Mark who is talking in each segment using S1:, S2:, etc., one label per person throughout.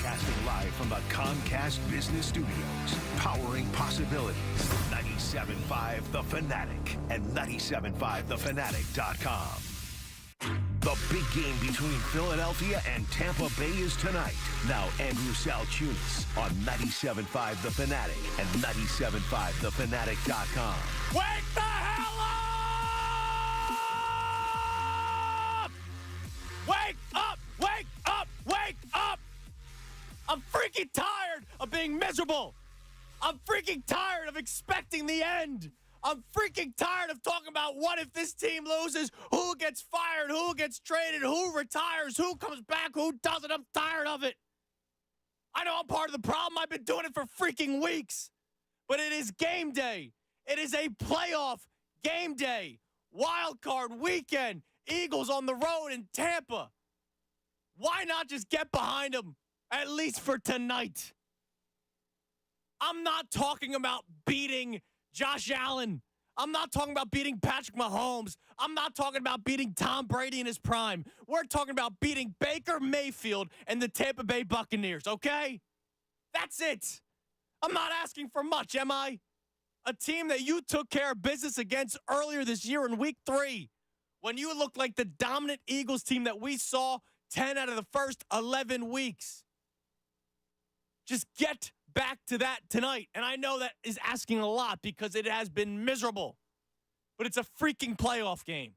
S1: Broadcasting live from the Comcast Business Studios. Powering possibilities. 97.5 The Fanatic and 97.5thefanatic.com. The big game between Philadelphia and Tampa Bay is tonight. Now Andrew Salchunas on 97.5 The Fanatic and 97.5thefanatic.com.
S2: Wake the hell up! Wake up! Wake up! Wake up! I'm freaking tired of being miserable. I'm freaking tired of expecting the end. I'm freaking tired of talking about what if this team loses, who gets fired, who gets traded, who retires, who comes back, who doesn't. I'm tired of it. I know I'm part of the problem. I've been doing it for freaking weeks. But it is game day. It is a playoff game day. Wild card weekend. Eagles on the road in Tampa. Why not just get behind them, at least for tonight? I'm not talking about beating Josh Allen. I'm not talking about beating Patrick Mahomes. I'm not talking about beating Tom Brady in his prime. We're talking about beating Baker Mayfield and the Tampa Bay Buccaneers, okay? That's it. I'm not asking for much, am I? A team that you took care of business against earlier this year in week 3 when you looked like the dominant Eagles team that we saw 10 out of the first 11 weeks. Just get back to that tonight. And I know that is asking a lot because it has been miserable. But it's a freaking playoff game.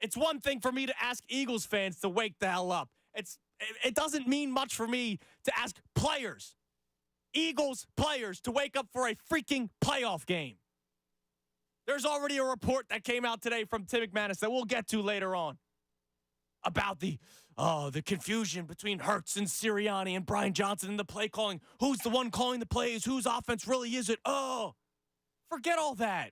S2: It's one thing for me to ask Eagles fans to wake the hell up. It doesn't mean much for me to ask players, Eagles players, to wake up for a freaking playoff game. There's already a report that came out today from Tim McManus that we'll get to later on about the confusion between Hurts and Sirianni and Brian Johnson and the play calling. Who's the one calling the plays? Whose offense really is it? Oh, forget all that.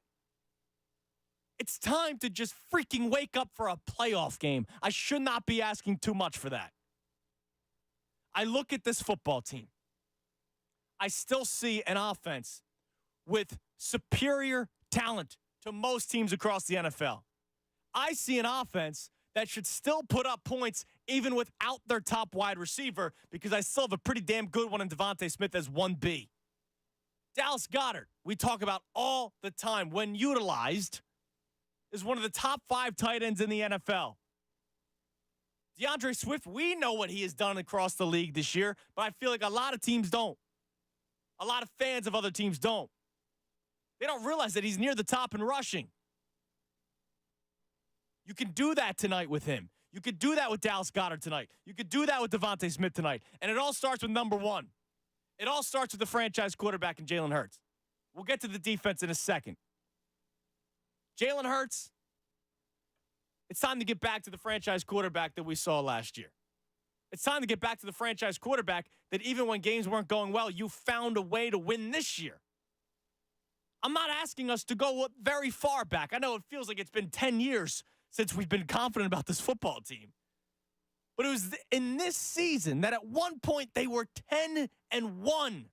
S2: It's time to just freaking wake up for a playoff game. I should not be asking too much for that. I look at this football team. I still see an offense with superior talent to most teams across the NFL. I see an offense that should still put up points even without their top wide receiver because I still have a pretty damn good one in Devontae Smith as 1B. Dallas Goedert, we talk about all the time, when utilized, is one of the top 5 tight ends in the NFL. DeAndre Swift, we know what he has done across the league this year, but I feel like a lot of teams don't. A lot of fans of other teams don't. They don't realize that he's near the top in rushing. You can do that tonight with him. You could do that with Dallas Goedert tonight. You could do that with Devontae Smith tonight. And it all starts with number 1. It all starts with the franchise quarterback in Jalen Hurts. We'll get to the defense in a second. Jalen Hurts, it's time to get back to the franchise quarterback that we saw last year. It's time to get back to the franchise quarterback that even when games weren't going well, you found a way to win this year. I'm not asking us to go very far back. I know it feels like it's been 10 years since we've been confident about this football team. But it was in this season that at one point they were 10-1. 10-1.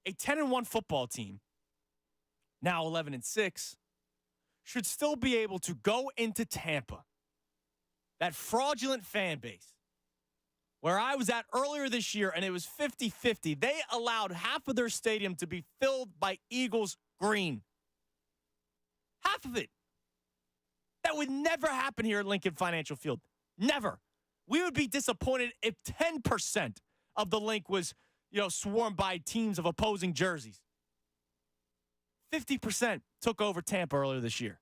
S2: A 10-1 football team, now 11-6, should still be able to go into Tampa, that fraudulent fan base, where I was at earlier this year, and it was 50-50. They allowed half of their stadium to be filled by Eagles green. Half of it. That would never happen here at Lincoln Financial Field. Never. We would be disappointed if 10% of the link was, swarmed by teams of opposing jerseys. 50% took over Tampa earlier this year.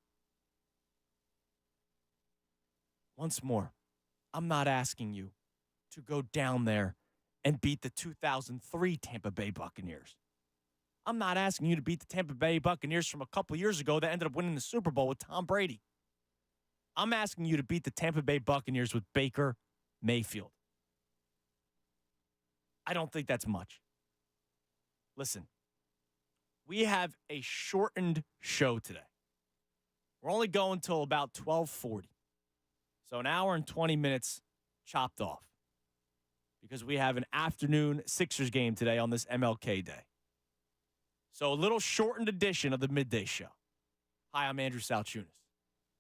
S2: Once more, I'm not asking you to go down there and beat the 2003 Tampa Bay Buccaneers. I'm not asking you to beat the Tampa Bay Buccaneers from a couple years ago that ended up winning the Super Bowl with Tom Brady. I'm asking you to beat the Tampa Bay Buccaneers with Baker Mayfield. I don't think that's much. Listen, we have a shortened show today. We're only going till about 12:40. So an hour and 20 minutes chopped off because we have an afternoon Sixers game today on this MLK Day. So a little shortened edition of the Midday Show. Hi, I'm Andrew Salchunas.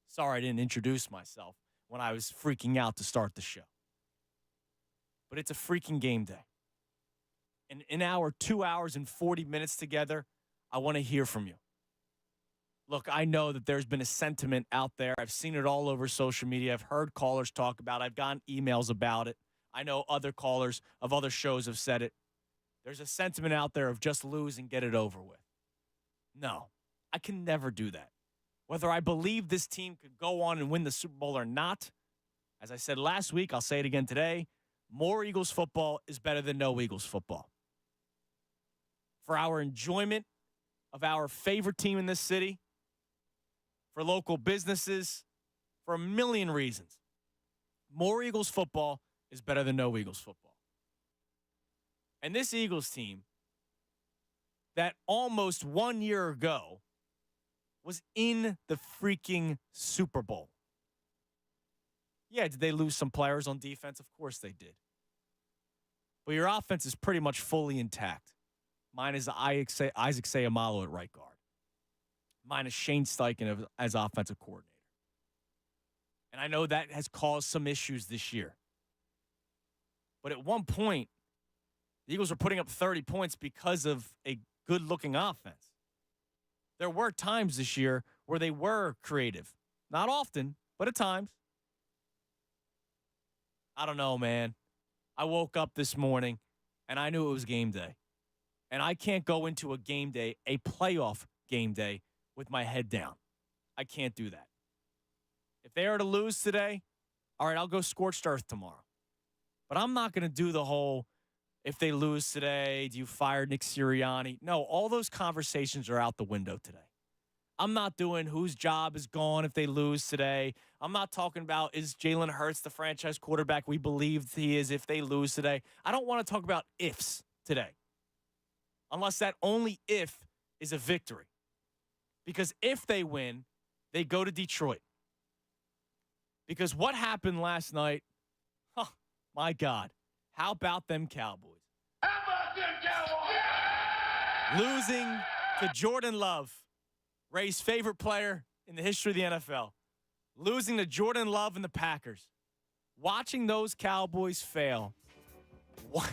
S2: Sorry I didn't introduce myself when I was freaking out to start the show. But it's a freaking game day. And in our 2 hours and 40 minutes together, I want to hear from you. Look, I know that there's been a sentiment out there. I've seen it all over social media. I've heard callers talk about it. I've gotten emails about it. I know other callers of other shows have said it. There's a sentiment out there of just lose and get it over with. No, I can never do that. Whether I believe this team could go on and win the Super Bowl or not, as I said last week, I'll say it again today, more Eagles football is better than no Eagles football. For our enjoyment of our favorite team in this city, for local businesses, for a million reasons, more Eagles football is better than no Eagles football. And this Eagles team that almost 1 year ago was in the freaking Super Bowl. Yeah, did they lose some players on defense? Of course they did. But your offense is pretty much fully intact. Mine is Isaac Seumalo at right guard. Mine is Shane Steichen as offensive coordinator. And I know that has caused some issues this year. But at one point, the Eagles were putting up 30 points because of a good-looking offense. There were times this year where they were creative. Not often, but at times. I don't know, man. I woke up this morning, and I knew it was game day. And I can't go into a game day, a playoff game day, with my head down. I can't do that. If they are to lose today, all right, I'll go scorched earth tomorrow. But I'm not going to do the whole, if they lose today, do you fire Nick Sirianni? No, all those conversations are out the window today. I'm not doing whose job is gone if they lose today. I'm not talking about is Jalen Hurts the franchise quarterback we believe he is if they lose today. I don't want to talk about ifs today. Unless that only if is a victory. Because if they win, they go to Detroit. Because what happened last night, my God, how about them Cowboys?
S3: How about them Cowboys?
S2: Losing to Jordan Love, Ray's favorite player in the history of the NFL. Losing to Jordan Love and the Packers. Watching those Cowboys fail.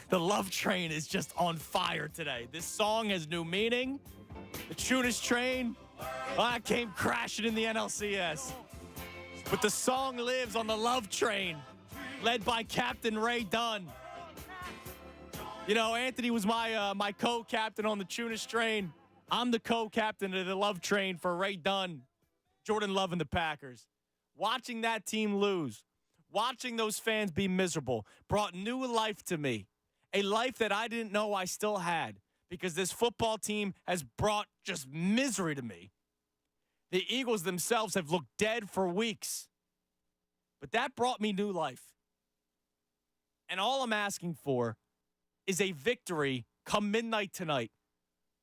S2: The love train is just on fire today. This song has new meaning. The Tunis train came crashing in the NLCS. But the song lives on the love train, led by Captain Ray Dunn. You know, Anthony was my co-captain on the Tunis train. I'm the co-captain of the love train for Ray Dunn, Jordan Love, and the Packers. Watching that team lose, watching those fans be miserable, brought new life to me. A life that I didn't know I still had because this football team has brought just misery to me. The Eagles themselves have looked dead for weeks. But that brought me new life. And all I'm asking for is a victory come midnight tonight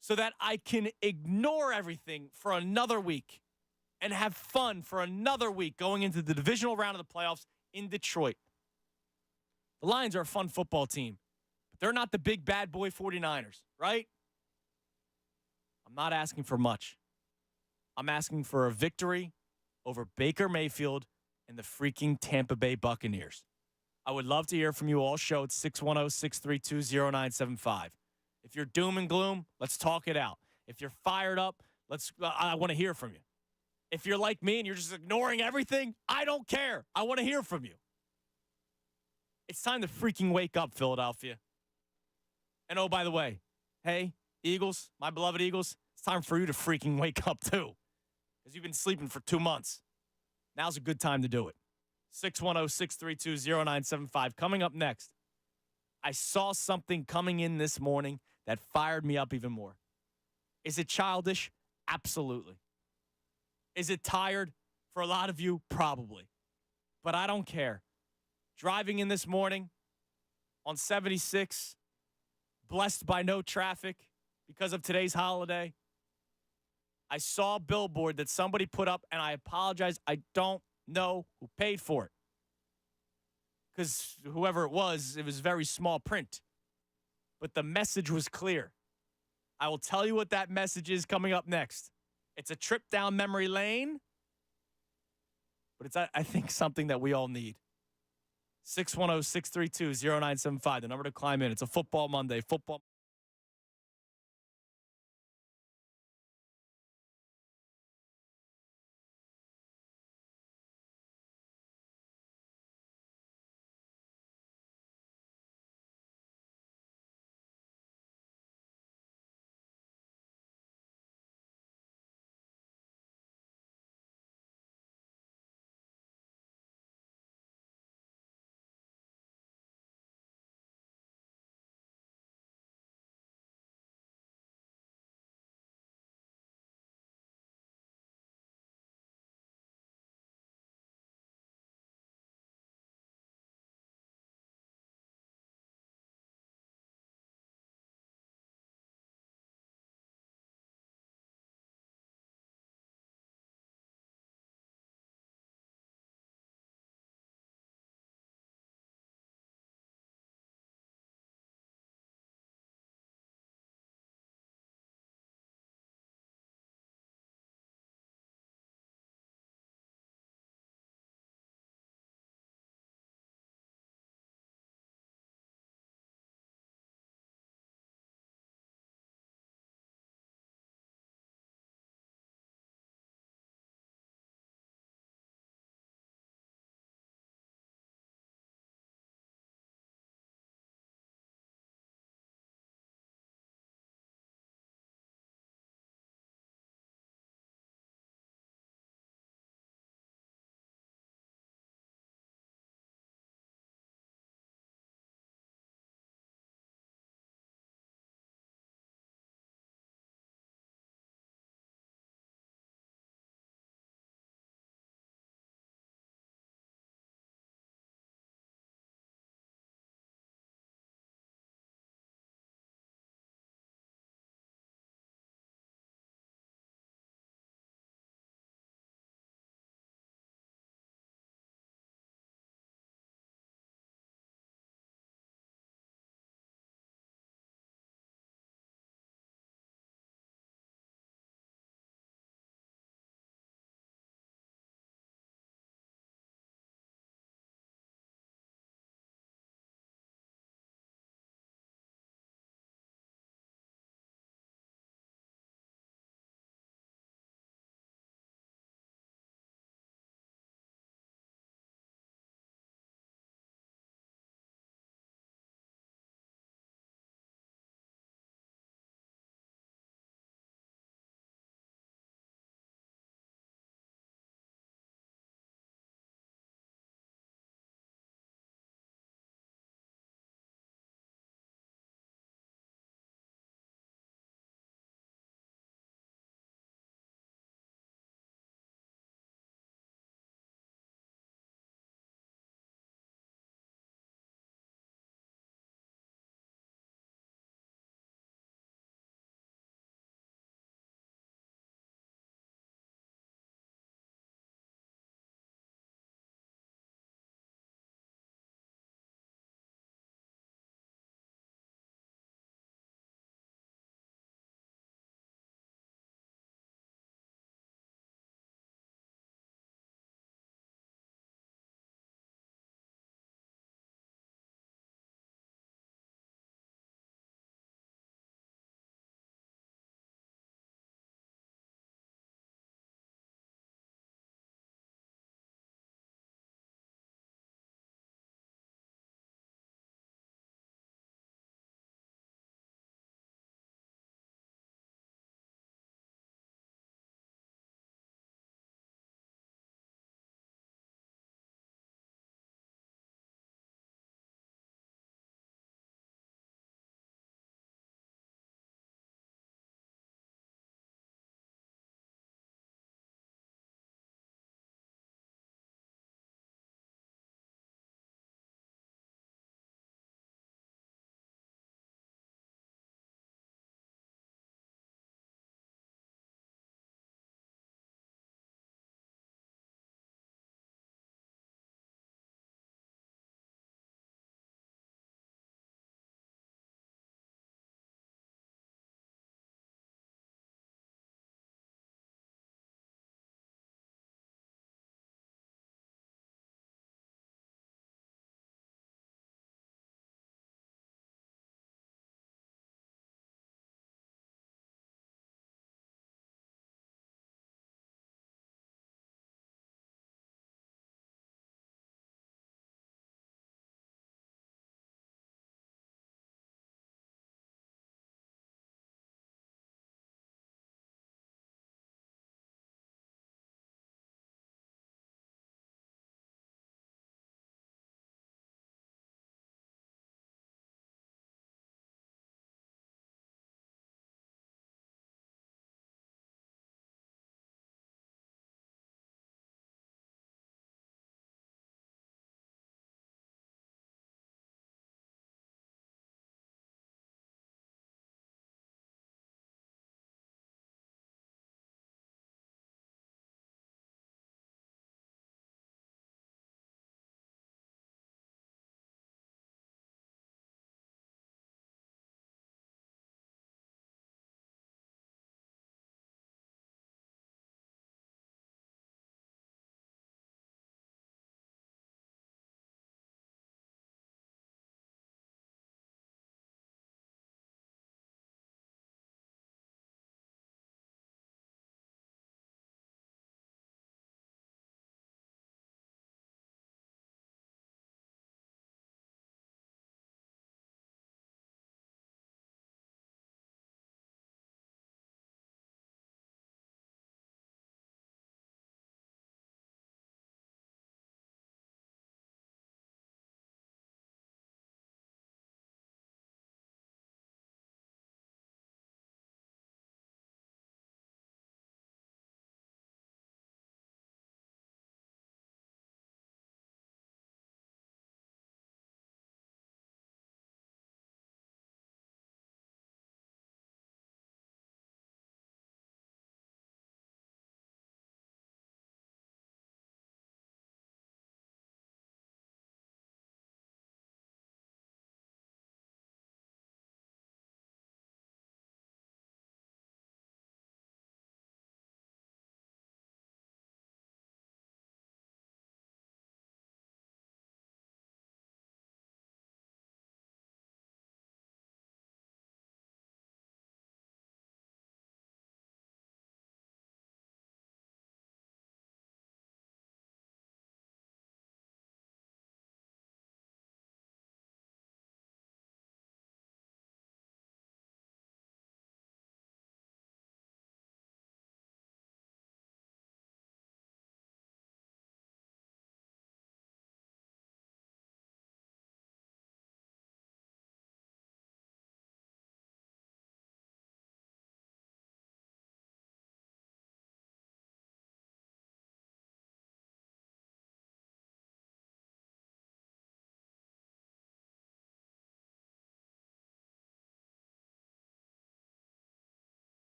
S2: so that I can ignore everything for another week and have fun for another week going into the divisional round of the playoffs in Detroit. The Lions are a fun football team, but they're not the big bad boy 49ers, right? I'm not asking for much. I'm asking for a victory over Baker Mayfield and the freaking Tampa Bay Buccaneers. I would love to hear from you all. Show at 610-632-0975. If you're doom and gloom, let's talk it out. If you're fired up, I want to hear from you. If you're like me and you're just ignoring everything, I don't care. I want to hear from you. It's time to freaking wake up, Philadelphia. And oh, by the way, hey, Eagles, my beloved Eagles, it's time for you to freaking wake up too. Because you've been sleeping for 2 months. Now's a good time to do it. 610-632-0975. Coming up next, I saw something coming in this morning that fired me up even more. Is it childish? Absolutely. Is it tired? For a lot of you, probably. But I don't care. Driving in this morning on 76, blessed by no traffic because of today's holiday, I saw a billboard that somebody put up, and I apologize. I don't know who paid for it. Because whoever it was very small print. But the message was clear. I will tell you what that message is coming up next. It's a trip down memory lane. but it's, I think, something that we all need. 610-632-0975, the number to climb in. It's a football Monday. Football.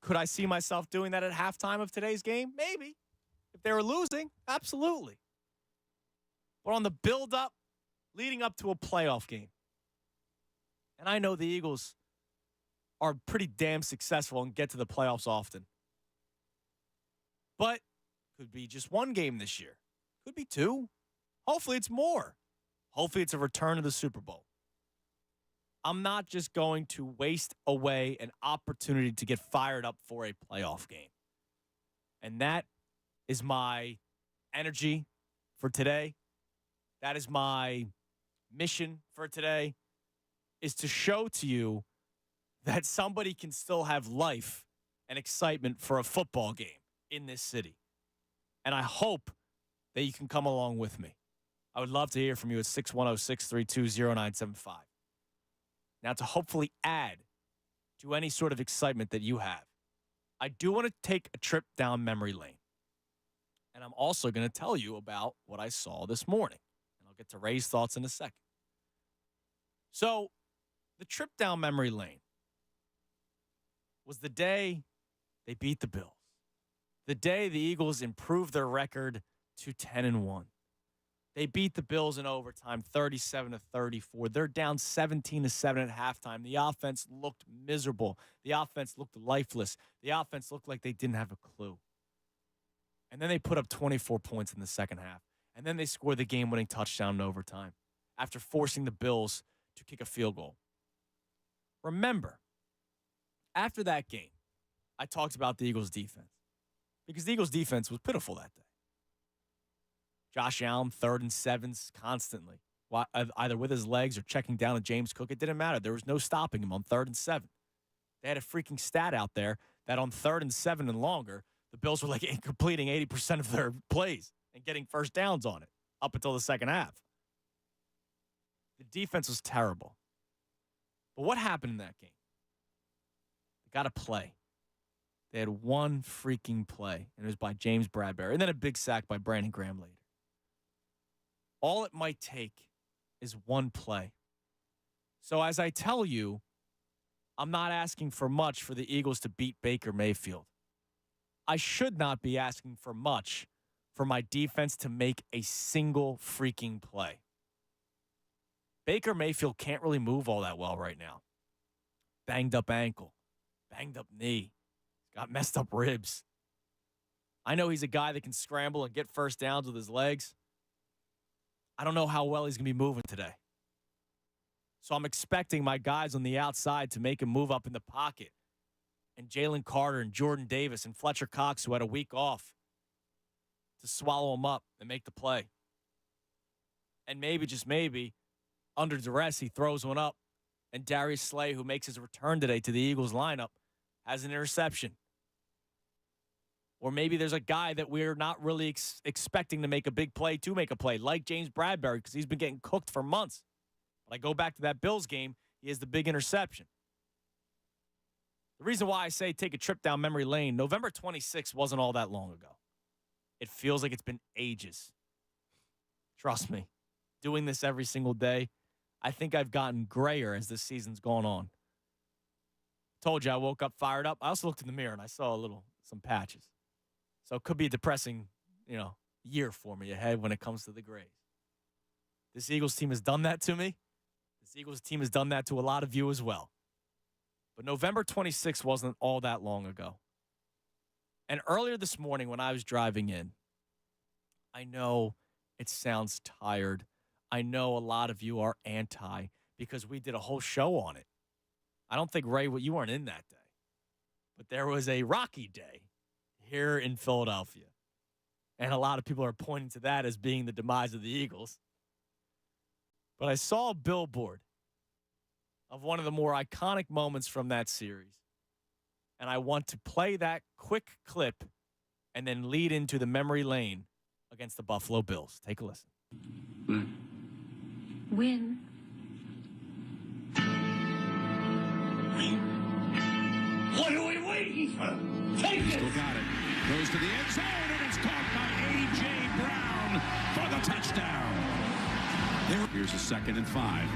S2: Could I see myself doing that at halftime of today's game? Maybe. If they were losing, absolutely. But on the build-up, leading up to a playoff game, and I know the Eagles are pretty damn successful and get to the playoffs often. But could be just one game this year. Could be two. Hopefully it's more. Hopefully it's a return to the Super Bowl. I'm not just going to waste away an opportunity to get fired up for a playoff game. And that is my energy for today. That is my mission for today, is to show to you that somebody can still have life and excitement for a football game in this city. And I hope that you can come along with me. I would love to hear from you at 610-632-0975. Now, to hopefully add to any sort of excitement that you have, I do want to take a trip down memory lane. And I'm also going to tell you about what I saw this morning. And I'll get to Ray's thoughts in a second. So, the trip down memory lane was the day they beat the Bills. The day the Eagles improved their record to 10-1. They beat the Bills in overtime, 37-34. They're down 17-7 at halftime. The offense looked miserable. The offense looked lifeless. The offense looked like they didn't have a clue. And then they put up 24 points in the second half. And then they scored the game-winning touchdown in overtime after forcing the Bills to kick a field goal. Remember, after that game, I talked about the Eagles' defense because the Eagles' defense was pitiful that day. Josh Allen, 3rd and 7s constantly, either with his legs or checking down to James Cook. It didn't matter. There was no stopping him on 3rd and 7. They had a freaking stat out there that on 3rd and 7 and longer, the Bills were like completing 80% of their plays and getting first downs on it up until the second half. The defense was terrible. But what happened in that game? They got a play. They had one freaking play, and it was by James Bradbury, and then a big sack by Brandon Graham later. All it might take is one play. So as I tell you, I'm not asking for much for the Eagles to beat Baker Mayfield. I should not be asking for much for my defense to make a single freaking play. Baker Mayfield can't really move all that well right now. Banged up ankle, banged up knee, got messed up ribs. I know he's a guy that can scramble and get first downs with his legs. I don't know how well he's going to be moving today. So I'm expecting my guys on the outside to make him move up in the pocket. And Jalen Carter and Jordan Davis and Fletcher Cox, who had a week off, to swallow him up and make the play. And maybe, just maybe, under duress, he throws one up. And Darius Slay, who makes his return today to the Eagles lineup, has an interception. Or maybe there's a guy that we're not really expecting to make a big play to make a play, like James Bradbury, because he's been getting cooked for months. But I go back to that Bills game, he has the big interception. The reason why I say take a trip down memory lane, November 26th wasn't all that long ago. It feels like it's been ages. Trust me, doing this every single day, I think I've gotten grayer as this season's gone on. Told you I woke up fired up. I also looked in the mirror and I saw some patches. So it could be a depressing, year for me ahead when it comes to the grays. This Eagles team has done that to me. This Eagles team has done that to a lot of you as well. But November 26th wasn't all that long ago. And earlier this morning when I was driving in, I know it sounds tired. I know a lot of you are anti because we did a whole show on it. I don't think, Ray, you weren't in that day. But there was a rocky day here in Philadelphia. And a lot of people are pointing to that as being the demise of the Eagles. But I saw a billboard of one of the more iconic moments from that series. And I want to play that quick clip and then lead into the memory lane against the Buffalo Bills. Take a listen.
S4: Win.
S3: What are we waiting for? Take it!
S5: Still got it. Goes to the end zone, and it's caught by A.J. Brown for the touchdown. Here's a 2nd and 5.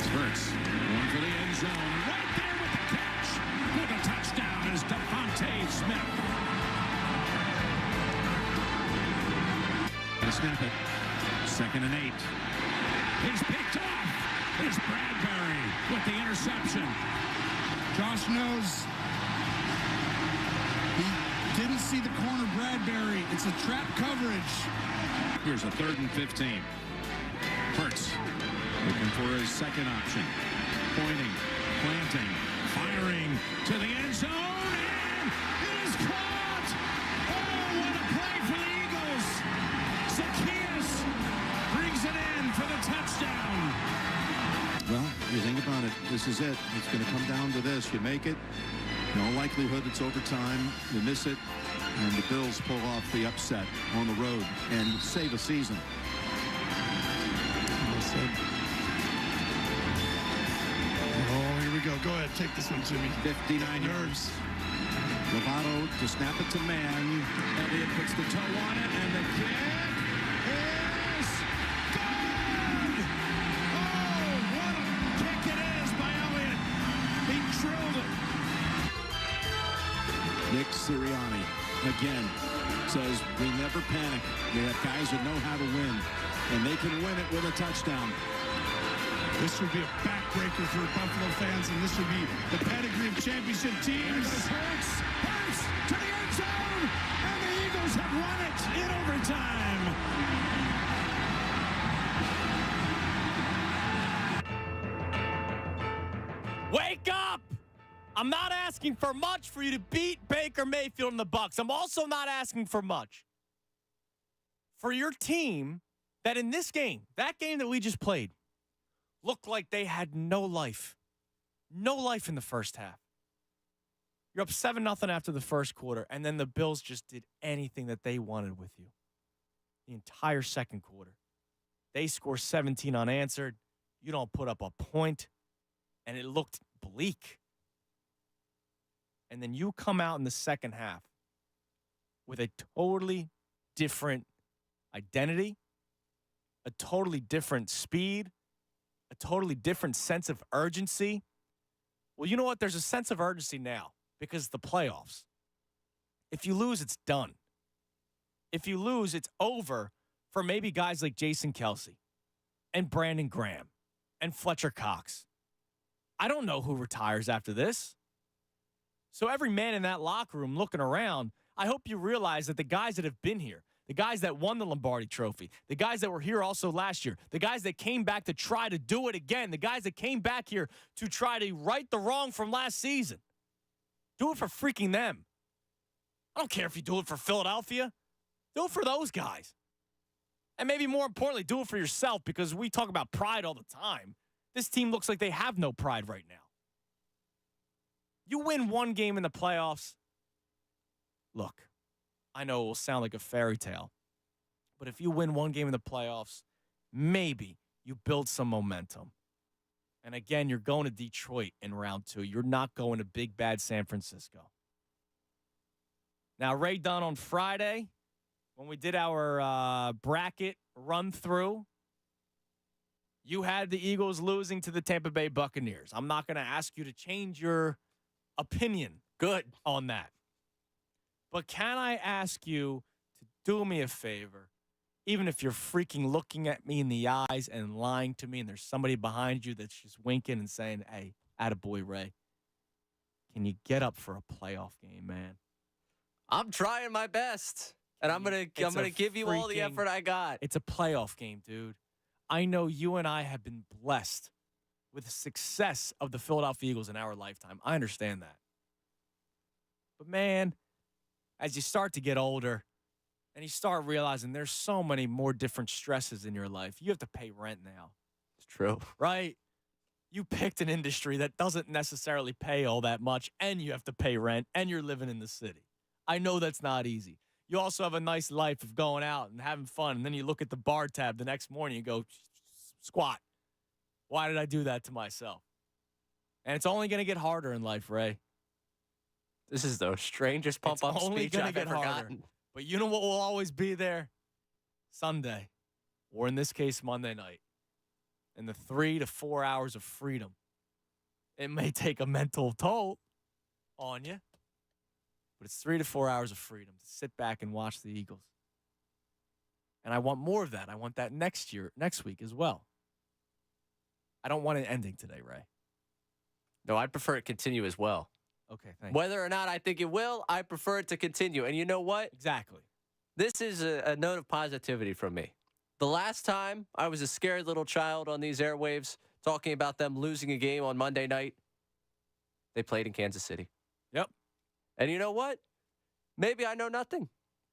S5: Hurts. One for the end zone. Right there with the catch. With a touchdown is Devontae snap it. 2nd and 8. He's picked off. It's Bradbury with the interception.
S4: Josh knows he didn't see the corner Bradbury. It's a trap coverage.
S5: Here's a 3rd and 15. Hurts looking for his second option. Pointing, planting, firing to the end zone, and it is caught! Oh, what a play for the Eagles! Zacchaeus brings it in for the touchdown.
S6: Well, you think about it, this is it. It's going to come down to this. You make it, no likelihood it's overtime. You miss it, and the Bills pull off the upset on the road and save a season.
S4: Oh, here we go. Go ahead, take this one, Jimmy.
S6: 59 yards. Lovato to snap it to Mann.
S5: Elliott puts the toe on it, and the kick is good! Oh, what a kick it is by Elliott. He drilled it.
S6: Nick Sirianni, again, says we never panic. We have guys that know how to win, and they can win it with a touchdown.
S4: This would be a backbreaker for Buffalo fans, and this would be the pedigree of championship teams.
S5: Hurts to the end zone, and the Eagles have won it in overtime.
S2: Wake up! I'm not asking for much for you to beat Baker Mayfield and the Bucs. I'm also not asking for much for your team that in this game, that game that we just played, looked like they had no life. No life in the first half. You're up 7-0 after the first quarter, and then the Bills just did anything that they wanted with you. The entire second quarter. They score 17 unanswered. You don't put up a point, and it looked bleak. And then you come out in the second half with a totally different identity, a totally different speed, a totally different sense of urgency. Well, you know what? There's a sense of urgency now because it's the playoffs. If you lose, it's done. If you lose, it's over for maybe guys like Jason Kelce and Brandon Graham and Fletcher Cox. I don't know who retires after this. So every man in that locker room looking around, I hope you realize that the guys that have been here, the guys that won the Lombardi Trophy, the guys that were here also last year, the guys that came back to try to do it again, the guys that came back here to try to right the wrong from last season. Do it for freaking them. I don't care if you do it for Philadelphia. Do it for those guys. And maybe more importantly, do it for yourself because we talk about pride all the time. This team looks like they have no pride right now. You win one game in the playoffs. Look, I know it will sound like a fairy tale, but if you win one game in the playoffs, maybe you build some momentum. And again, you're going to Detroit in round 2. You're not going to big, bad San Francisco. Now, Ray Dunn on Friday, when we did our bracket run-through, you had the Eagles losing to the Tampa Bay Buccaneers. I'm not going to ask you to change your opinion on that. But can I ask you to do me a favor, even if you're freaking looking at me in the eyes and lying to me and there's somebody behind you that's just winking and saying, hey, attaboy, Ray, can you get up for a playoff game, man?
S7: I'm trying my best, and I'm gonna give you all the effort I got.
S2: It's a playoff game, dude. I know you and I have been blessed with the success of the Philadelphia Eagles in our lifetime. I understand that. But, man, as you start to get older and you start realizing there's so many more different stresses in your life, you have to pay rent now.
S7: It's true.
S2: Right? You picked an industry that doesn't necessarily pay all that much, and you have to pay rent, and you're living in the city. I know that's not easy. You also have a nice life of going out and having fun, and then you look at the bar tab the next morning and you go, squat. Why did I do that to myself? And it's only going to get harder in life, Ray.
S7: This is the strangest pump-up speech I've ever gotten.
S2: But you know what will always be there? Sunday, or in this case, Monday night. And the 3 to 4 hours of freedom. It may take a mental toll on you, but it's 3 to 4 hours of freedom to sit back and watch the Eagles. And I want more of that. I want that next week as well. I don't want it ending today, Ray.
S7: No, I'd prefer it continue as well.
S2: Okay, thanks.
S7: Whether or not I think it will, I prefer it to continue. And you know what?
S2: Exactly.
S7: This is a note of positivity from me. The last time I was a scared little child on these airwaves talking about them losing a game on Monday night, they played in Kansas City.
S2: Yep.
S7: And you know what? Maybe I know nothing.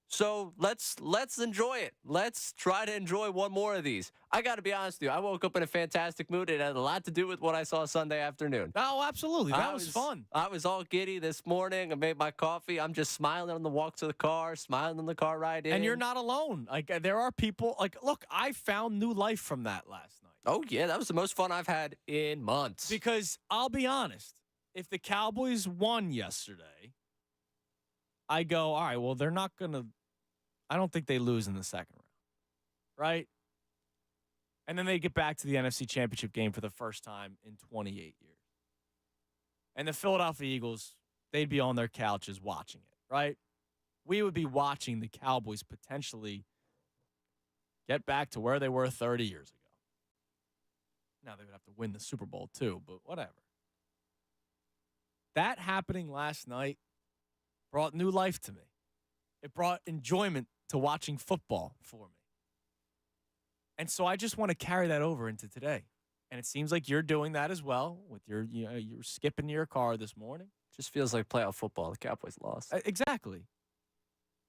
S7: So let's enjoy it. Let's try to enjoy one more of these. I got to be honest with you. I woke up in a fantastic mood. It had a lot to do with what I saw Sunday afternoon.
S2: Oh, absolutely. That was fun.
S7: I was all giddy this morning. I made my coffee. I'm just smiling on the walk to the car, smiling on the car ride in.
S2: And you're not alone. Like, there are people, like, look, I found new life from that last night.
S7: Oh, yeah. That was the most fun I've had in months.
S2: Because I'll be honest, if the Cowboys won yesterday, I go, all right, well, they're not going to, I don't think they lose in the second round, right? And then they get back to the NFC Championship game for the first time in 28 years. And the Philadelphia Eagles, they'd be on their couches watching it, right? We would be watching the Cowboys potentially get back to where they were 30 years ago. Now they would have to win the Super Bowl too, but whatever. That happening last night brought new life to me. It brought enjoyment to watching football for me. And so I just want to carry that over into today. And it seems like you're doing that as well with you're skipping your car this morning.
S7: Just feels like playoff football. The Cowboys lost.
S2: Exactly.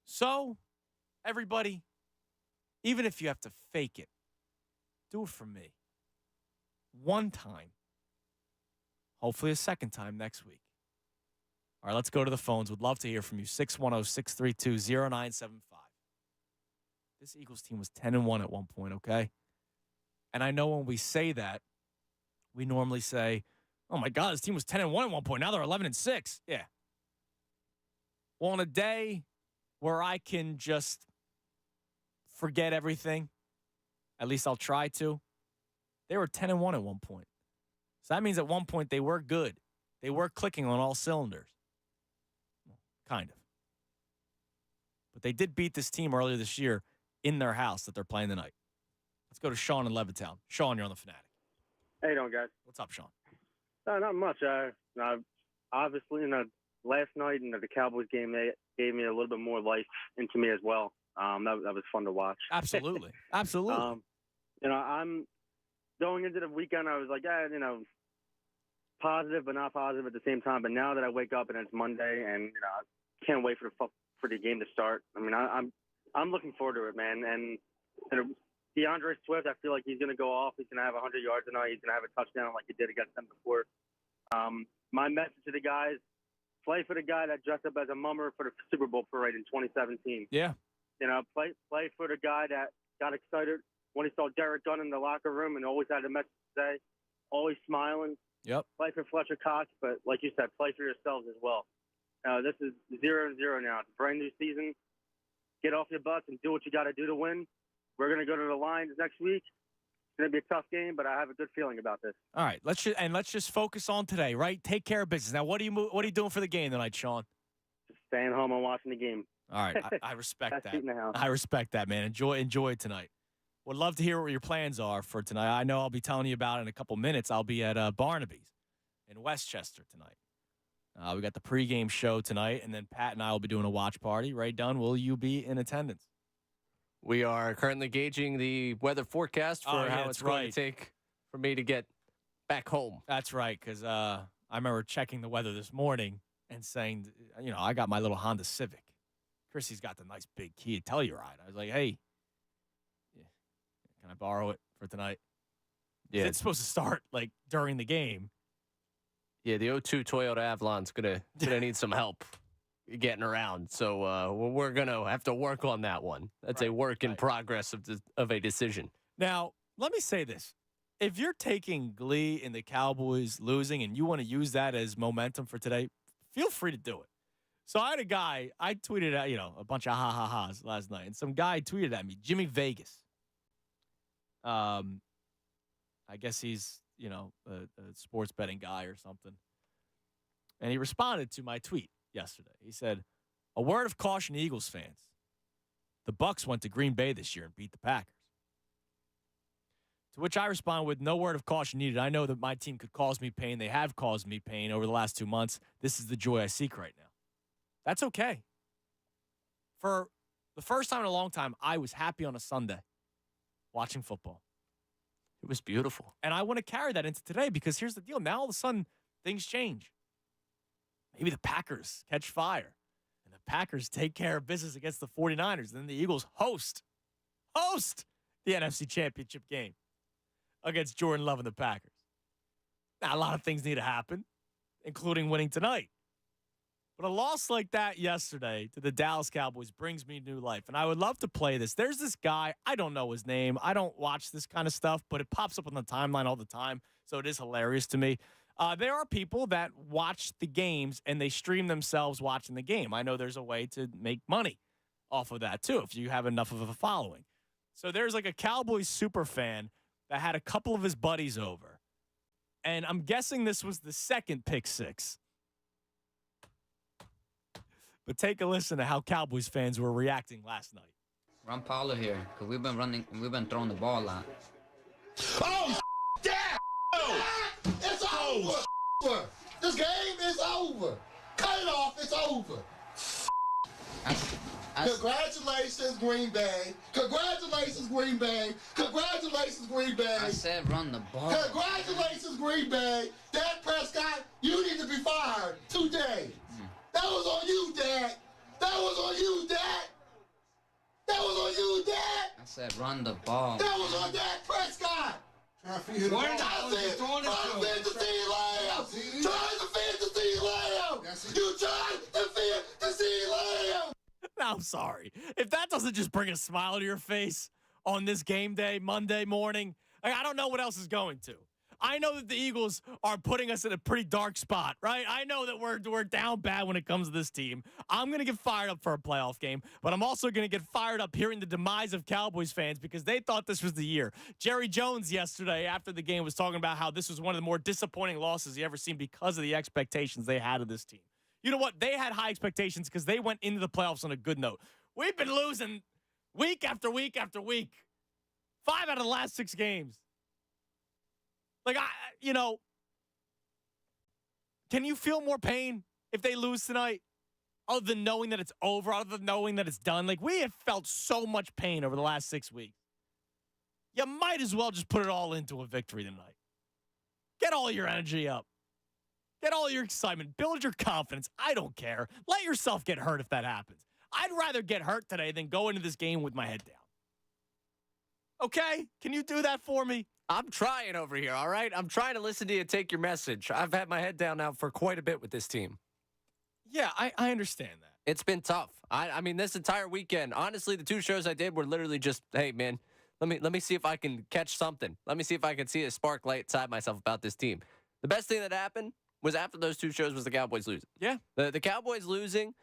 S2: So, everybody, even if you have to fake it, do it for me. One time. Hopefully a second time next week. All right, let's go to the phones. Would love to hear from you. 610-632-0975. This Eagles team was 10-1 at one point, okay? And I know when we say that, we normally say, oh, my God, this team was 10-1 at one point. Now they're 11-6. Yeah. Well, on a day where I can just forget everything, at least I'll try to, they were 10-1 at one point. So that means at one point they were good. They were clicking on all cylinders. Kind of. But they did beat this team earlier this year in their house that they're playing tonight. Let's go to Sean in Levittown. Sean, you're on the Fanatic.
S8: How you doing, guys?
S2: What's up, Sean?
S8: Not much. Obviously, last night in the Cowboys game, they gave me a little bit more life into me as well. That was fun to watch.
S2: Absolutely. Absolutely.
S8: I'm going into the weekend, I was like, positive but not positive at the same time. But now that I wake up and it's Monday and, I can't wait for the game to start. I mean, I'm looking forward to it, man. And DeAndre Swift, I feel like he's going to go off. He's going to have 100 yards tonight. He's going to have a touchdown like he did against them before. My message to the guys, play for the guy that dressed up as a mummer for the Super Bowl parade in 2017.
S2: Yeah.
S8: Play for the guy that got excited when he saw Derek Gunn in the locker room and always had a message to say, always smiling.
S2: Yep.
S8: Play for Fletcher Cox, but like you said, play for yourselves as well. This is 0-0 now. It's a brand new season. Get off your butts and do what you got to do to win. We're going to go to the Lions next week. It's going to be a tough game, but I have a good feeling about this.
S2: All right, let's just focus on today, right? Take care of business. Now, what are you doing for the game tonight, Sean?
S8: Just staying home and watching the game.
S2: All right, I respect that.
S8: Seat in the house.
S2: I respect that, man. Enjoy it tonight. Would love to hear what your plans are for tonight. I know I'll be telling you about it in a couple minutes. I'll be at Barnaby's in Westchester tonight. We got the pregame show tonight, and then Pat and I will be doing a watch party. Ray Dunn, will you be in attendance?
S7: We are currently gauging the weather forecast for how it's going to take for me to get back home.
S2: That's right, because I remember checking the weather this morning and saying, I got my little Honda Civic. Chrissy's got the nice big Kia Telluride. I was like, hey, can I borrow it for tonight? Yeah. It's supposed to start, during the game.
S7: Yeah, the 02 Toyota Avalon's gonna need some help getting around. So we're gonna have to work on that one. That's a work in progress of a decision.
S2: Now, let me say this: if you're taking glee in the Cowboys losing and you want to use that as momentum for today, feel free to do it. So I had a guy, I tweeted at a bunch of ha-ha-has last night, and some guy tweeted at me, Jimmy Vegas. I guess he's a sports betting guy or something. And he responded to my tweet yesterday. He said, a word of caution to Eagles fans. the Bucs went to Green Bay this year and beat the Packers. To which I respond with no word of caution needed. I know that my team could cause me pain. They have caused me pain over the last 2 months. This is the joy I seek right now. That's okay. For the first time in a long time, I was happy on a Sunday watching football.
S7: It was beautiful.
S2: And I want to carry that into today because here's the deal. Now all of a sudden, things change. Maybe the Packers catch fire. And the Packers take care of business against the 49ers. And then the Eagles host the NFC Championship game against Jordan Love and the Packers. Now, a lot of things need to happen, including winning tonight. But a loss like that yesterday to the Dallas Cowboys brings me new life. And I would love to play this. There's this guy, I don't know his name. I don't watch this kind of stuff, but it pops up on the timeline all the time. So it is hilarious to me. There are people that watch the games and they stream themselves watching the game. I know there's a way to make money off of that, too, if you have enough of a following. So there's like a Cowboys super fan that had a couple of his buddies over. And I'm guessing this was the second pick six. But take a listen to how Cowboys fans were reacting last night.
S9: Run Paulo here, because we've been throwing the ball a lot.
S3: Oh, damn! It's over! This game is over! Cut it off, it's over! Congratulations, Green Bay! Congratulations, Green Bay! Congratulations, Green Bay!
S9: I said run the ball.
S3: Congratulations, Green Bay! Dak Prescott, you need to be fired today! That was on you, Dak! That was on you, Dak! That was on you, Dak!
S9: I said run the ball.
S3: That was on Dak Prescott! Trying to feed the ball. Trying to feed the Lamb! Trying to feed the Lamb! You trying to feed the Lamb!
S2: I'm sorry. If that doesn't just bring a smile to your face on this game day, Monday morning, I don't know what else is going to. I know that the Eagles are putting us in a pretty dark spot, right? I know that we're down bad when it comes to this team. I'm going to get fired up for a playoff game, but I'm also going to get fired up hearing the demise of Cowboys fans because they thought this was the year. Jerry Jones yesterday after the game was talking about how this was one of the more disappointing losses he ever seen because of the expectations they had of this team. You know what? They had high expectations because they went into the playoffs on a good note. We've been losing week after week after week. 5 out of the last 6 games. Like, can you feel more pain if they lose tonight? Other than knowing that it's over, other than knowing that it's done? Like, we have felt so much pain over the last 6 weeks. You might as well just put it all into a victory tonight. Get all your energy up. Get all your excitement. Build your confidence. I don't care. Let yourself get hurt if that happens. I'd rather get hurt today than go into this game with my head down. Okay? Can you do that for me?
S7: I'm trying over here, all right? I'm trying to listen to you take your message. I've had my head down now for quite a bit with this team.
S2: Yeah, I understand that.
S7: It's been tough. I mean, this entire weekend, honestly, the 2 shows I did were literally just, hey, man, let me see if I can catch something. Let me see if I can see a spark light inside myself about this team. The best thing that happened was after those 2 shows was the Cowboys losing.
S2: Yeah.
S7: The Cowboys losing,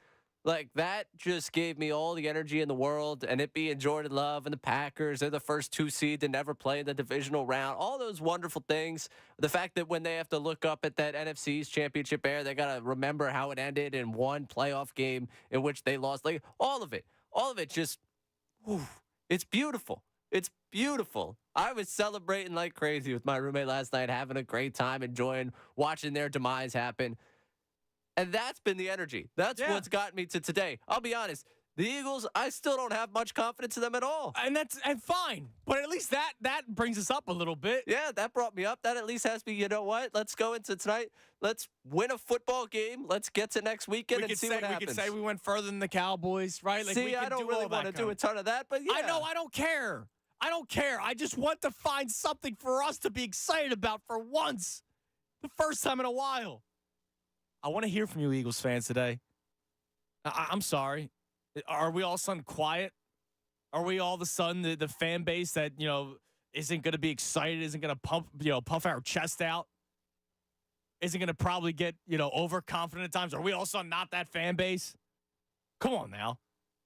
S7: like, that just gave me all the energy in the world, and it being Jordan Love and the Packers, they're the first 2 seed to never play in the divisional round, all those wonderful things. The fact that when they have to look up at that NFC's championship era, they got to remember how it ended in one playoff game in which they lost. Like, all of it just, it's beautiful. It's beautiful. I was celebrating like crazy with my roommate last night, having a great time, enjoying watching their demise happen. And that's been the energy. That's what's gotten me to today. I'll be honest. The Eagles, I still don't have much confidence in them at all.
S2: And that's fine. But at least that brings us up a little bit.
S7: Yeah, that brought me up. That at least has me, you know what? Let's go into tonight. Let's win a football game. Let's get to next weekend and see what happens.
S2: We could say we went further than the Cowboys, right? Like,
S7: I don't really want to do a ton of that, but yeah.
S2: I know. I don't care. I just want to find something for us to be excited about for once. The first time in a while. I want to hear from you, Eagles fans, today. I'm sorry. Are we all of a sudden quiet? Are we all of a sudden the fan base that, isn't going to be excited, isn't going to puff our chest out? Isn't going to probably get, overconfident at times? Are we all of a sudden not that fan base? Come on now.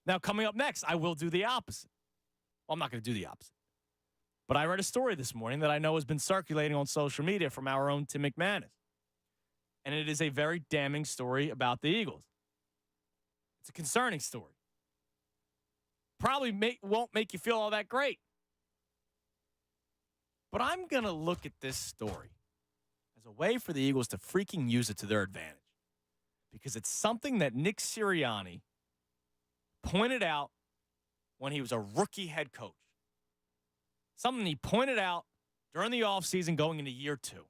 S2: Now, coming up next, I will do the opposite. Well, I'm not going to do the opposite. But I read a story this morning that I know has been circulating on social media from our own Tim McManus. And it is a very damning story about the Eagles. It's a concerning story. probably won't make you feel all that great. But I'm going to look at this story as a way for the Eagles to freaking use it to their advantage. Because it's something that Nick Sirianni pointed out when he was a rookie head coach. Something he pointed out during the offseason going into year 2.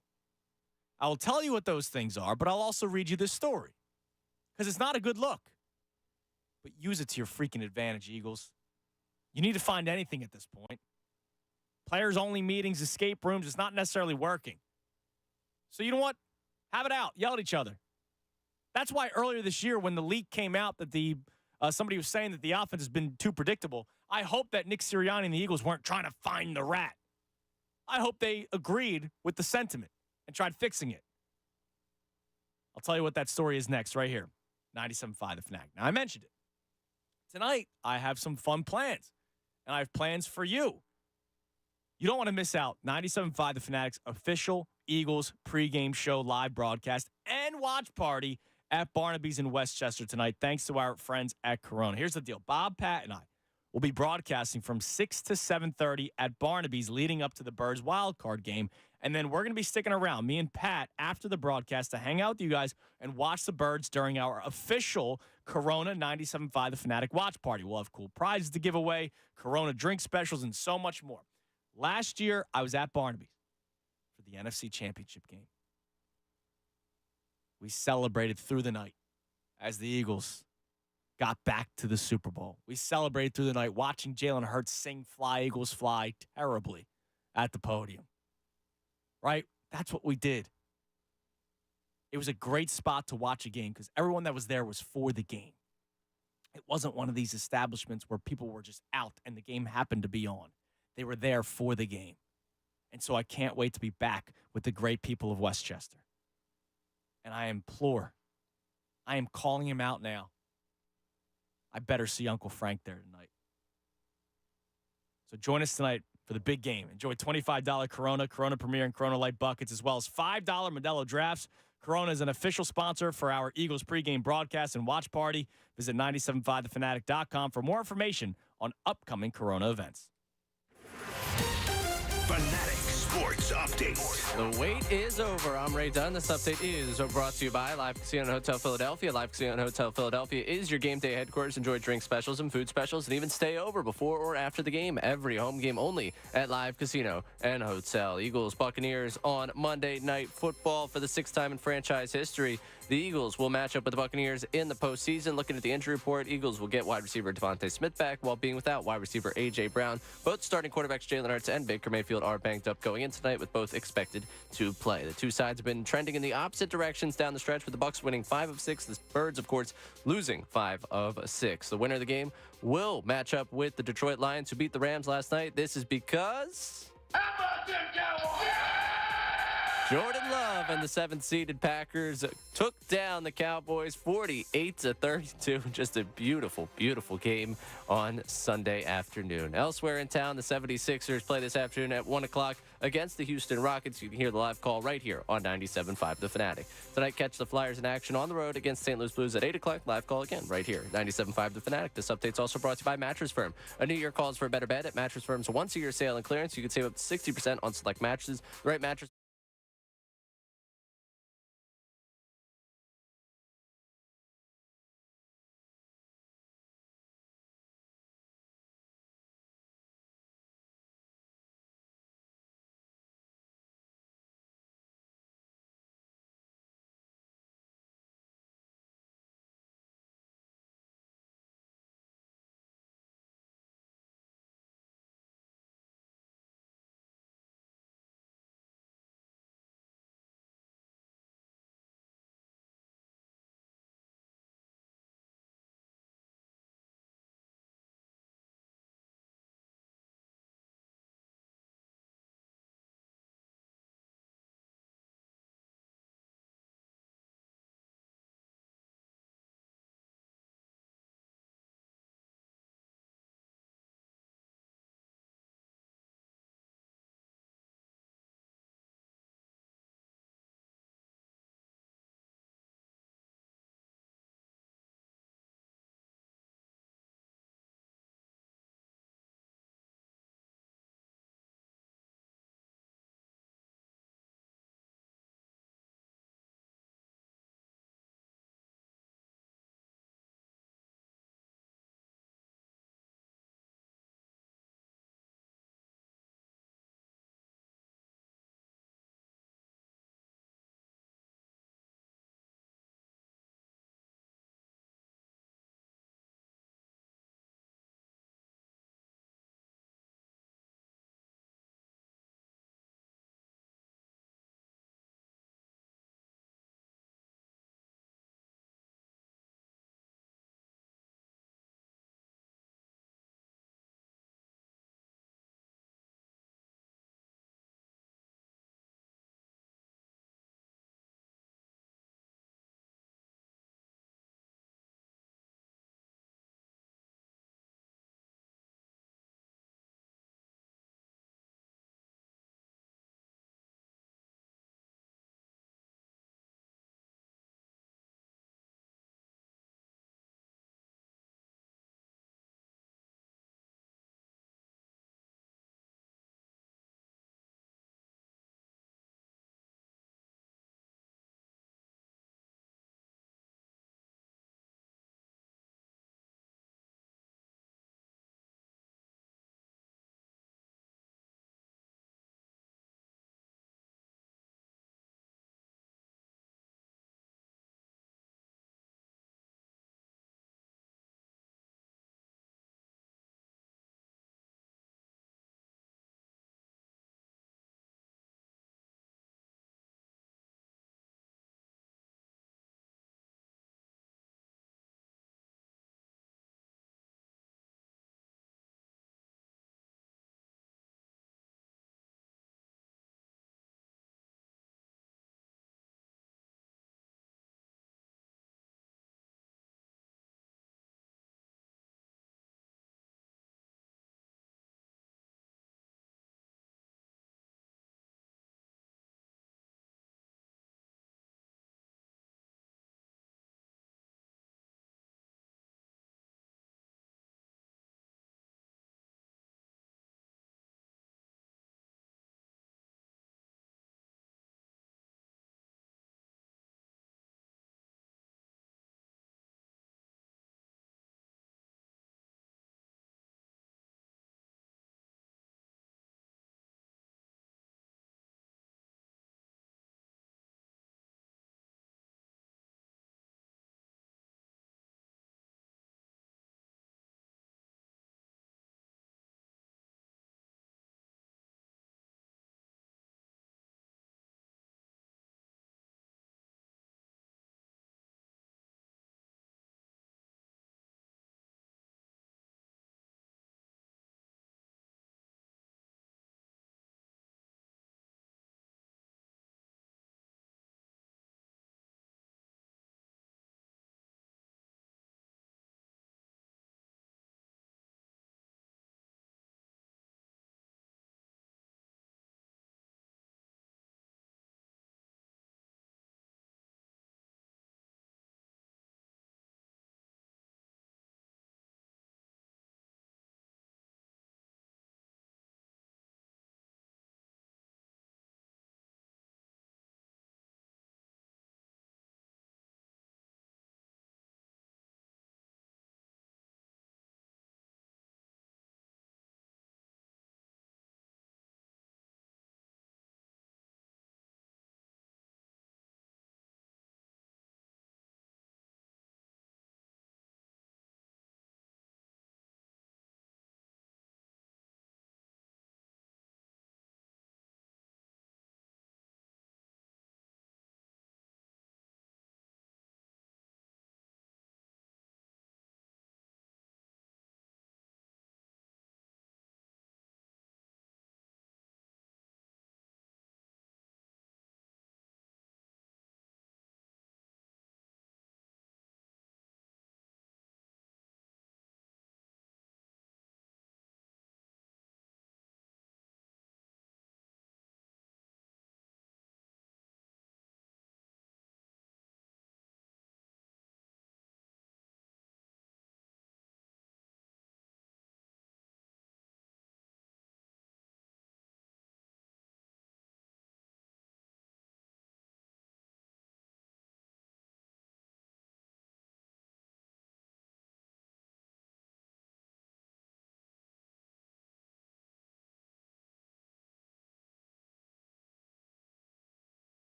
S2: I will tell you what those things are, but I'll also read you this story. Because it's not a good look. But use it to your freaking advantage, Eagles. You need to find anything at this point. Players-only meetings, escape rooms, it's not necessarily working. So you know what? Have it out. Yell at each other. That's why earlier this year when the leak came out that somebody was saying that the offense has been too predictable, I hope that Nick Sirianni and the Eagles weren't trying to find the rat. I hope they agreed with the sentiment and tried fixing it. I'll tell you what that story is next right here. 97.5 The Fanatic. Now, I mentioned it. Tonight, I have some fun plans, and I have plans for you. You don't want to miss out. 97.5 The Fanatic's official Eagles pregame show live broadcast and watch party at Barnaby's in Westchester tonight, thanks to our friends at Corona. Here's the deal. Bob, Pat, and I will be broadcasting from 6 to 7:30 at Barnaby's leading up to the Birds wildcard game. And then we're going to be sticking around, me and Pat, after the broadcast to hang out with you guys and watch the Birds during our official Corona 97.5 The Fanatic watch party. We'll have cool prizes to give away, Corona drink specials, and so much more. Last year, I was at Barnaby's for the NFC Championship game. We celebrated through the night as the Eagles got back to the Super Bowl. We celebrated through the night watching Jalen Hurts sing Fly, Eagles Fly terribly at the podium. Right? That's what we did. It was a great spot to watch a game because everyone that was there was for the game. It wasn't one of these establishments where people were just out and the game happened to be on. They were there for the game. And so I can't wait to be back with the great people of Westchester. And I am calling him out now. I better see Uncle Frank there tonight. So join us tonight for the big game. Enjoy $25 Corona, Corona Premier, and Corona Light buckets, as well as $5 Modelo drafts. Corona is an official sponsor for our Eagles pregame broadcast and watch party. Visit 975thefanatic.com for more information on upcoming Corona events.
S1: Fanatic Sports Update.
S7: The wait is over. I'm Ray Dunn. This update is brought to you by Live Casino and Hotel Philadelphia. Live Casino and Hotel Philadelphia is your game day headquarters. Enjoy drink specials and food specials and even stay over before or after the game. Every home game only at Live Casino and Hotel. Eagles Buccaneers on Monday Night Football for the 6th time in franchise history. The Eagles will match up with the Buccaneers in the postseason. Looking at the injury report, Eagles will get wide receiver Devontae Smith back while being without wide receiver A.J. Brown. Both starting quarterbacks Jalen Hurts and Baker Mayfield are banged up going in tonight, with both expected to play. The two sides have been trending in the opposite directions down the stretch, with the Bucs winning 5 of 6. The Birds, of course, losing 5 of 6. The winner of the game will match up with the Detroit Lions, who beat the Rams last night. This is because Jordan Love and the 7th-seeded Packers took down the Cowboys 48-32. Just a beautiful, beautiful game on Sunday afternoon. Elsewhere in town, the 76ers play this afternoon at 1 o'clock against the Houston Rockets. You can hear the live call right here on 97.5 The Fanatic. Tonight, catch the Flyers in action on the road against St. Louis Blues at 8 o'clock. Live call again right here, 97.5 The Fanatic. This update's also brought to you by Mattress Firm. A new year calls for a better bed at Mattress Firm's once-a-year sale and clearance. You can save up to 60% on select mattresses. The right mattress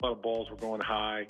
S10: A lot of balls were going high.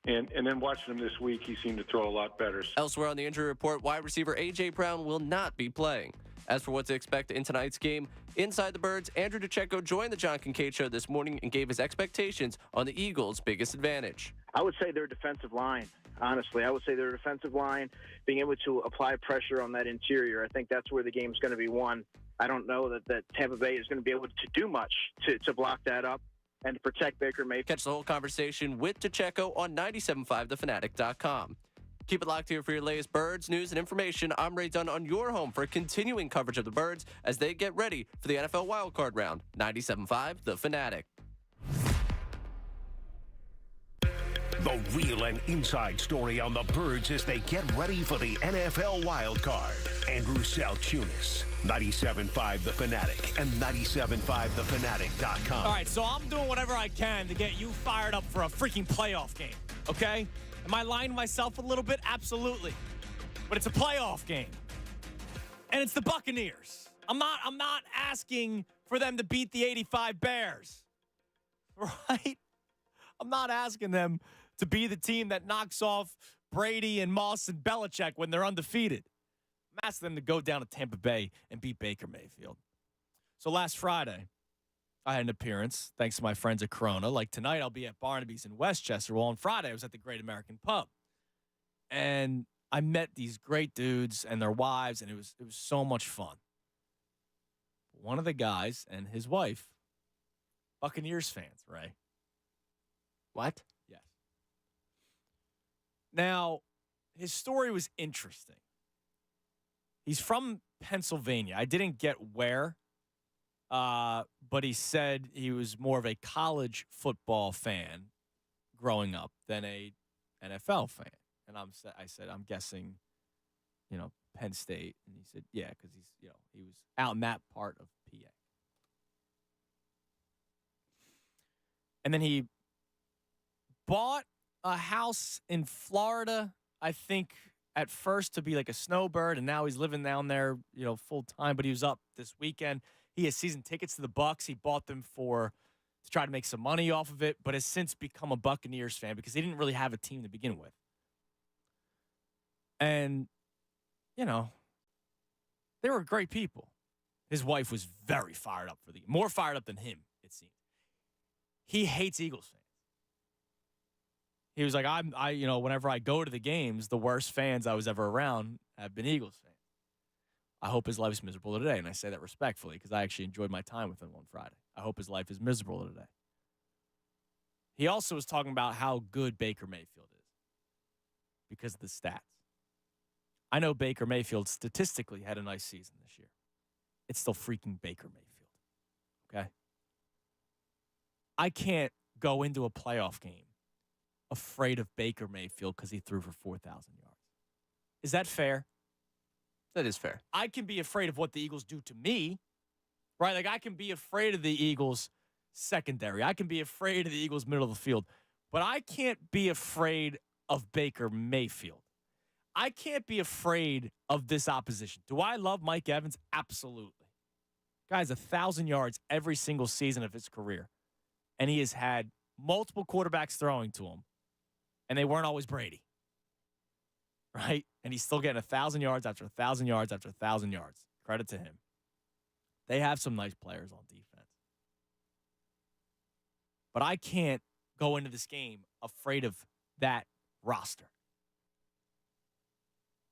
S10: And then watching him this week, he seemed to throw a lot better.
S7: Elsewhere on the injury report, wide receiver A.J. Brown will not be playing. As for what to expect in tonight's game, inside the Birds, Andrew DeCecco joined the John Kincaid Show this morning and gave his expectations on the Eagles' biggest advantage.
S11: I would say their defensive line, honestly. I would say their defensive line, being able to apply pressure on that interior. I think that's where the game's going to be won. I don't know that Tampa Bay is going to be able to do much to block that up and to protect Baker Mayfield.
S7: Catch the whole conversation with DeCecco on 97.5thefanatic.com. Keep it locked here for your latest Birds news and information. I'm Ray Dunn on your home for continuing coverage of the Birds as they get ready for the NFL wildcard round. 97.5 The Fanatic.
S1: The real and inside story on the Birds as they get ready for the NFL wildcard. Andrew Salchunas, 97.5 The Fanatic and 97.5thefanatic.com.
S2: All right, so I'm doing whatever I can to get you fired up for a freaking playoff game, okay? Am I lying to myself a little bit? Absolutely. But it's a playoff game. And it's the Buccaneers. I'm not asking for them to beat the 85 Bears. Right? I'm not asking them to be the team that knocks off Brady and Moss and Belichick when they're undefeated. I'm asking them to go down to Tampa Bay and beat Baker Mayfield. So last Friday, I had an appearance, thanks to my friends at Corona. Like tonight, I'll be at Barnaby's in Westchester. Well, on Friday, I was at the Great American Pub. And I met these great dudes and their wives, and it was so much fun. One of the guys and his wife, Buccaneers fans, Ray.
S7: What?
S2: Yes. Now, his story was interesting. He's from Pennsylvania. I didn't get where. But he said he was more of a college football fan growing up than a NFL fan. And I said, I'm guessing, Penn State. And he said, yeah, because he was out in that part of PA. And then he bought a house in Florida, I think, at first to be like a snowbird, and now he's living down there, full time. But he was up this weekend. He has season tickets to the Bucs. He bought them to try to make some money off of it, but has since become a Buccaneers fan because he didn't really have a team to begin with. And, they were great people. His wife was very fired up more fired up than him, it seemed. He hates Eagles fans. He was like, whenever I go to the games, the worst fans I was ever around have been Eagles fans. I hope his life is miserable today, and I say that respectfully because I actually enjoyed my time with him on Friday. I hope his life is miserable today. He also was talking about how good Baker Mayfield is because of the stats. I know Baker Mayfield statistically had a nice season this year. It's still freaking Baker Mayfield, okay? I can't go into a playoff game afraid of Baker Mayfield because he threw for 4,000 yards. Is that fair?
S7: That is fair.
S2: I can be afraid of what the Eagles do to me, right? Like, I can be afraid of the Eagles' secondary. I can be afraid of the Eagles' middle of the field. But I can't be afraid of Baker Mayfield. I can't be afraid of this opposition. Do I love Mike Evans? Absolutely. Guy's 1,000 yards every single season of his career. And he has had multiple quarterbacks throwing to him. And they weren't always Brady. Right? And he's still getting 1,000 yards after 1,000 yards after 1,000 yards. Credit to him. They have some nice players on defense. But I can't go into this game afraid of that roster.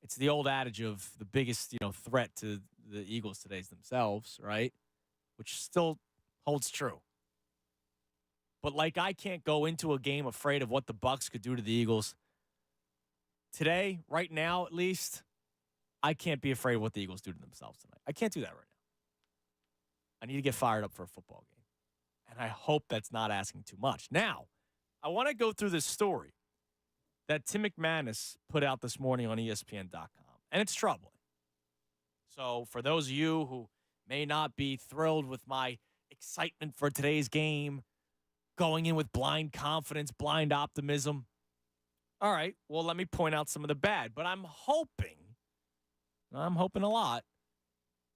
S2: It's the old adage of the biggest, threat to the Eagles today is themselves, right? Which still holds true. But like I can't go into a game afraid of what the Bucs could do to the Eagles. Today, right now at least, I can't be afraid of what the Eagles do to themselves tonight. I can't do that right now. I need to get fired up for a football game. And I hope that's not asking too much. Now, I want to go through this story that Tim McManus put out this morning on ESPN.com. And it's troubling. So for those of you who may not be thrilled with my excitement for today's game, going in with blind confidence, blind optimism, all right, well, let me point out some of the bad. But I'm hoping a lot,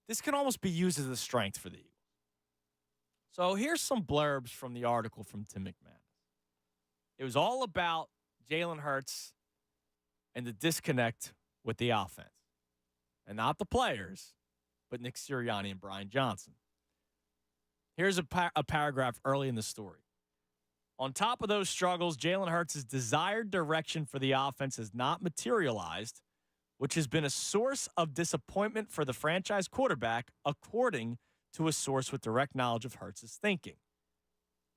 S2: this can almost be used as a strength for the Eagles. So here's some blurbs from the article from Tim McManus. It was all about Jalen Hurts and the disconnect with the offense. And not the players, but Nick Sirianni and Brian Johnson. Here's a paragraph early in the story. On top of those struggles, Jalen Hurts' desired direction for the offense has not materialized, which has been a source of disappointment for the franchise quarterback, according to a source with direct knowledge of Hurts' thinking.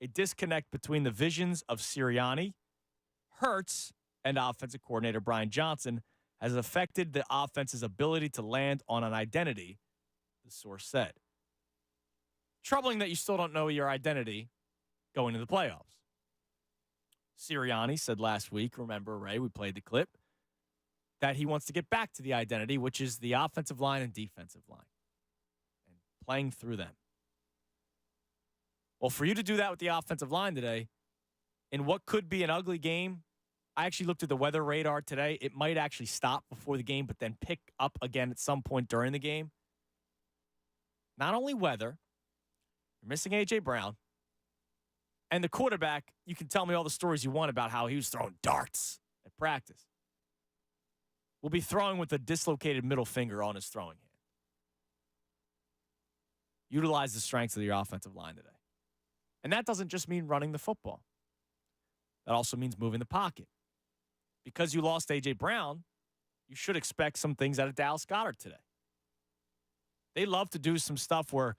S2: A disconnect between the visions of Sirianni, Hurts, and offensive coordinator Brian Johnson has affected the offense's ability to land on an identity, the source said. Troubling that you still don't know your identity going to the playoffs. Sirianni said last week, remember, Ray, we played the clip, that he wants to get back to the identity, which is the offensive line and defensive line, and playing through them. Well, for you to do that with the offensive line today, in what could be an ugly game, I actually looked at the weather radar today. It might actually stop before the game, but then pick up again at some point during the game. Not only weather, you're missing A.J. Brown, and the quarterback, you can tell me all the stories you want about how he was throwing darts at practice. Will be throwing with a dislocated middle finger on his throwing hand. Utilize the strengths of your offensive line today. And that doesn't just mean running the football. That also means moving the pocket. Because you lost A.J. Brown, you should expect some things out of Dallas Goedert today. They love to do some stuff where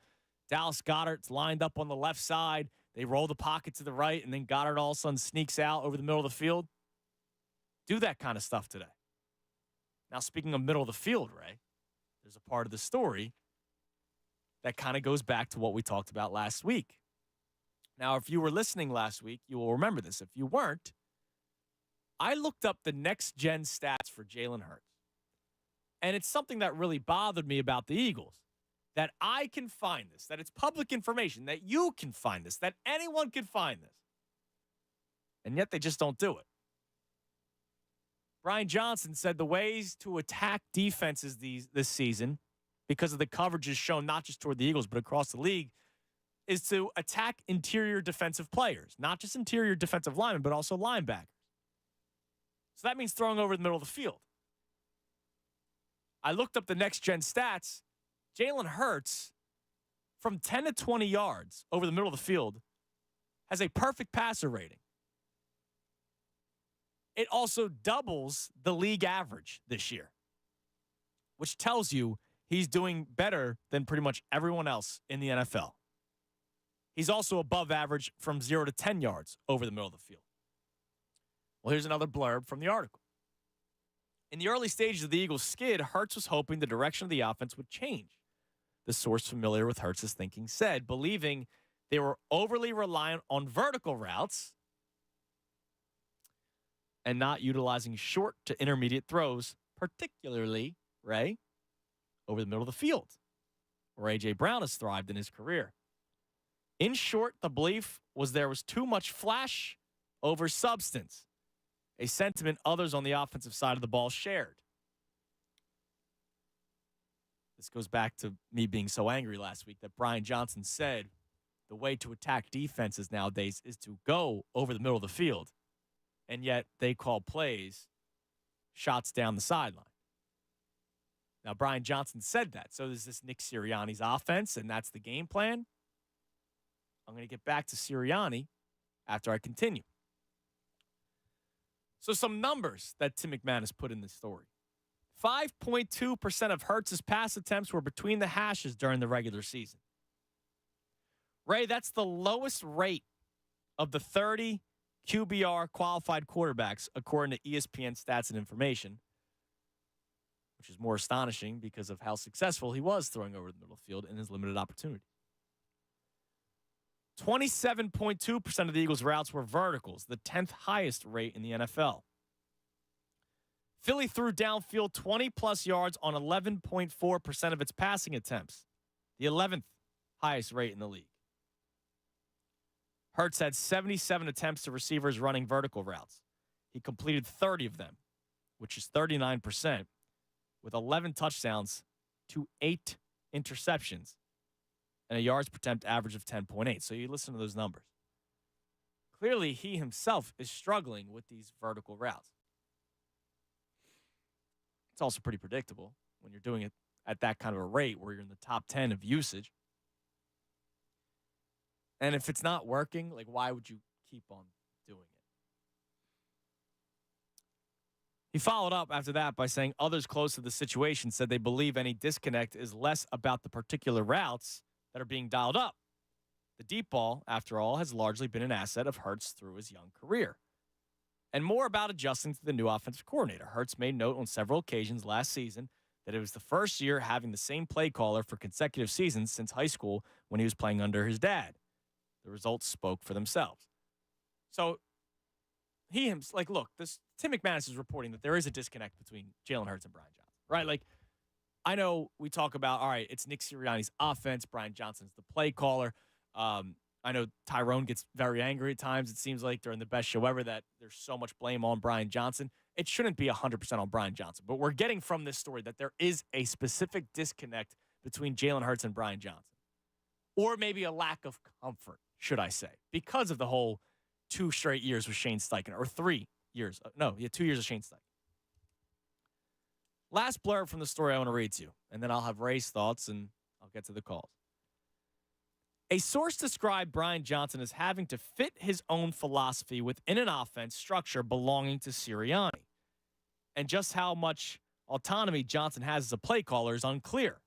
S2: Dallas Goedert's lined up on the left side, they roll the pocket to the right, and then Goedert all of a sudden sneaks out over the middle of the field. Do that kind of stuff today. Now, speaking of middle of the field, Ray, there's a part of the story that kind of goes back to what we talked about last week. Now, if you were listening last week, you will remember this. If you weren't, I looked up the next-gen stats for Jalen Hurts. And it's something that really bothered me about the Eagles, that I can find this, that it's public information, that you can find this, that anyone can find this. And yet they just don't do it. Brian Johnson said the ways to attack defenses this season, because of the coverages shown not just toward the Eagles but across the league, is to attack interior defensive players, not just interior defensive linemen, but also linebackers. So that means throwing over the middle of the field. I looked up the next-gen stats. Jalen Hurts, from 10 to 20 yards over the middle of the field, has a perfect passer rating. It also doubles the league average this year, which tells you he's doing better than pretty much everyone else in the NFL. He's also above average from 0 to 10 yards over the middle of the field. Well, here's another blurb from the article. In the early stages of the Eagles' skid, Hurts was hoping the direction of the offense would change. The source familiar with Hurts' thinking said, believing they were overly reliant on vertical routes and not utilizing short to intermediate throws, particularly, Ray, over the middle of the field, where A.J. Brown has thrived in his career. In short, the belief was there was too much flash over substance, a sentiment others on the offensive side of the ball shared. This goes back to me being so angry last week that Brian Johnson said the way to attack defenses nowadays is to go over the middle of the field, and yet they call plays shots down the sideline. Now, Brian Johnson said that. So there's this Nick Sirianni's offense, and that's the game plan. I'm going to get back to Sirianni after I continue. So some numbers that Tim McMahon has put in this story. 5.2% of Hurts' pass attempts were between the hashes during the regular season. Ray, that's the lowest rate of the 30 QBR qualified quarterbacks, according to ESPN Stats and Information, which is more astonishing because of how successful he was throwing over the middle of the field in his limited opportunity. 27.2% of the Eagles' routes were verticals, the 10th highest rate in the NFL. Philly threw downfield 20-plus yards on 11.4% of its passing attempts, the 11th highest rate in the league. Hurts had 77 attempts to receivers running vertical routes. He completed 30 of them, which is 39%, with 11 touchdowns to 8 interceptions and a yards per attempt average of 10.8. So you listen to those numbers. clearly he himself is struggling with these vertical routes. It's also pretty predictable when you're doing it at that kind of a rate where you're in the top 10 of usage. And if it's not working, like, why would you keep on doing it? He followed up after that by saying others close to the situation said they believe any disconnect is less about the particular routes that are being dialed up. The deep ball, after all, has largely been an asset of Hurts through his young career. And more about adjusting to the new offensive coordinator. Hurts made note on several occasions last season that it was the first year having the same play caller for consecutive seasons since high school when he was playing under his dad. The results spoke for themselves. So look, Tim McManus is reporting that there is a disconnect between Jalen Hurts and Brian Johnson, right? Like, I know we talk about, all right, it's Nick Sirianni's offense. Brian Johnson's the play caller. I know Tyrone gets very angry at times. It seems like during the best show ever that there's so much blame on Brian Johnson. It shouldn't be 100% on Brian Johnson, but we're getting from this story that there is a specific disconnect between Jalen Hurts and Brian Johnson, or maybe a lack of comfort, should I say, because of the whole 2 straight years with Shane Steichen, or 3 years. 2 years of Shane Steichen. Last blurb from the story I want to read to you, and then I'll have Ray's thoughts, and I'll get to the calls. A source described Brian Johnson as having to fit his own philosophy within an offense structure belonging to Sirianni. And just how much autonomy Johnson has as a play caller is unclear.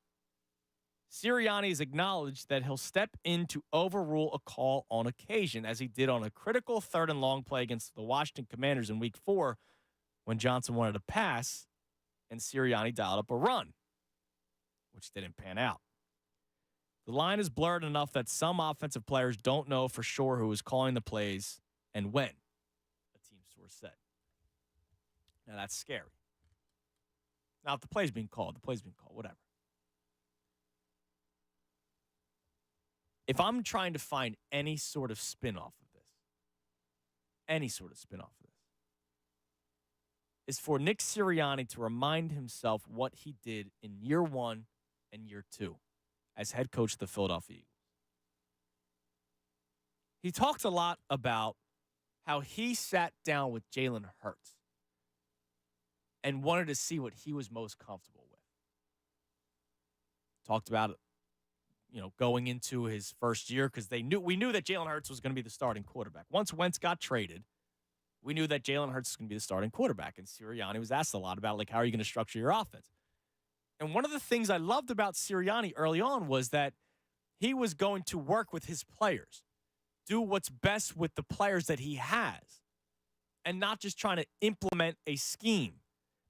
S2: Sirianni has acknowledged that he'll step in to overrule a call on occasion, as he did on a critical 3rd and long play against the Washington Commanders in Week 4 when Johnson wanted to pass and Sirianni dialed up a run, which didn't pan out. The line is blurred enough that some offensive players don't know for sure who is calling the plays and when, a team source said. Now, that's scary. Now, if the play's being called, whatever. If I'm trying to find any sort of spin-off of this, is for Nick Sirianni to remind himself what he did in year 1 and year 2 as head coach of the Philadelphia Eagles. He talked a lot about how he sat down with Jalen Hurts and wanted to see what he was most comfortable with. Talked about, going into his first year, because we knew that Jalen Hurts was going to be the starting quarterback. Once Wentz got traded, we knew that Jalen Hurts was going to be the starting quarterback, and Sirianni was asked a lot about, how are you going to structure your offense? And one of the things I loved about Sirianni early on was that he was going to work with his players, do what's best with the players that he has, and not just trying to implement a scheme,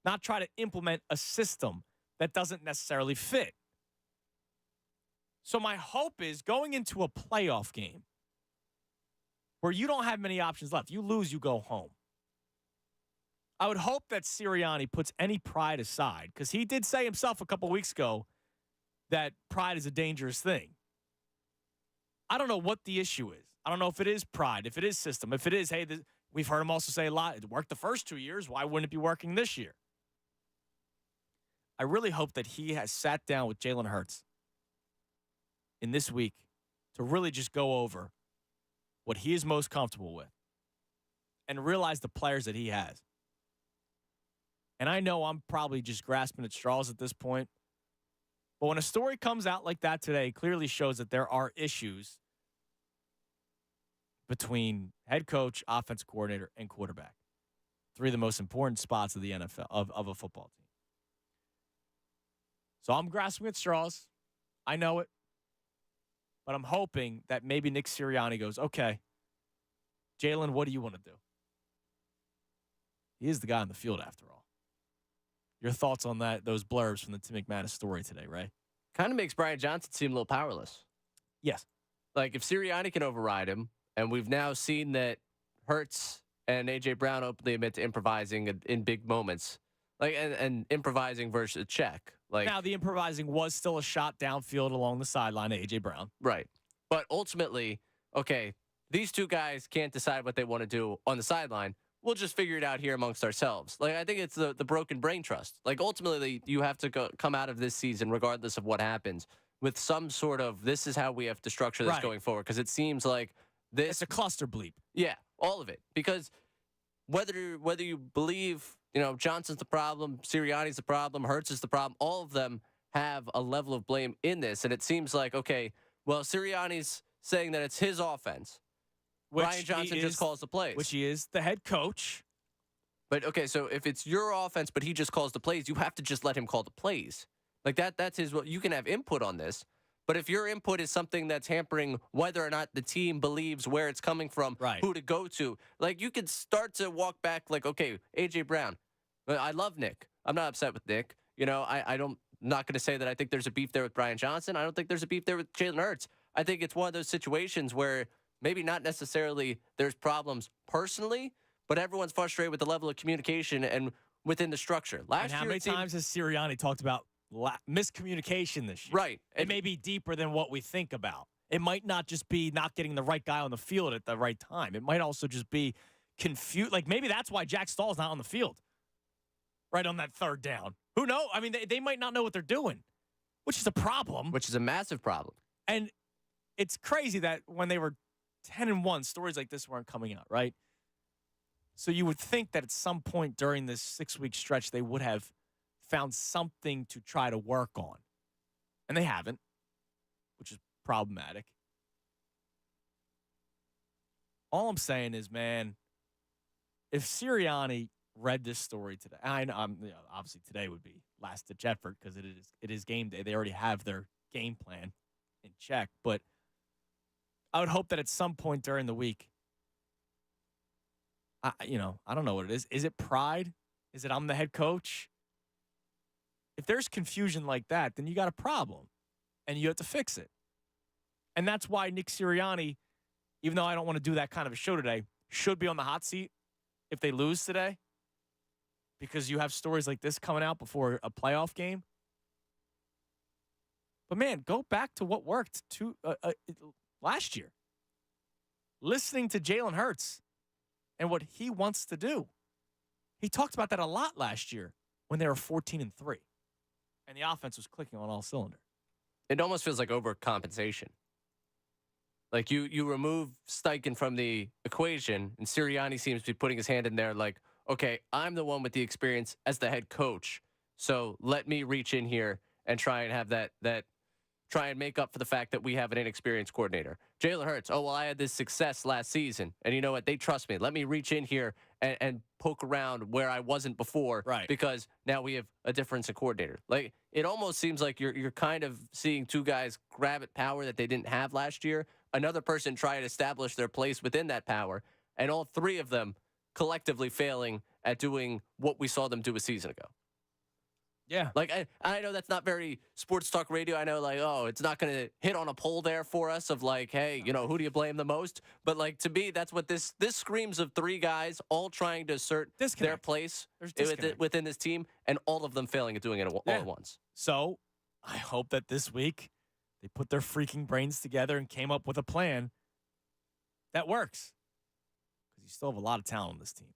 S2: not try to implement a system that doesn't necessarily fit. So my hope is going into a playoff game where you don't have many options left. You lose, you go home. I would hope that Sirianni puts any pride aside, because he did say himself a couple weeks ago that pride is a dangerous thing. I don't know what the issue is. I don't know if it is pride, if it is system, if it is, hey, we've heard him also say a lot, it worked the first 2 years. Why wouldn't it be working this year? I really hope that he has sat down with Jalen Hurts in this week to really just go over what he is most comfortable with and realize the players that he has. And I know I'm probably just grasping at straws at this point, but when a story comes out like that today, it clearly shows that there are issues between head coach, offense coordinator, and quarterback. 3 of the most important spots of the NFL, of a football team. So I'm grasping at straws. I know it. But I'm hoping that maybe Nick Sirianni goes, okay, Jalen, what do you want to do? He is the guy on the field after all. Your thoughts on those blurbs from the Tim McManus story today, Ray?
S7: Kind of makes Brian Johnson seem a little powerless.
S2: Yes.
S7: Like, if Sirianni can override him, and we've now seen that Hurts and A.J. Brown openly admit to improvising in big moments, and improvising versus a check.
S2: Now, the improvising was still a shot downfield along the sideline to A.J. Brown.
S7: Right. But ultimately, okay, these 2 guys can't decide what they want to do on the sideline. We'll just figure it out here amongst ourselves. I think it's the broken brain trust. Ultimately, you have to come out of this season, regardless of what happens, with some sort of, this is how we have to structure this going forward. Because it seems like this...
S2: It's a cluster bleep.
S7: Yeah. All of it. Because whether you believe, Johnson's the problem, Sirianni's the problem, Hurts is the problem, all of them have a level of blame in this. And it seems like, okay, well, Sirianni's saying that it's his offense. Brian Johnson just calls the plays.
S12: Which he is the head coach.
S7: But, okay, so if it's your offense, but he just calls the plays, you have to just let him call the plays. Like, that's his. You can have input on this. But if your input is something that's hampering whether or not the team believes where it's coming from, who to go to, like, you could start to walk back like, okay, A.J. Brown. I love Nick. I'm not upset with Nick. I'm not going to say that I think there's a beef there with Brian Johnson. I don't think there's a beef there with Jalen Hurts. I think it's one of those situations where maybe not necessarily there's problems personally, but everyone's frustrated with the level of communication and within the structure.
S12: And how many times has Sirianni talked about miscommunication this year?
S7: Right.
S12: It may be deeper than what we think about. It might not just be not getting the right guy on the field at the right time. It might also just be confused. Like, maybe that's why Jack Stahl's not on the field right on that third down. Who knows? I mean, they might not know what they're doing, which is a problem.
S7: Which is a massive problem.
S12: And it's crazy that when they were 10-1, stories like this weren't coming out, right? So you would think that at some point during this 6-week stretch, they would have found something to try to work on. And they haven't, which is problematic. All I'm saying is, man, if Sirianni read this story today, I know, obviously today would be last-ditch effort because it is game day. They already have their game plan in check. But I would hope that at some point during the week, I don't know what it is. Is it pride? Is it I'm the head coach? If there's confusion like that, then you got a problem, and you have to fix it. And that's why Nick Sirianni, even though I don't want to do that kind of a show today, should be on the hot seat if they lose today, because you have stories like this coming out before a playoff game. But, man, go back to what worked last year. Listening to Jalen Hurts and what he wants to do. He talked about that a lot last year when they were 14-3. And the offense was clicking on all cylinders.
S7: It almost feels like overcompensation. Like you remove Steichen from the equation, and Sirianni seems to be putting his hand in there like, okay, I'm the one with the experience as the head coach, so let me reach in here and try and have that try and make up for the fact that we have an inexperienced coordinator. Jalen Hurts, oh, well, I had this success last season, and you know what? They trust me. Let me reach in here and poke around where I wasn't before,
S12: right?
S7: Because now we have a difference in coordinator. Like, it almost seems like you're kind of seeing two guys grab at power that they didn't have last year, another person try to establish their place within that power, and all three of them collectively failing at doing what we saw them do a season ago.
S12: Yeah.
S7: Like, I know that's not very sports talk radio. I know, like, oh, it's not going to hit on a poll there for us of, like, hey, who do you blame the most? But, like, to me, that's what this screams of three guys all trying to assert their place within this team, and all of them failing at doing it all at once.
S12: So I hope that this week they put their freaking brains together and came up with a plan that works. Because you still have a lot of talent on this team.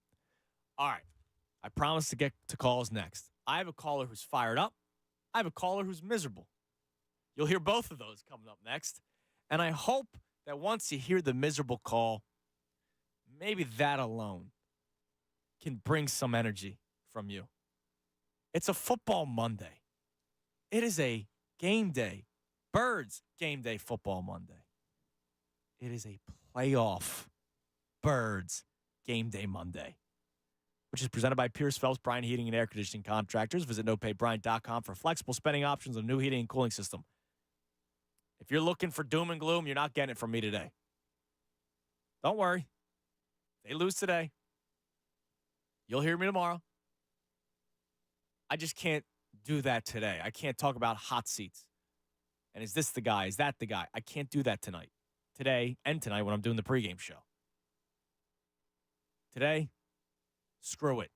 S12: All right. I promise to get to calls next. I have a caller who's fired up. I have a caller who's miserable. You'll hear both of those coming up next. And I hope that once you hear the miserable call, maybe that alone can bring some energy from you. It's a football Monday. It is a game day. Birds game day football Monday. It is a playoff Birds game day Monday, which is presented by Pierce Phelps Bryant Heating and Air Conditioning Contractors. Visit nopayBryant.com for flexible spending options on a new heating and cooling system. If you're looking for doom and gloom, you're not getting it from me today. Don't worry. They lose today. You'll hear me tomorrow. I just can't do that today. I can't talk about hot seats. And is this the guy? Is that the guy? I can't do that today and tonight when I'm doing the pregame show. Today, screw it.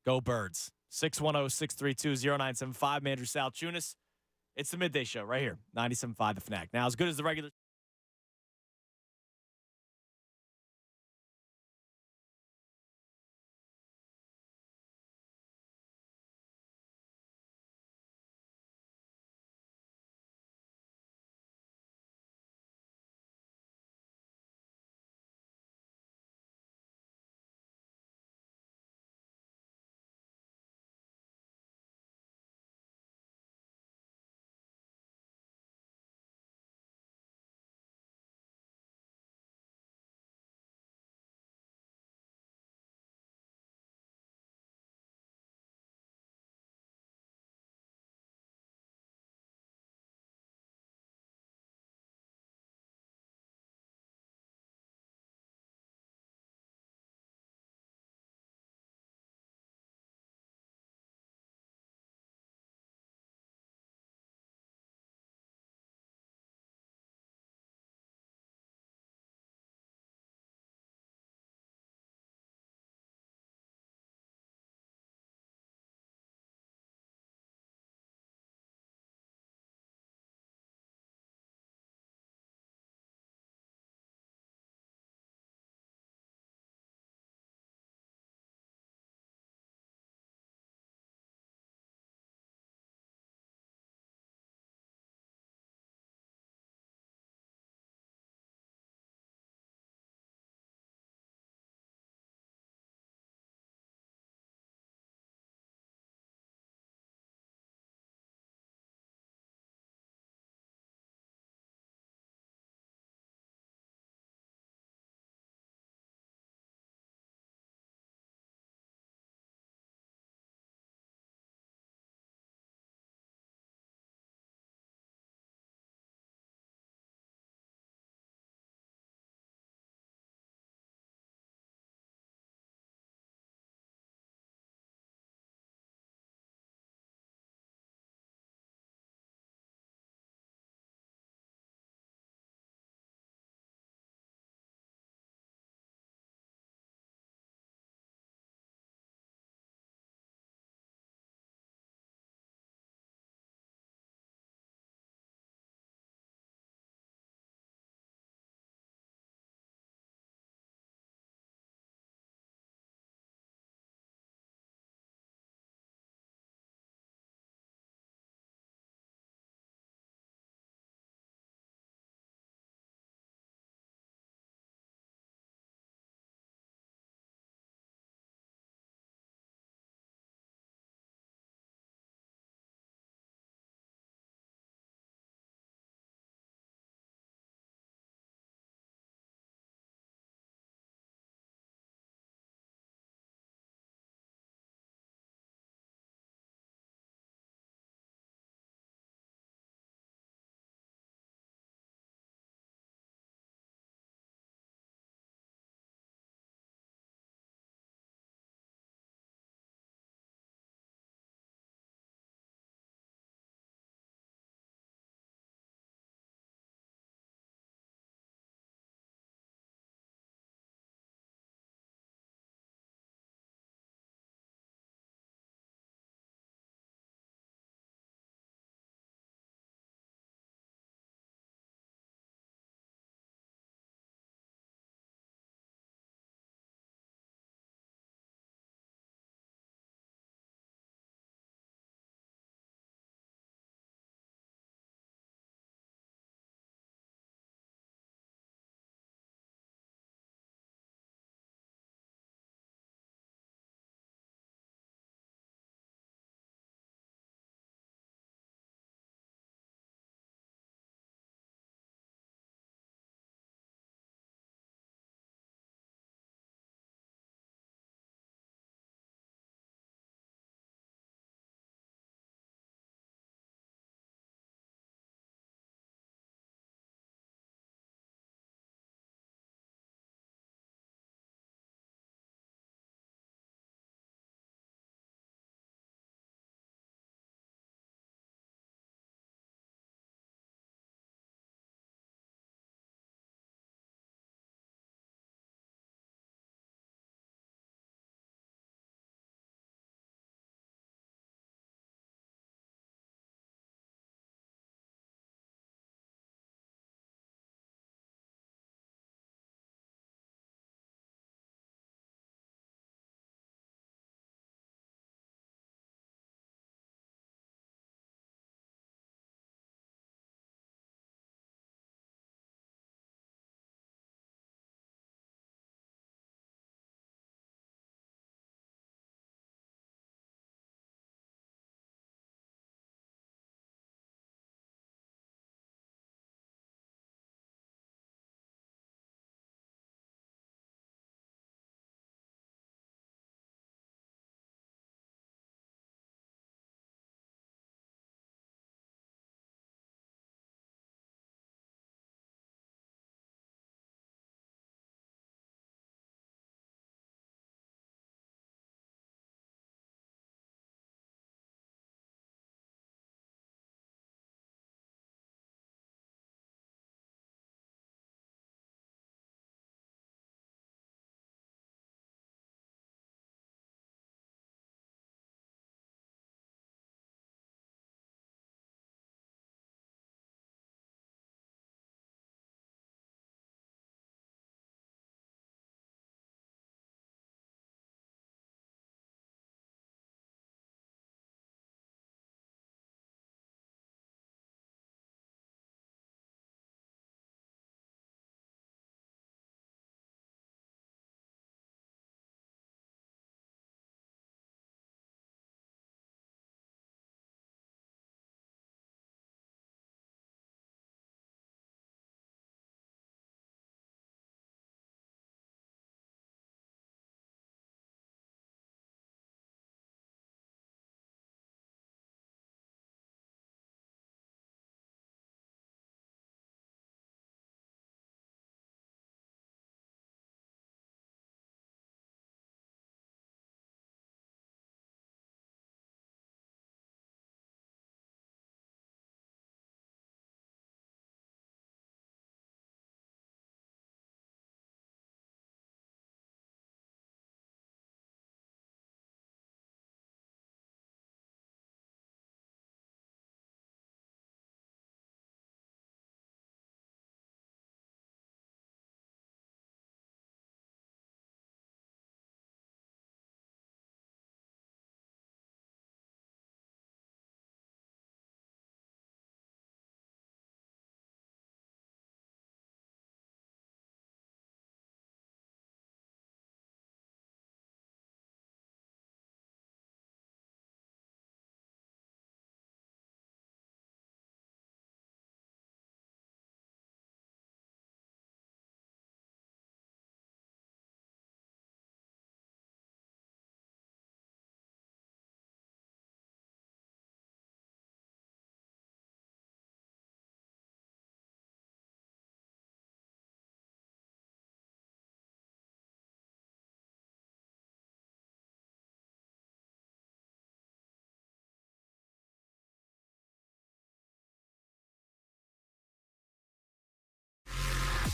S12: Go Birds. 610-632-0975. Andrew Sal Tunis. It's the Midday Show right here. 97.5 The Fanatic. Now, as good as the regular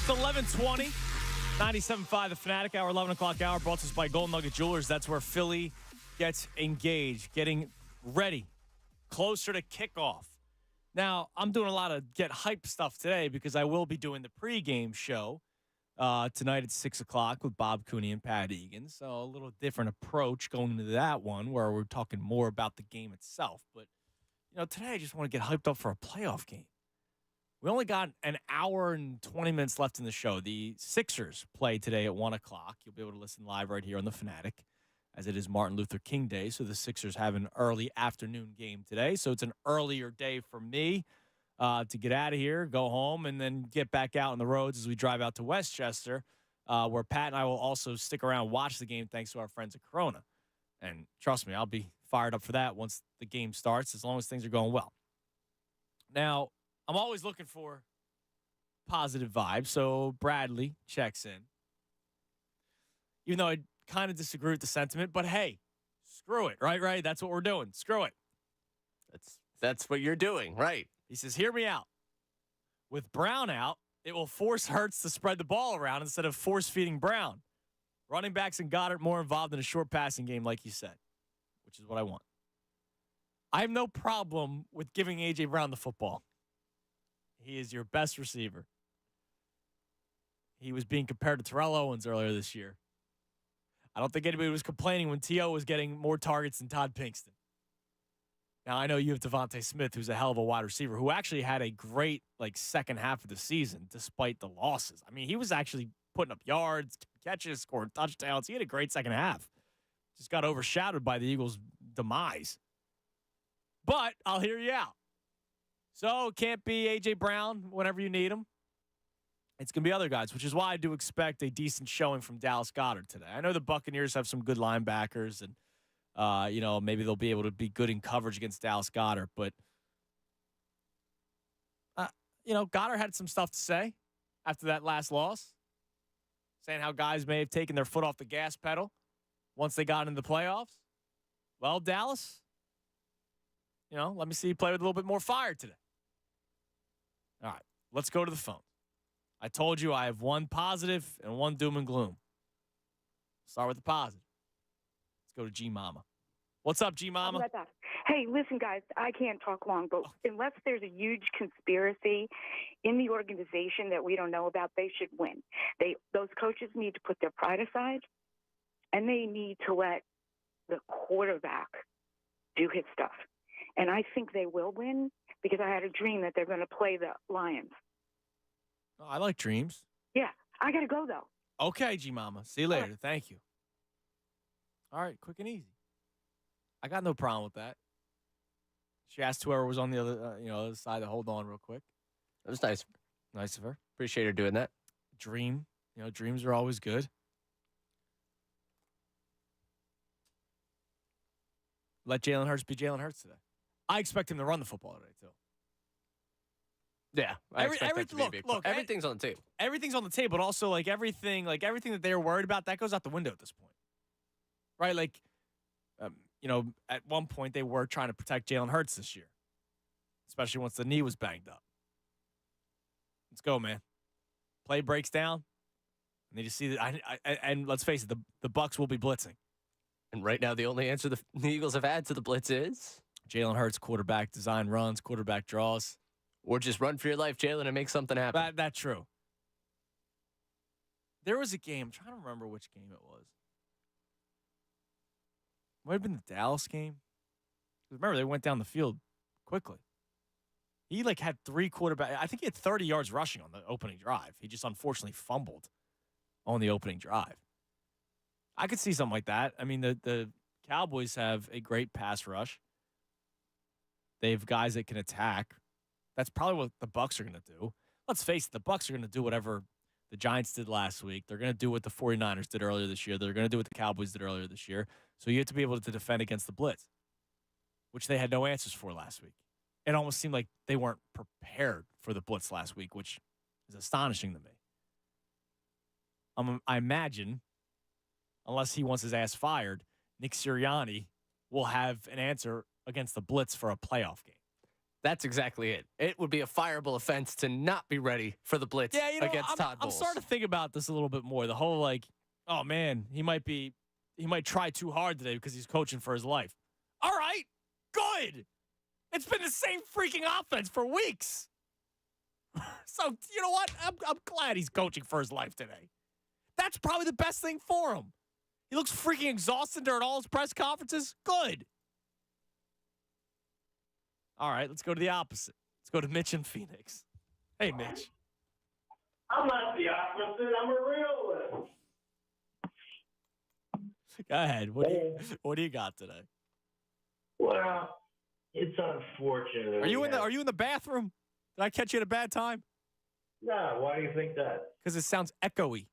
S12: It's 11:20. 97.5 The Fanatic, our 11 o'clock hour, brought to us by Golden Nugget Jewelers. That's where Philly gets engaged, getting ready, closer to kickoff. Now, I'm doing a lot of get hype stuff today because I will be doing the pregame show tonight at 6 o'clock with Bob Cooney and Pat Egan. So a little different approach going into that one where we're talking more about the game itself. But, today I just want to get hyped up for a playoff game. We only got an hour and 20 minutes left in the show. The Sixers play today at 1 o'clock. You'll be able to listen live right here on the Fanatic, as it is Martin Luther King Day. So the Sixers have an early afternoon game today. So it's an earlier day for me to get out of here, go home, and then get back out on the roads as we drive out to Westchester, where Pat and I will also stick around and watch the game thanks to our friends at Corona. And trust me, I'll be fired up for that once the game starts, as long as things are going well. Now, I'm always looking for positive vibes, so Bradley checks in. Even though I kind of disagree with the sentiment, but hey, screw it, right? That's what we're doing. Screw it.
S7: That's what you're doing, right?
S12: He says, hear me out. With Brown out, it will force Hurts to spread the ball around instead of force-feeding Brown. Running backs and Goddard more involved in a short passing game, like you said, which is what I want. I have no problem with giving A.J. Brown the football. He is your best receiver. He was being compared to Terrell Owens earlier this year. I don't think anybody was complaining when T.O. was getting more targets than Todd Pinkston. Now, I know you have Devontae Smith, who's a hell of a wide receiver, who actually had a great second half of the season despite the losses. I mean, he was actually putting up yards, catches, scoring touchdowns. He had a great second half. Just got overshadowed by the Eagles' demise. But I'll hear you out. So it can't be A.J. Brown whenever you need him. It's going to be other guys, which is why I do expect a decent showing from Dallas Goedert today. I know the Buccaneers have some good linebackers, and, maybe they'll be able to be good in coverage against Dallas Goedert. But, Goddard had some stuff to say after that last loss, saying how guys may have taken their foot off the gas pedal once they got into the playoffs. Well, Dallas, let me see you play with a little bit more fire today. All right, let's go to the phone. I told you I have one positive and one doom and gloom. Start with the positive. Let's go to G Mama. What's up, G Mama?
S13: Right back. Hey, listen, guys, I can't talk long, but unless there's a huge conspiracy in the organization that we don't know about, they should win. Those coaches need to put their pride aside, and they need to let the quarterback do his stuff. And I think they will win because I had a dream that they're going to play the Lions.
S12: Oh, I like dreams.
S13: Yeah, I got to go, though.
S12: Okay, G Mama. See you later. Right. Thank you. All right, quick and easy. I got no problem with that. She asked whoever was on the other side to hold on real quick.
S7: That was nice.
S12: Nice of her.
S7: Appreciate her doing that.
S12: Dream. Dreams are always good. Let Jalen Hurts be Jalen Hurts today. I expect him to run the football today, too.
S7: Yeah, I expect that to be a big part. Everything's on the table.
S12: Everything's on the table, but also everything that they were worried about, that goes out the window at this point, right? At one point they were trying to protect Jalen Hurts this year, especially once the knee was banged up. Let's go, man. Play breaks down. I need to see that. And let's face it, the Bucs will be blitzing.
S7: And right now, the only answer the Eagles have had to the blitz is
S12: Jalen Hurts, quarterback design runs, quarterback draws.
S7: Or just run for your life, Jalen, and make something happen.
S12: That's true. There was a game. I'm trying to remember which game it was. Might have been the Dallas game. Remember, they went down the field quickly. He had three quarterbacks. I think he had 30 yards rushing on the opening drive. He just unfortunately fumbled on the opening drive. I could see something like that. I mean, the Cowboys have a great pass rush. They have guys that can attack. That's probably what the Bucs are going to do. Let's face it, the Bucs are going to do whatever the Giants did last week. They're going to do what the 49ers did earlier this year. They're going to do what the Cowboys did earlier this year. So you have to be able to defend against the blitz, which they had no answers for last week. It almost seemed like they weren't prepared for the blitz last week, which is astonishing to me. I imagine, unless he wants his ass fired, Nick Sirianni will have an answer against the blitz for a playoff game.
S7: That's exactly it. It would be a fireable offense to not be ready for the blitz against Todd
S12: I'm
S7: Bowles.
S12: starting to think about this a little bit more. The whole oh man, he might try too hard today because he's coaching for his life. All right, good. It's been the same freaking offense for weeks. So you know what? I'm glad he's coaching for his life today. That's probably the best thing for him. He looks freaking exhausted during all his press conferences. Good. All right, let's go to the opposite. Let's go to Mitch in Phoenix. Hey, Mitch.
S14: I'm not the opposite. I'm a realist.
S12: Go ahead. What do you got today?
S14: Well, it's unfortunate.
S12: Are you in the bathroom? Did I catch you at a bad time?
S14: No. Why do you think that?
S12: Because it sounds echoey.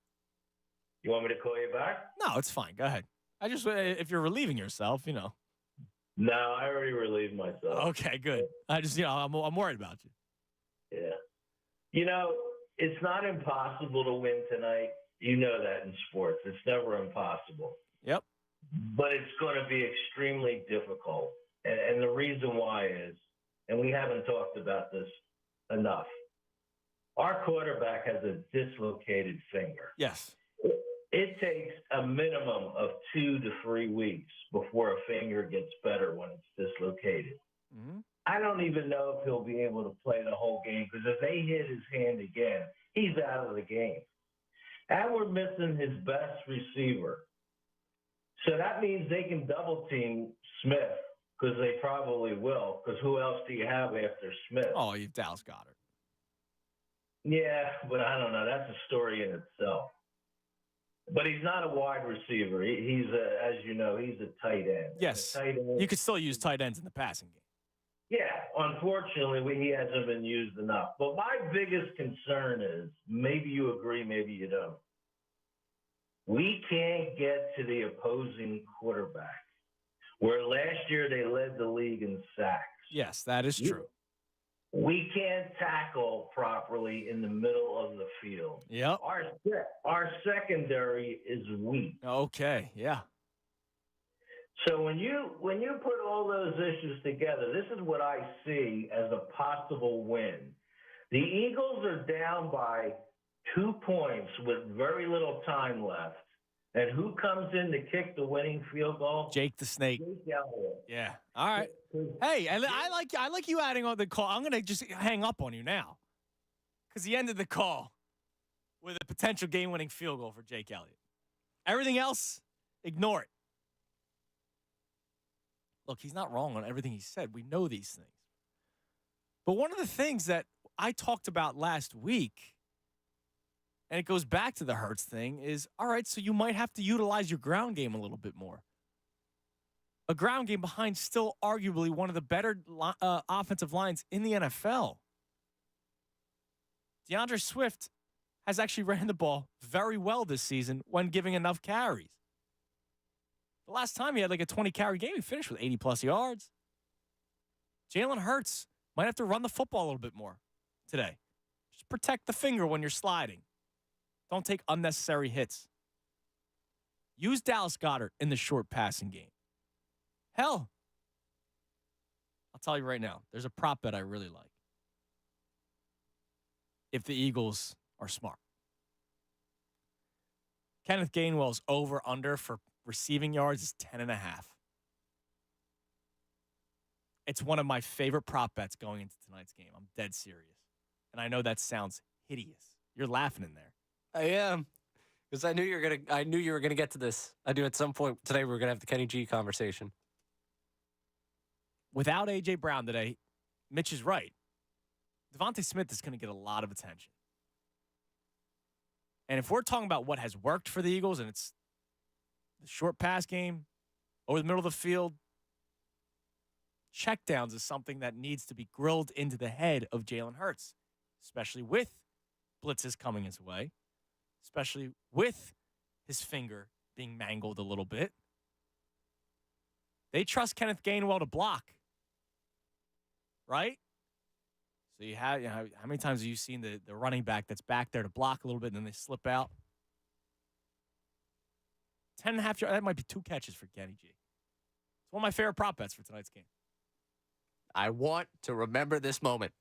S14: You want me to call you back?
S12: No, it's fine. Go ahead. If you're relieving yourself,
S14: No, I already relieved myself.
S12: Okay, good. I'm worried about you.
S14: Yeah. It's not impossible to win tonight. You know that in sports. It's never impossible.
S12: Yep.
S14: But it's going to be extremely difficult. And the reason why is, and we haven't talked about this enough, our quarterback has a dislocated finger.
S12: Yes.
S14: It takes a minimum of 2 to 3 weeks before a finger gets better when it's dislocated.
S12: Mm-hmm.
S14: I don't even know if he'll be able to play the whole game because if they hit his hand again, he's out of the game. And we're missing his best receiver. So that means they can double team Smith because they probably will, because who else do you have after Smith?
S12: Oh, you've Dallas Goedert.
S14: Yeah, but I don't know. That's a story in itself. But he's not a wide receiver. He's as you know, he's a tight end.
S12: Yes.
S14: Tight end.
S12: You could still use tight ends in the passing game.
S14: Yeah, unfortunately, he hasn't been used enough. But my biggest concern is, maybe you agree, maybe you don't. We can't get to the opposing quarterback, where last year they led the league in sacks.
S12: Yes, that is true.
S14: We can't tackle properly in the middle of the field.
S12: Yep.
S14: Our secondary is weak.
S12: Okay, yeah.
S14: So when you put all those issues together, this is what I see as a possible win. The Eagles are down by 2 points with very little time left. And who comes in to kick the winning field goal?
S12: Jake the Snake.
S14: Jake Elliott.
S12: Yeah. All right. Hey, I like you adding on the call. I'm going to just hang up on you now because he ended the call with a potential game-winning field goal for Jake Elliott. Everything else, ignore it. Look, he's not wrong on everything he said. We know these things. But one of the things that I talked about last week, and it goes back to the Hurts thing, is, all right, so you might have to utilize your ground game a little bit more. A ground game behind still arguably one of the better offensive lines in the NFL. DeAndre Swift has actually ran the ball very well this season when giving enough carries. The last time he had like a 20-carry game, he finished with 80-plus yards. Jalen Hurts might have to run the football a little bit more today. Just protect the finger when you're sliding. Don't take unnecessary hits. Use Dallas Goedert in the short passing game. Hell, I'll tell you right now, there's a prop bet I really like. If the Eagles are smart. Kenneth Gainwell's over-under for receiving yards is 10.5. It's one of my favorite prop bets going into tonight's game. I'm dead serious. And I know that sounds hideous. You're laughing in there.
S7: I am. Because I knew you were gonna get to this. I knew at some point today we were gonna have the Kenny G conversation.
S12: Without A.J. Brown today, Mitch is right. Devontae Smith is going to get a lot of attention. And if we're talking about what has worked for the Eagles, and it's the short pass game, over the middle of the field, checkdowns is something that needs to be grilled into the head of Jalen Hurts, especially with blitzes coming his way, especially with his finger being mangled a little bit. They trust Kenneth Gainwell to block. Right? So you have, how many times have you seen the running back that's back there to block a little bit and then they slip out? 10.5 yards, that might be 2 catches for Kenny G. It's one of my favorite prop bets for tonight's game.
S7: I want to remember this moment.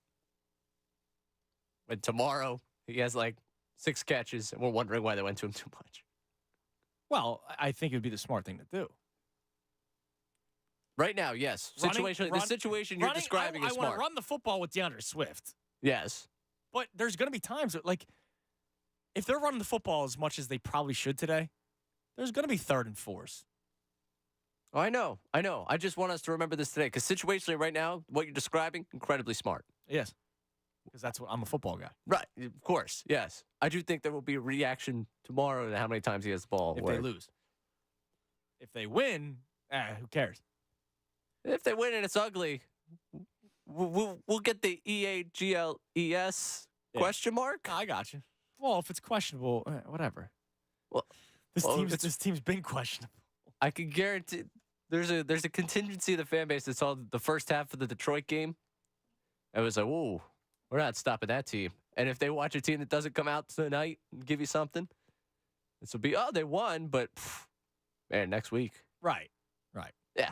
S7: When tomorrow he has like 6 catches and we're wondering why they went to him too much.
S12: Well, I think it would be the smart thing to do.
S7: Right now, yes. The situation you're describing is smart.
S12: I want to run the football with DeAndre Swift.
S7: Yes.
S12: But there's going to be times that, like, if they're running the football as much as they probably should today, there's going to be 3rd and 4s.
S7: Oh, I know. I just want us to remember this today because situationally right now, what you're describing, incredibly smart.
S12: Yes. Because that's what I'm a football guy.
S7: Right. Of course. Yes. I do think there will be a reaction tomorrow to how many times he has the ball.
S12: If they lose. If they win, who cares?
S7: If they win and it's ugly, we'll get the EAGLES question mark.
S12: No, I got you. Well, if it's questionable, whatever.
S7: Well,
S12: this team's been questionable.
S7: I can guarantee there's a contingency of the fan base that saw the first half of the Detroit game. It was like, whoa, we're not stopping that team. And if they watch a team that doesn't come out tonight and give you something, this will be, they won, but man, next week.
S12: Right.
S7: Yeah.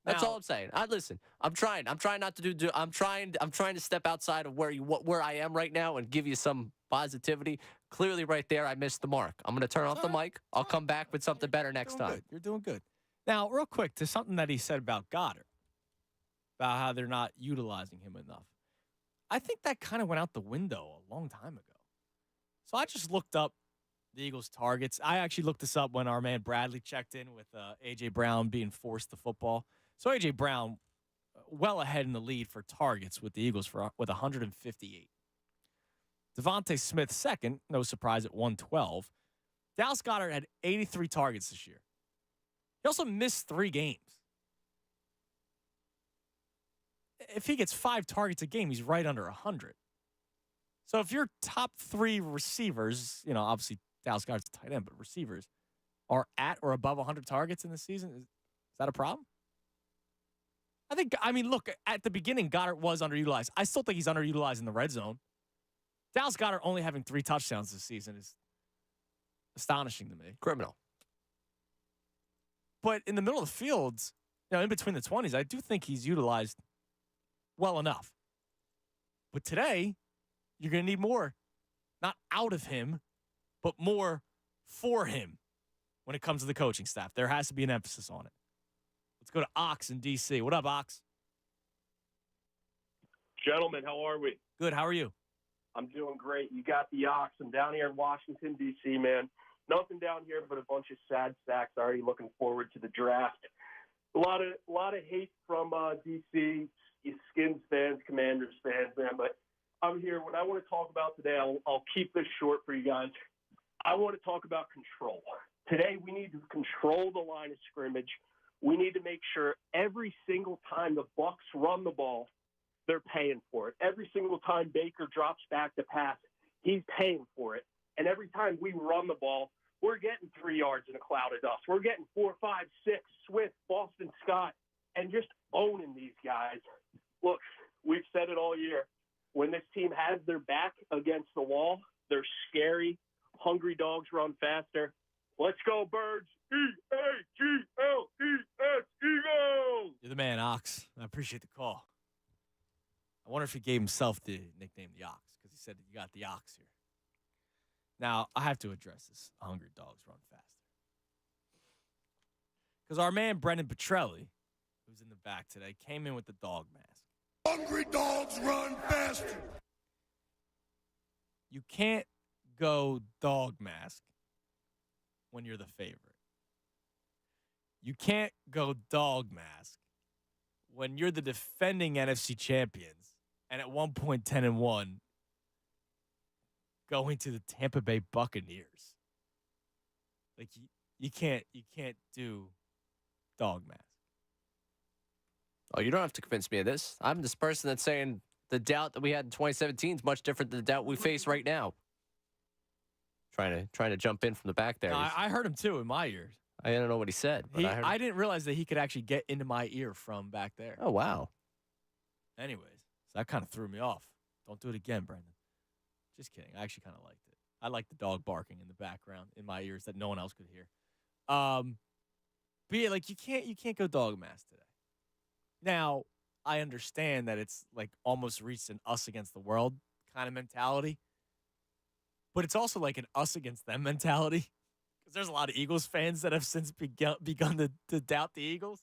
S7: That's all I'm saying. Listen, I'm trying not to do. I'm trying to step outside of where I am right now and give you some positivity. Clearly, right there, I missed the mark. I'm going to turn off the mic. I'll come back with something better next time.
S12: You're doing good. Now, real quick, to something that he said about Goddard, about how they're not utilizing him enough. I think that kind of went out the window a long time ago. So I just looked up the Eagles' targets. I actually looked this up when our man Bradley checked in with A.J. Brown being forced the football. So A.J. Brown, well ahead in the lead for targets with the Eagles with 158. Devontae Smith second, no surprise, at 112. Dallas Goedert had 83 targets this year. He also missed 3 games. If he gets 5 targets a game, he's right under 100. So if your top 3 receivers, obviously Dallas Goedert's tight end, but receivers are at or above 100 targets in the season, is that a problem? Look, at the beginning, Goddard was underutilized. I still think he's underutilized in the red zone. Dallas Goedert only having 3 touchdowns this season is astonishing to me.
S7: Criminal.
S12: But in the middle of the field, in between the 20s, I do think he's utilized well enough. But today, you're going to need more, not out of him, but more for him when it comes to the coaching staff. There has to be an emphasis on it. Let's go to Ox in D.C. What up, Ox?
S15: Gentlemen, how are we?
S12: Good. How are you?
S15: I'm doing great. You got the Ox. I'm down here in Washington, D.C., man. Nothing down here but a bunch of sad sacks. Already looking forward to the draft. A lot of hate from D.C., Skins fans, Commanders fans, man. But I'm here. What I want to talk about today, I'll keep this short for you guys. I want to talk about control. Today, we need to control the line of scrimmage. We need to make sure every single time the Bucs run the ball, they're paying for it. Every single time Baker drops back to pass, he's paying for it. And every time we run the ball, we're getting 3 yards in a cloud of dust. We're getting 4, 5, 6, Swift, Boston Scott, and just owning these guys. Look, we've said it all year. When this team has their back against the wall, they're scary. Hungry dogs run faster. Let's go, Birds. E-A-G-L-E-S, Eagles!
S12: You're the man, Ox. I appreciate the call. I wonder if he gave himself the nickname the Ox because he said you got the Ox here. Now, I have to address this. Hungry dogs run faster. Because our man, Brendan Petrelli, who's in the back today, came in with the dog mask.
S3: Hungry dogs run faster.
S12: You can't go dog mask when you're the favorite. You can't go dog mask when you're the defending NFC champions and at one point 10-1 going to the Tampa Bay Buccaneers. Like you can't do dog mask.
S7: Oh, you don't have to convince me of this. I'm this person that's saying the doubt that we had in 2017 is much different than the doubt we face right now. Trying to jump in from the back there.
S12: No, I heard him too in my ears.
S7: I don't know what he said. But
S12: I didn't realize that he could actually get into my ear from back there.
S7: Oh, wow.
S12: Anyways, so that kind of threw me off. Don't do it again, Brendan. Just kidding. I actually kind of liked it. I like the dog barking in the background in my ears that no one else could hear. But yeah, like you can't go dog mask today. Now, I understand that it's like almost reached an us against the world kind of mentality. But it's also like an us against them mentality. Because there's a lot of Eagles fans that have since begun to doubt the Eagles.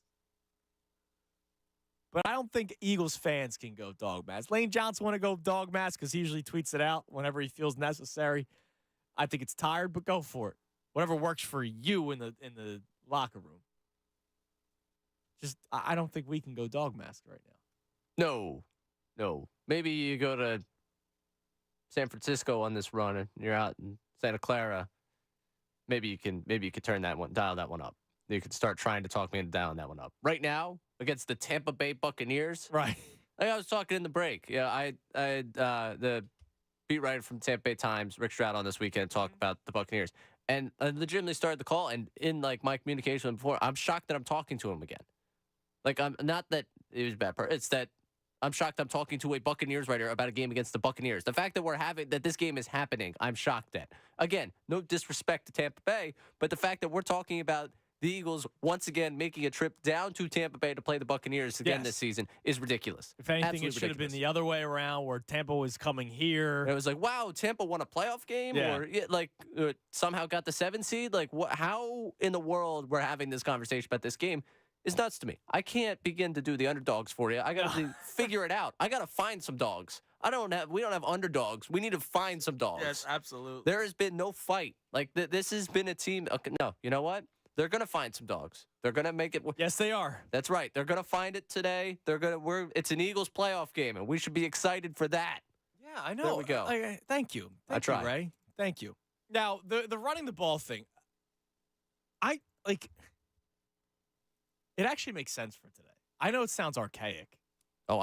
S12: But I don't think Eagles fans can go dog mask. Lane Johnson want to go dog mask because he usually tweets it out whenever he feels necessary. I think it's tired, but go for it. Whatever works for you in the locker room. Just, I don't think we can go dog mask right now.
S7: No. Maybe you go to San Francisco on this run and you're out in Santa Clara. Maybe you can dial that one up. You could start trying to talk me into dialing that one up. Right now, against the Tampa Bay Buccaneers.
S12: Right.
S7: Like I was talking in the break. Yeah, I had the beat writer from Tampa Bay Times, Rick Stroud, on this weekend talk about the Buccaneers. And I legitimately started the call, and in like my communication with him before, I'm shocked that I'm talking to him again. Like, I'm not that it was a bad part. It's that I'm shocked I'm talking to a Buccaneers writer about a game against the Buccaneers. The fact that this game is happening, I'm shocked at. Again, no disrespect to Tampa Bay, but the fact that we're talking about the Eagles once again making a trip down to Tampa Bay to play the Buccaneers again this season is ridiculous.
S12: If anything,
S7: Absolutely
S12: it should have been
S7: ridiculous.
S12: the other way around where Tampa was coming here.
S7: And it was like, wow, Tampa won a playoff game?
S12: Yeah.
S7: Or somehow got the 7 seed? Like, how in the world we're having this conversation about this game is nuts to me. I can't begin to do the underdogs for you. I got to figure it out. I got to find some dogs. We don't have underdogs. We need to find some dogs.
S12: Yes, absolutely.
S7: There has been no fight. Like, this has been a team. Okay, no, you know what? They're going to find some dogs. They're going to make it.
S12: Yes, they are.
S7: That's right. They're going to find it today. It's an Eagles playoff game, and we should be excited for that.
S12: Yeah, I know.
S7: There we go.
S12: Thank you.
S7: I
S12: Thank you,
S7: tried.
S12: Ray. Thank you. Now, the running the ball thing, it actually makes sense for today. I know it sounds archaic.
S7: Oh,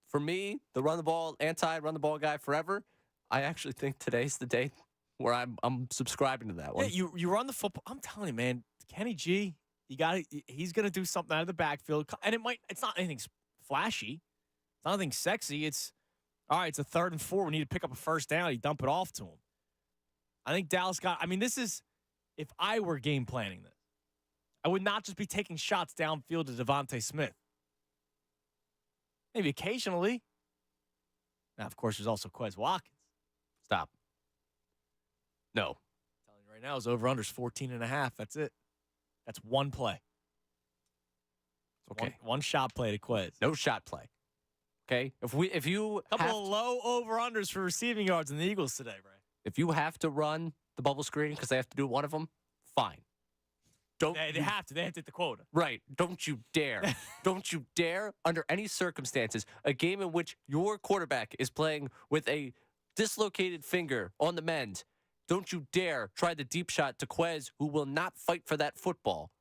S7: for me, the run the ball, anti-run the ball guy forever, I actually think today's the day where I'm subscribing to that one.
S12: Yeah, you run the football. I'm telling you, man, Kenny G, he's gonna do something out of the backfield, and it's not anything flashy, it's not anything sexy. It's all right. It's a 3rd and 4. We need to pick up a first down. You dump it off to him. I think Dallas this is, if I were game planning this, I would not just be taking shots downfield to Devontae Smith. Maybe occasionally. Now, of course, there's also Quez Watkins.
S7: Stop. No.
S12: I'm telling you right now, his over-under's 14.5. That's it. That's one play.
S7: Okay.
S12: One shot play to Quez.
S7: No shot play. Okay? If you
S12: couple of low over-unders for receiving yards in the Eagles today, Ray.
S7: If you have to run the bubble screen because they have to do one of them, fine.
S12: They have to. They have to hit the quota.
S7: Right. Don't you dare. Don't you dare, under any circumstances, a game in which your quarterback is playing with a dislocated finger on the mend, don't you dare try the deep shot to Quez, who will not fight for that football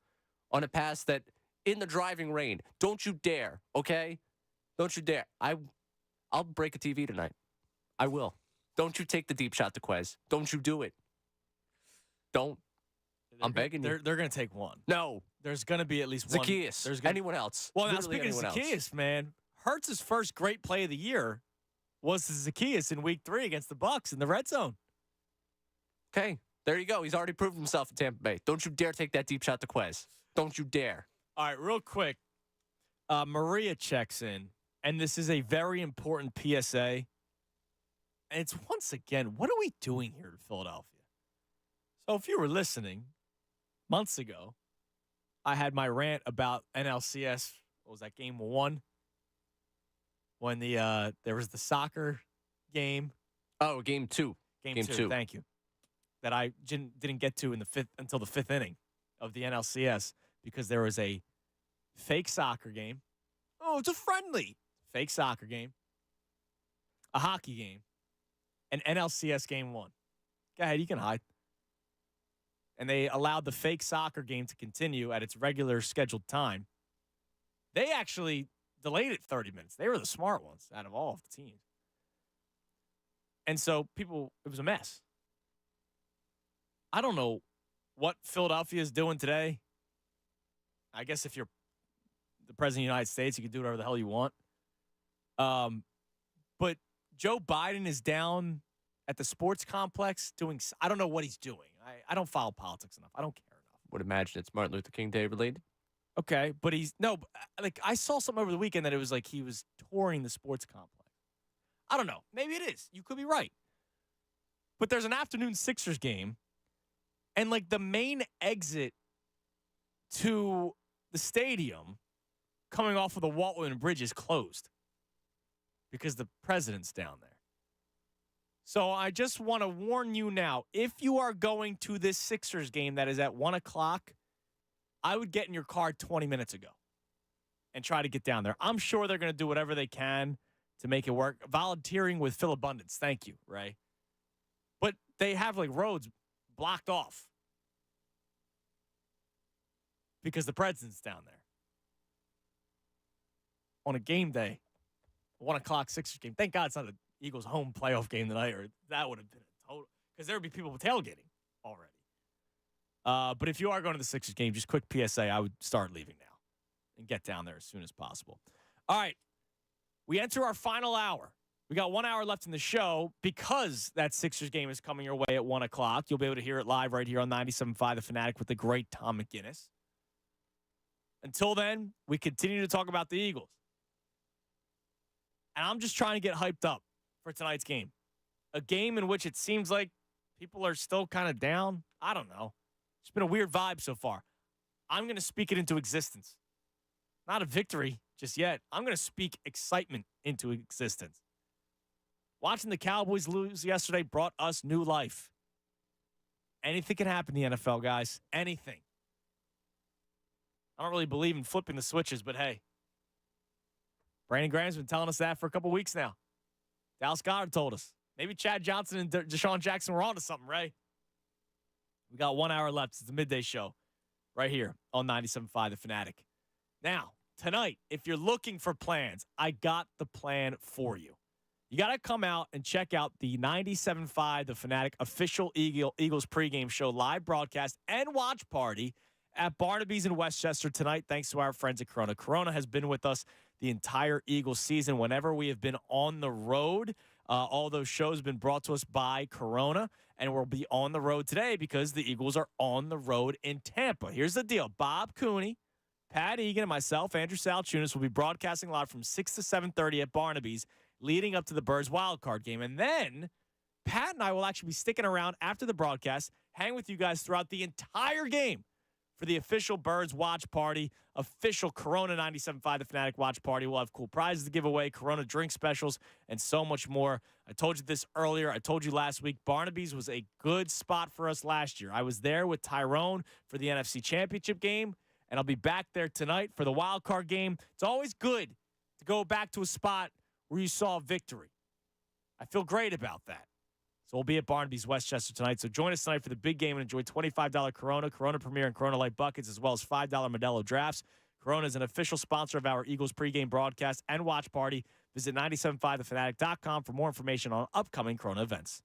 S7: on a pass that in the driving rain. Don't you dare, okay? Don't you dare. I'll break a TV tonight. I will. Don't you take the deep shot to Quez. Don't you do it. Don't. I'm begging you.
S12: They're going to take one.
S7: No.
S12: There's going to be at least one.
S7: Zacchaeus. Anyone else.
S12: Well, now
S7: Literally
S12: speaking of
S7: anyone
S12: Zacchaeus, man, Hurts' first great play of the year was to Zacchaeus in Week 3 against the Bucs in the red zone.
S7: Okay, there you go. He's already proved himself in Tampa Bay. Don't you dare take that deep shot to Quez. Don't you dare.
S12: All right, real quick. Maria checks in, and this is a very important PSA. And it's once again, what are we doing here in Philadelphia? So if you were listening months ago, I had my rant about NLCS. What was that, game 1? When there was the soccer game.
S7: Oh, game 2.
S12: Game two. Thank you. That I didn't get to until the 5th inning of the NLCS because there was a fake soccer game. Oh, it's a friendly fake soccer game, a hockey game, an NLCS game 1. Go ahead, you can hide. And they allowed the fake soccer game to continue at its regular scheduled time. They actually delayed it 30 minutes. They were the smart ones out of all of the teams. And so it was a mess. I don't know what Philadelphia is doing today. I guess if you're the president of the United States, you can do whatever the hell you want. But Joe Biden is down at the sports complex doing, I don't know what he's doing. I don't follow politics enough. I don't care enough.
S7: Would imagine it's Martin Luther King Day related.
S12: Okay, but like I saw something over the weekend that it was like he was touring the sports complex. I don't know. Maybe it is. You could be right. But there's an afternoon Sixers game, and like the main exit to the stadium coming off of the Walt Whitman Bridge is closed because the president's down there. So I just want to warn you now, if you are going to this Sixers game that is at 1 o'clock, I would get in your car 20 minutes ago and try to get down there. I'm sure they're going to do whatever they can to make it work. Volunteering with Phil Abundance. Thank you, Ray. But they have like roads blocked off because the president's down there on a game day, 1 o'clock Sixers game. Thank God it's not an Eagles home playoff game tonight, or that would have been a total, because there would be people tailgating already. But if you are going to the Sixers game, just quick PSA, I would start leaving now and get down there as soon as possible. All right, we enter our final hour. We got 1 hour left in the show because that Sixers game is coming your way at 1 o'clock. You'll be able to hear it live right here on 97.5 The Fanatic with the great Tom McGinnis. Until then, we continue to talk about the Eagles. And I'm just trying to get hyped up for tonight's game. A game in which it seems like people are still kind of down. I don't know. It's been a weird vibe so far. I'm going to speak it into existence. Not a victory just yet. I'm going to speak excitement into existence. Watching the Cowboys lose yesterday brought us new life. Anything can happen in the NFL, guys. Anything. I don't really believe in flipping the switches, but hey. Brandon Graham's been telling us that for a couple weeks now. Dallas Goddard told us. Maybe Chad Johnson and Deshaun Jackson were onto something, Ray. We got 1 hour left. It's the midday show right here on 97.5 The Fanatic. Now, tonight, if you're looking for plans, I got the plan for you. You got to come out and check out the 97.5 The Fanatic official Eagles pregame show live broadcast and watch party at Barnaby's in Westchester tonight, thanks to our friends at Corona. Corona has been with us the entire Eagles season. Whenever we have been on the road, all those shows have been brought to us by Corona, and we'll be on the road today because the Eagles are on the road in Tampa. Here's the deal. Bob Cooney, Pat Egan, and myself, Andrew Salchunas, will be broadcasting live from 6 to 7:30 at Barnaby's leading up to the Birds wildcard game. And then Pat and I will actually be sticking around after the broadcast, hang with you guys throughout the entire game for the official Birds watch party, official Corona 97.5 The Fanatic watch party. We'll have cool prizes to give away, Corona drink specials, and so much more. I told you this earlier. I told you last week, Barnaby's was a good spot for us last year. I was there with Tyrone for the NFC Championship game, and I'll be back there tonight for the wild card game. It's always good to go back to a spot where you saw a victory. I feel great about that. So we'll be at Barnaby's Westchester tonight. So join us tonight for the big game and enjoy $25 Corona, Corona Premier, and Corona Light buckets, as well as $5 Modelo drafts. Corona is an official sponsor of our Eagles pregame broadcast and watch party. Visit 975thefanatic.com for more information on upcoming Corona events.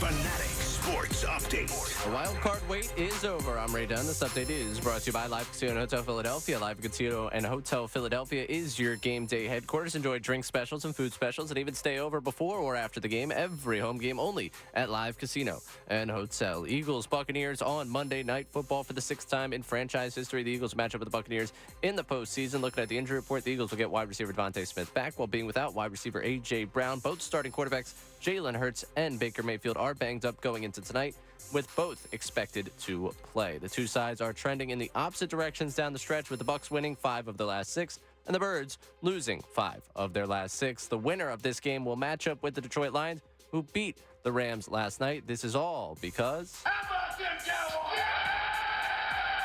S1: Fanatic Sports Update.
S7: The wild card wait is over. I'm Ray Dunn. This update is brought to you by Live Casino and Hotel Philadelphia. Live Casino and Hotel Philadelphia is your game day headquarters. Enjoy drink specials and food specials, and even stay over before or after the game. Every home game only at Live Casino and Hotel. Eagles Buccaneers on Monday Night Football for the sixth time in franchise history. The Eagles match up with the Buccaneers in the postseason. Looking at the injury report, the Eagles will get wide receiver Devontae Smith back while being without wide receiver A.J. Brown. Both starting quarterbacks Jalen Hurts and Baker Mayfield are banged up going into tonight, with both expected to play. The two sides are trending in the opposite directions down the stretch, with the Bucs winning 5 of their last 6 and the Birds losing 5 of their last 6. The winner of this game will match up with the Detroit Lions, who beat the Rams last night. This is all because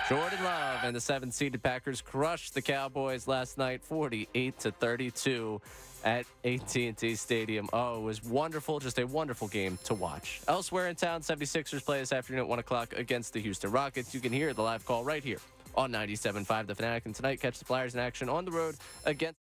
S7: Jordan Love and the 7-seeded Packers crushed the Cowboys last night 48-32 at AT&T Stadium. Oh, it was wonderful. Just a wonderful game to watch. Elsewhere in town, 76ers play this afternoon at 1 o'clock against the Houston Rockets. You can hear the live call right here on 97.5 The Fanatic. And tonight, catch the Flyers in action on the road against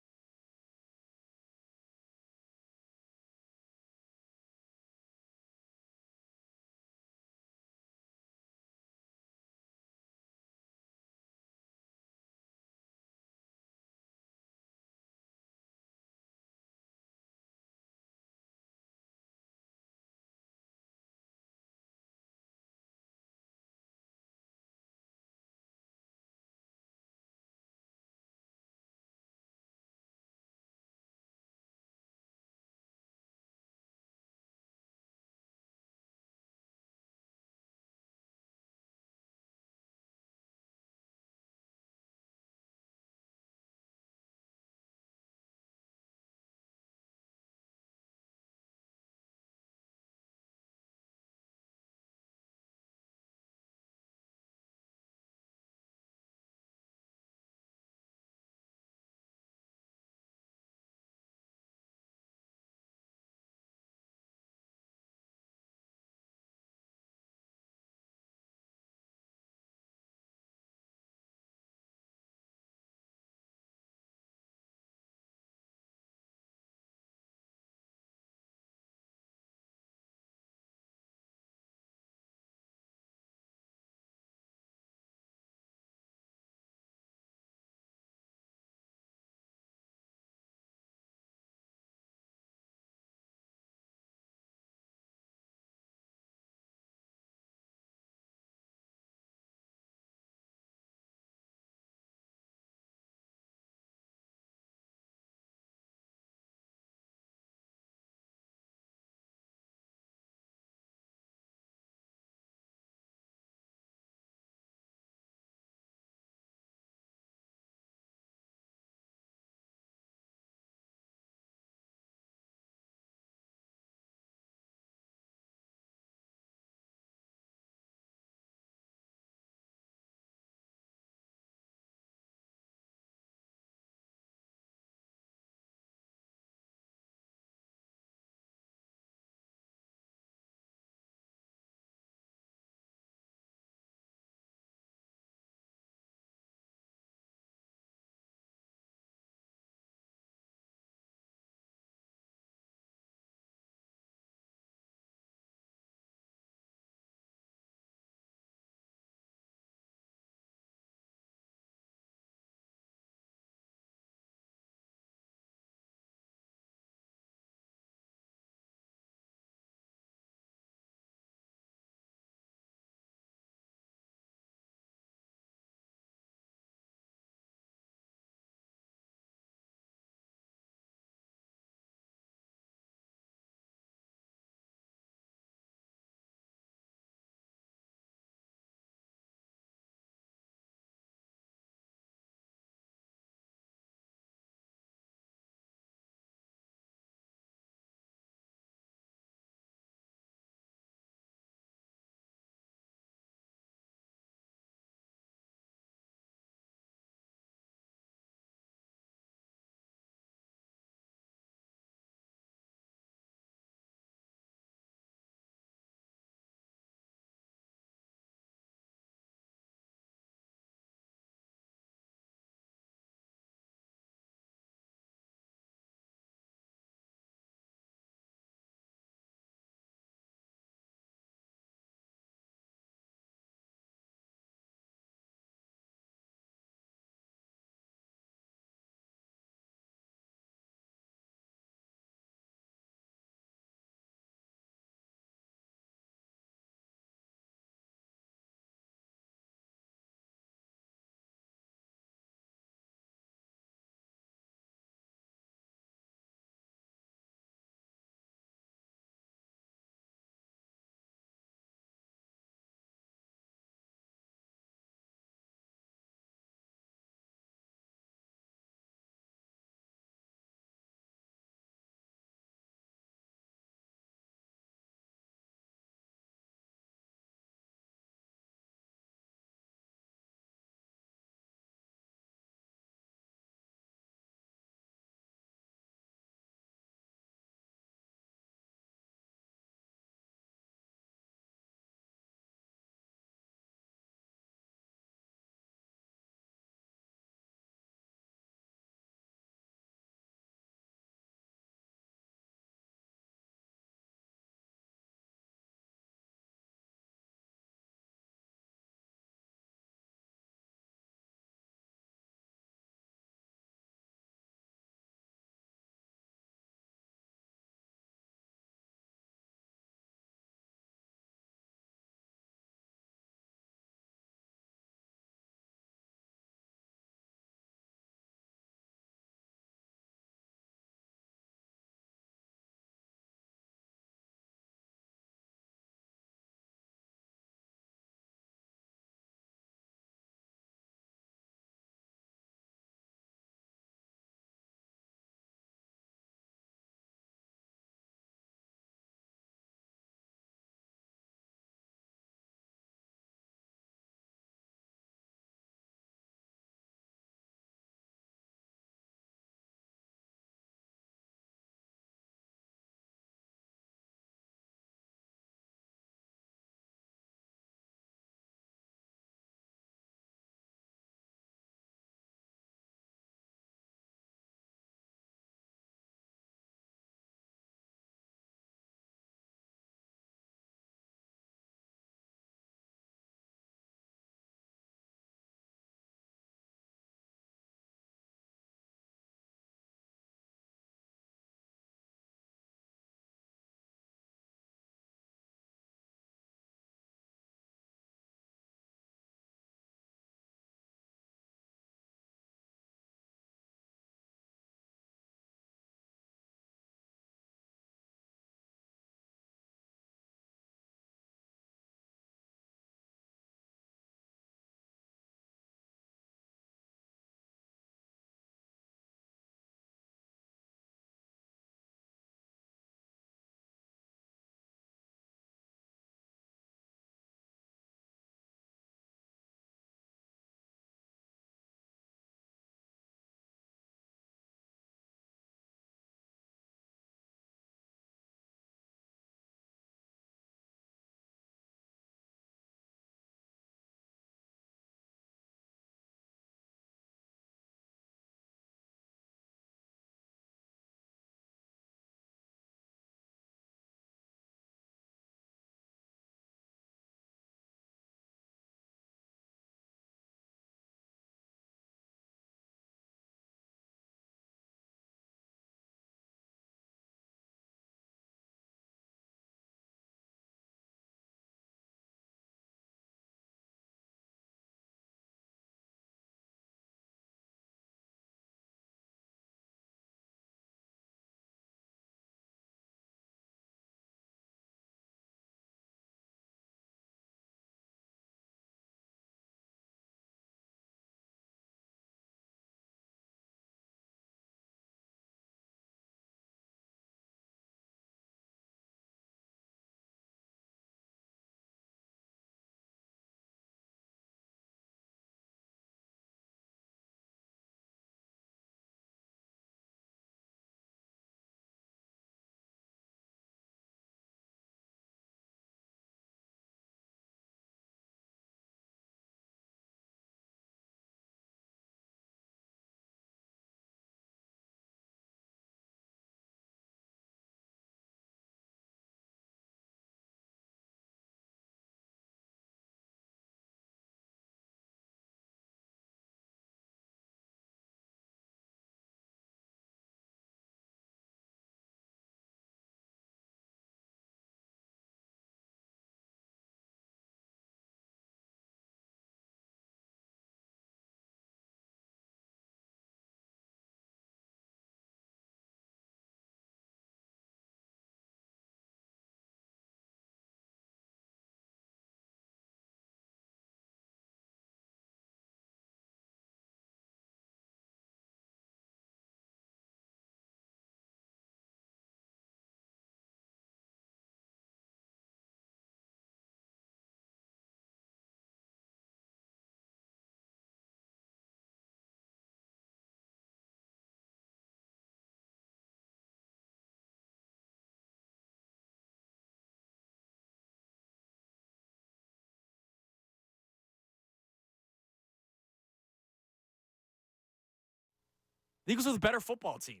S12: The Eagles are the better football team.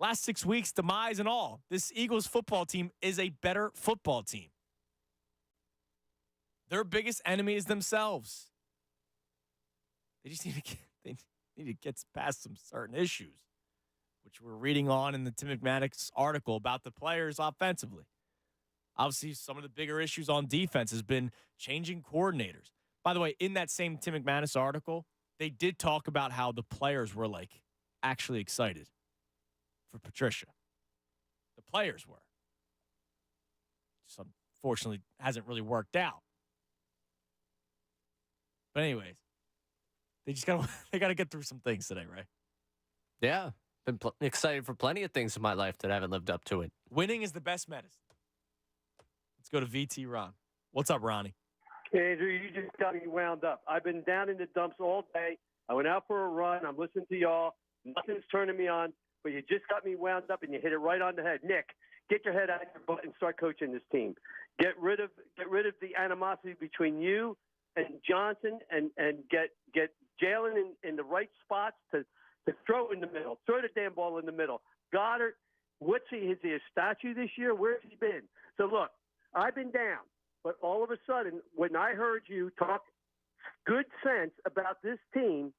S12: Last 6 weeks, demise and all, this Eagles football team is a better football team. Their biggest enemy is themselves. They just need to get past some certain issues, which we're reading on in the Tim McManus article about the players offensively. Obviously, some of the bigger issues on defense has been changing coordinators. By the way, in that same Tim McManus article, they did talk about how the players were actually excited for Patricia. The players were. Just unfortunately hasn't really worked out. But anyways, they got to get through some things today, right?
S7: Yeah. Been excited for plenty of things in my life that haven't lived up to it.
S12: Winning is the best medicine. Let's go to VT Ron. What's up, Ronnie?
S16: Hey, Andrew, you just got me wound up. I've been down in the dumps all day. I went out for a run. I'm listening to y'all. Nothing's turning me on, but you just got me wound up and you hit it right on the head. Nick, get your head out of your butt and start coaching this team. Get rid of the animosity between you and Johnson, and get Jalen in the right spots to throw in the middle. Throw the damn ball in the middle. Goddard, is he a statue this year? Where's he been? So look, I've been down, but all of a sudden, when I heard you talk good sense about this team,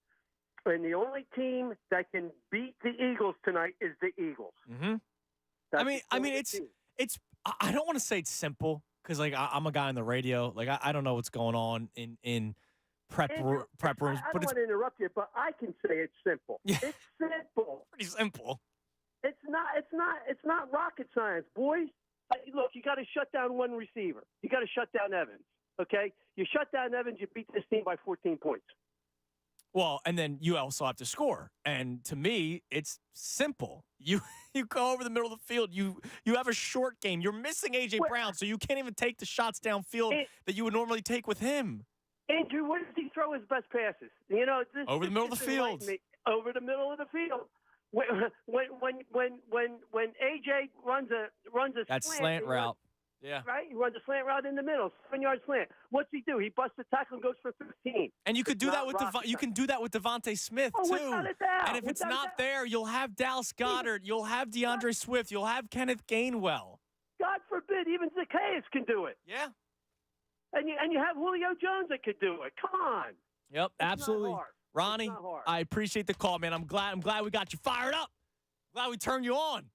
S16: and the only team that can beat the Eagles tonight is the Eagles.
S12: Mm-hmm. I mean, it's. I don't want to say it's simple because I'm a guy on the radio. I don't know what's going on in prep rooms.
S16: I don't want to interrupt you, but I can say it's simple.
S12: Yeah.
S16: It's simple.
S12: Pretty simple.
S16: It's not rocket science, boys. Look, you got to shut down one receiver. You got to shut down Evans. Okay, you shut down Evans, you beat this team by 14 points.
S12: Well, and then you also have to score. And to me, it's simple. You go over the middle of the field. You have a short game. You're missing A.J. Brown, so you can't even take the shots downfield that you would normally take with him.
S16: Andrew, where does he throw his best passes?
S12: Over the middle of the field.
S16: Over the middle of the field. When AJ runs a
S12: slant route. Yeah.
S16: Right? He runs a slant route in the middle, 7-yard slant. What's he do? He busts the tackle and goes for 15.
S12: And you could do that with Devontae Smith too. And if it's not there, you'll have Dallas Goedert, you'll have DeAndre Swift, you'll have Kenneth Gainwell.
S16: God forbid, even Zacchaeus can do it.
S12: Yeah.
S16: And you have Julio Jones that could do it. Come on.
S12: Yep, absolutely. Ronnie, I appreciate the call, man. I'm glad we got you fired up. Glad we turned you on.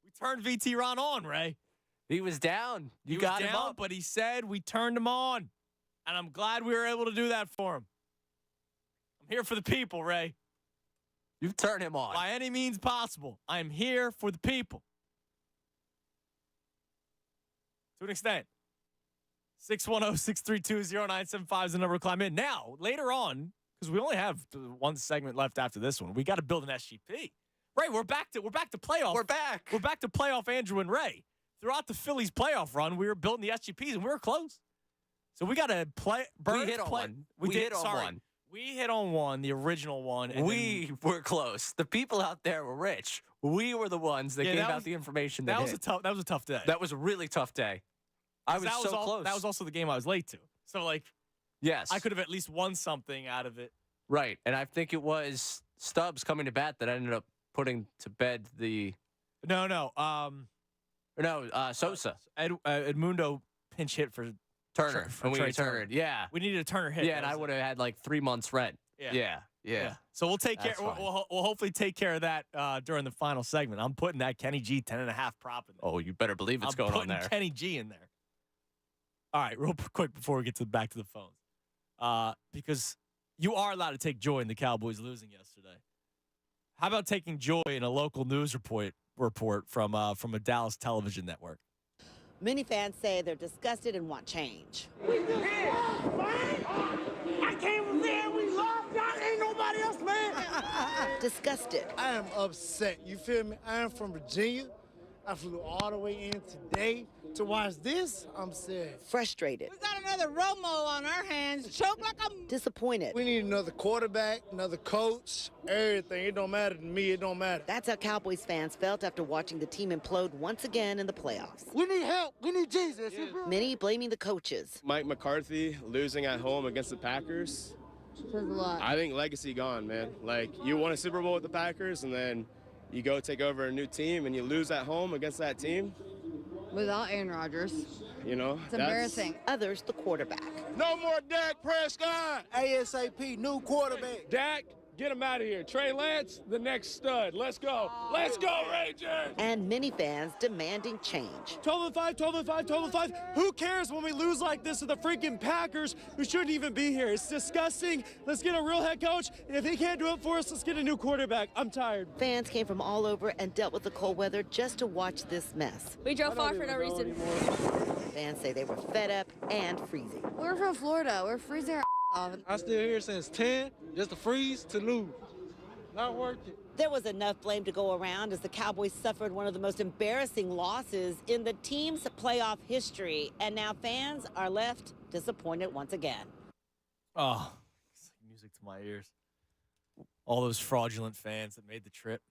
S12: We turned VT Ron on, Ray.
S7: He was down.
S12: He got him up, but he said we turned him on. And I'm glad we were able to do that for him. I'm here for the people, Ray.
S7: You've turned him on.
S12: By any means possible. I am here for the people. To an extent. 610-632-0975 is the number to climb in. Now, later on, because we only have one segment left after this one, we got to build an SGP. Ray, we're back to playoff.
S7: We're back.
S12: We're back to playoff Andrew and Ray. Throughout the Phillies playoff run, we were building the SGPs, and we were close. So we got to play.
S7: We hit on one. We hit on one.
S12: We hit on one, the original one. And
S7: we were close. The people out there were rich. We were the ones that gave out the information.
S12: That was a tough day.
S7: That was a really tough day. I was so close.
S12: That was also the game I was late to. So,
S7: yes,
S12: I could have at least won something out of it.
S7: Right, and I think it was Stubbs coming to bat that ended up putting to bed the. Sosa.
S12: Edmundo pinch hit for
S7: Turner. And we needed Turner. Yeah.
S12: We needed a Turner hit.
S7: Yeah, and I would have had 3 months rent. Yeah.
S12: So we'll take care. We'll hopefully take care of that during the final segment. I'm putting that Kenny G 10.5 prop in there.
S7: Oh, you better believe it's going on there.
S12: I'm putting Kenny G in there. All right, real quick before we get back to the phones. Because you are allowed to take joy in the Cowboys losing yesterday. How about taking joy in a local news report from a Dallas television network?
S17: Many fans say they're disgusted and want change.
S18: I came from there. We lost. Y'all ain't nobody else, man.
S17: Disgusted.
S18: I am upset. You feel me? I am from Virginia. I flew all the way in today to watch this. I'm sad.
S17: Frustrated.
S19: We got another Romo on our hands. Choke like I'm
S17: disappointed.
S18: We need another quarterback, another coach, everything. It don't matter to me. It don't matter.
S17: That's how Cowboys fans felt after watching the team implode once again in the playoffs.
S18: We need help. We need Jesus.
S17: Many blaming the coaches.
S20: Mike McCarthy losing at home against the Packers. Says a lot.
S21: I think legacy gone, man. Like, you won a Super Bowl with the Packers, and then you go take over a new team, and you lose at home against that team.
S20: Without Aaron Rodgers.
S21: You know,
S20: It's embarrassing.
S17: Others, the quarterback.
S21: No more Dak Prescott.
S18: ASAP, new quarterback.
S21: Dak, get him out of here. Trey Lance, the next stud. Let's go. Let's go, Rangers.
S17: And many fans demanding change.
S2: 12-5, 12-5, 12-5. Who cares when we lose like this to the freaking Packers who shouldn't even be here? It's disgusting. Let's get a real head coach. And if he can't do it for us, let's get a new quarterback. I'm tired.
S17: Fans came from all over and dealt with the cold weather just to watch this mess.
S20: We drove far for no reason.
S17: Fans say they were fed up and freezing.
S20: We're from Florida. We're freezing our off.
S18: I still here since 10, just to freeze, to lose. Not worth it.
S17: There was enough blame to go around as the Cowboys suffered one of the most embarrassing losses in the team's playoff history. And now fans are left disappointed once again.
S12: Oh, it's like music to my ears. All those fraudulent fans that made the trip.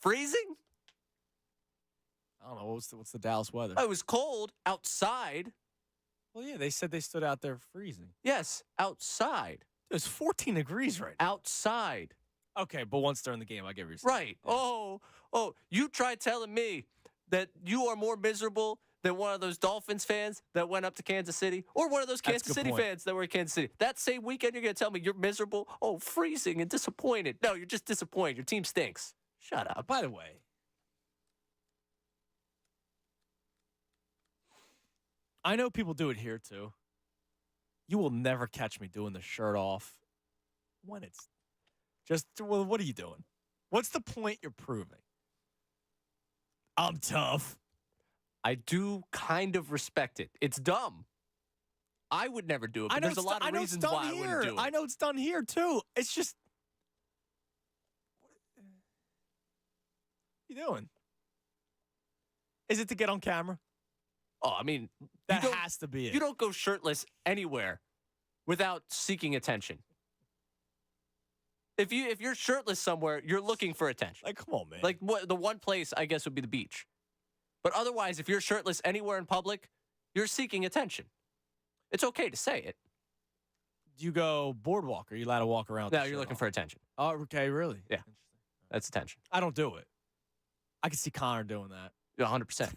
S7: Freezing?
S12: I don't know. What's the Dallas weather?
S7: Oh, it was cold outside.
S12: Well, yeah, they said they stood out there freezing.
S7: Yes, outside.
S12: It was 14 degrees right now.
S7: Outside.
S12: Okay, but once during the game, I get what you're saying.
S7: Right. Yeah. Oh, you try telling me that you are more miserable than one of those Dolphins fans that went up to Kansas City, or one of those Kansas City fans that were in Kansas City. That same weekend, you're going to tell me you're miserable? Oh, freezing and disappointed. No, you're just disappointed. Your team stinks. Shut up.
S12: By the way, I know people do it here too. You will never catch me doing the shirt off when it's just, well, what are you doing? What's the point you're proving? I'm tough.
S7: I do kind of respect it. It's dumb. I would never do it, but there's a lot of reasons why I wouldn't do it.
S12: I know it's done here too. It's just, what are you doing? Is it to get on camera?
S7: Oh, I mean,
S12: that has to be it.
S7: You don't go shirtless anywhere without seeking attention. If you're shirtless somewhere, you're looking for attention.
S12: Like, come on, man.
S7: Like, the one place, I guess, would be the beach. But otherwise, if you're shirtless anywhere in public, you're seeking attention. It's okay to say it.
S12: Do you go boardwalk? Are you allowed to walk around?
S7: No, you're looking for attention.
S12: Oh, okay, really?
S7: Yeah. That's attention.
S12: I don't do it. I can see Connor doing that.
S7: 100%.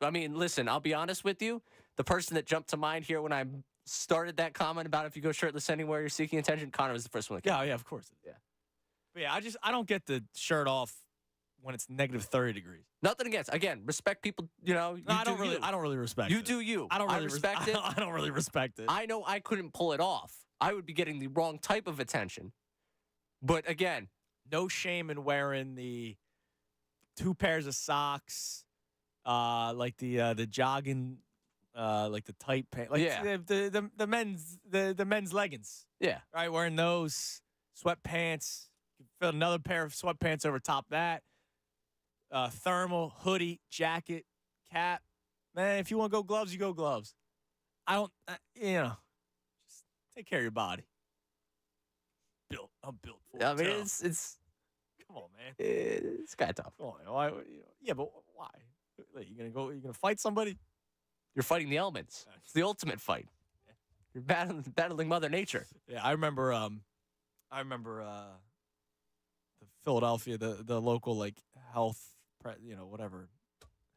S7: I mean, listen, I'll be honest with you. The person that jumped to mind here when I started that comment about if you go shirtless anywhere, you're seeking attention, Connor was the first one that came.
S12: Yeah, of course.
S7: Yeah.
S12: But yeah, I don't get the shirt off when it's negative 30 degrees.
S7: Nothing against. Again, respect people, you know.
S12: I don't really respect it.
S7: You do you.
S12: I don't really
S7: respect it.
S12: I don't really respect it.
S7: I know I couldn't pull it off. I would be getting the wrong type of attention. But again,
S12: no shame in wearing the 2 pairs of socks, like the jogging, like the tight pants, like the men's leggings.
S7: Yeah.
S12: Right, wearing those sweatpants. You can fit another pair of sweatpants over top that. Thermal, hoodie, jacket, cap. Man, if you want to go gloves, you go gloves. I don't, just take care of your body. I'm built for it.
S7: I mean, it's.
S12: Come on, man.
S7: It's kind of tough.
S12: Come on, why? Yeah, but why? You're gonna fight somebody?
S7: You're fighting the elements. It's the ultimate fight. You're battling Mother Nature.
S12: Yeah, I remember the Philadelphia, the local like health, whatever,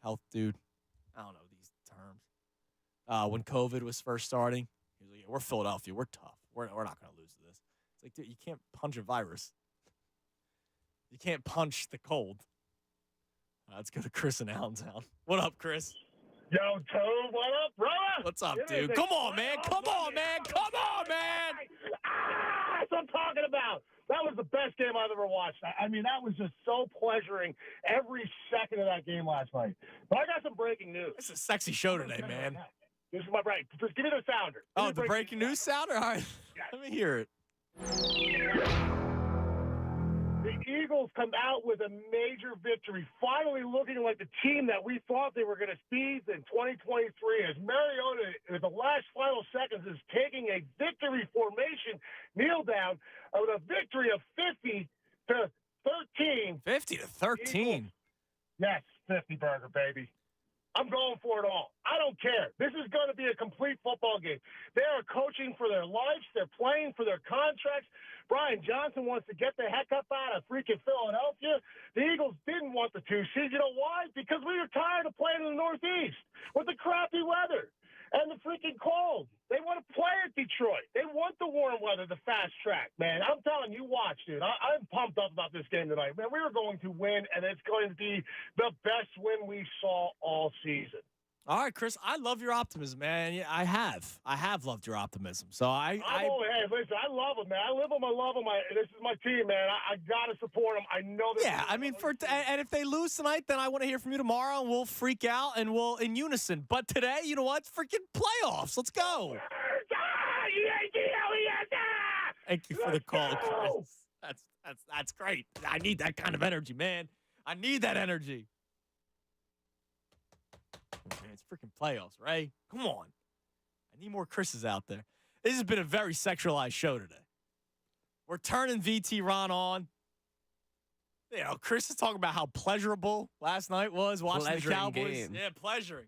S12: health dude. I don't know these terms. When COVID was first starting, he was like, yeah, "We're Philadelphia. We're tough. We're not gonna lose to this." It's like, dude, you can't punch a virus. You can't punch the cold. Let's go to Chris in Allentown. What up, Chris?
S22: Yo, Toad, what up, brother?
S12: What's up, dude? Come on, man. Come on, man. Come on, man.
S22: That's what I'm talking about. That was the best game I've ever watched. I mean, that was just so pleasuring every second of that game last night. But I got some breaking news.
S12: It's a sexy show today, man.
S22: This is my break. Just give me the sounder.
S12: Oh, the breaking news sounder? All right. Yes. Let me hear it.
S22: The Eagles come out with a major victory, finally looking like the team that we thought they were going to be in 2023. As Mariota, in the last final seconds, is taking a victory formation kneel down with a victory of 50-13.
S12: 50-13.
S22: Yes, 50 burger, baby. I'm going for it all. I don't care. This is going to be a complete football game. They are coaching for their lives. They're playing for their contracts. Brian Johnson wants to get the heck up out of freaking Philadelphia. The Eagles didn't want the 2 seeds. You know why? Because we were tired of playing in the Northeast with the crappy weather and the freaking cold. They want to play at Detroit. They want the warm weather, the fast track, man. I'm telling you, watch, dude. I'm pumped up about this game tonight, man. We are going to win, and it's going to be the best win we saw all season.
S12: All right, Chris, I love your optimism, man. Yeah, I have loved your optimism. So
S22: hey, listen, I love them, man. I live them, I love them. This is my team, man. I got to support them. I know this.
S12: Yeah, I mean, and if they lose tonight, then I want to hear from you tomorrow, and we'll freak out, and we'll in unison. But today, you know what? Freaking playoffs. Let's go. Thank you for the call, Chris. That's great. I need that kind of energy, man. I need that energy. Man, it's freaking playoffs, right? Come on. I need more Chris's out there. This has been a very sexualized show today. We're turning VT Ron on. You know, Chris is talking about how pleasurable last night was watching the Cowboys.
S7: Game.
S12: Yeah, pleasuring.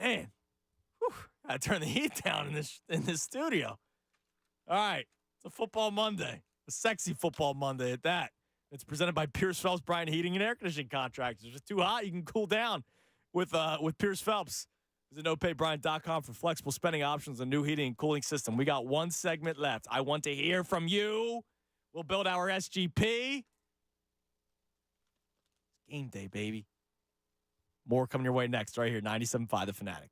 S12: Man, I turn the heat down in this studio. All right, it's a football Monday, a sexy football Monday at that. It's presented by Pierce Phelps Bryan Heating and Air Conditioning Contractors. If it's too hot, you can cool down with Pierce Phelps. Visit nopaybryan.com for flexible spending options and new heating and cooling system. We got one segment left. I want to hear from you. We'll build our SGP. It's game day, baby. More coming your way next, right here, 97.5 The Fanatic.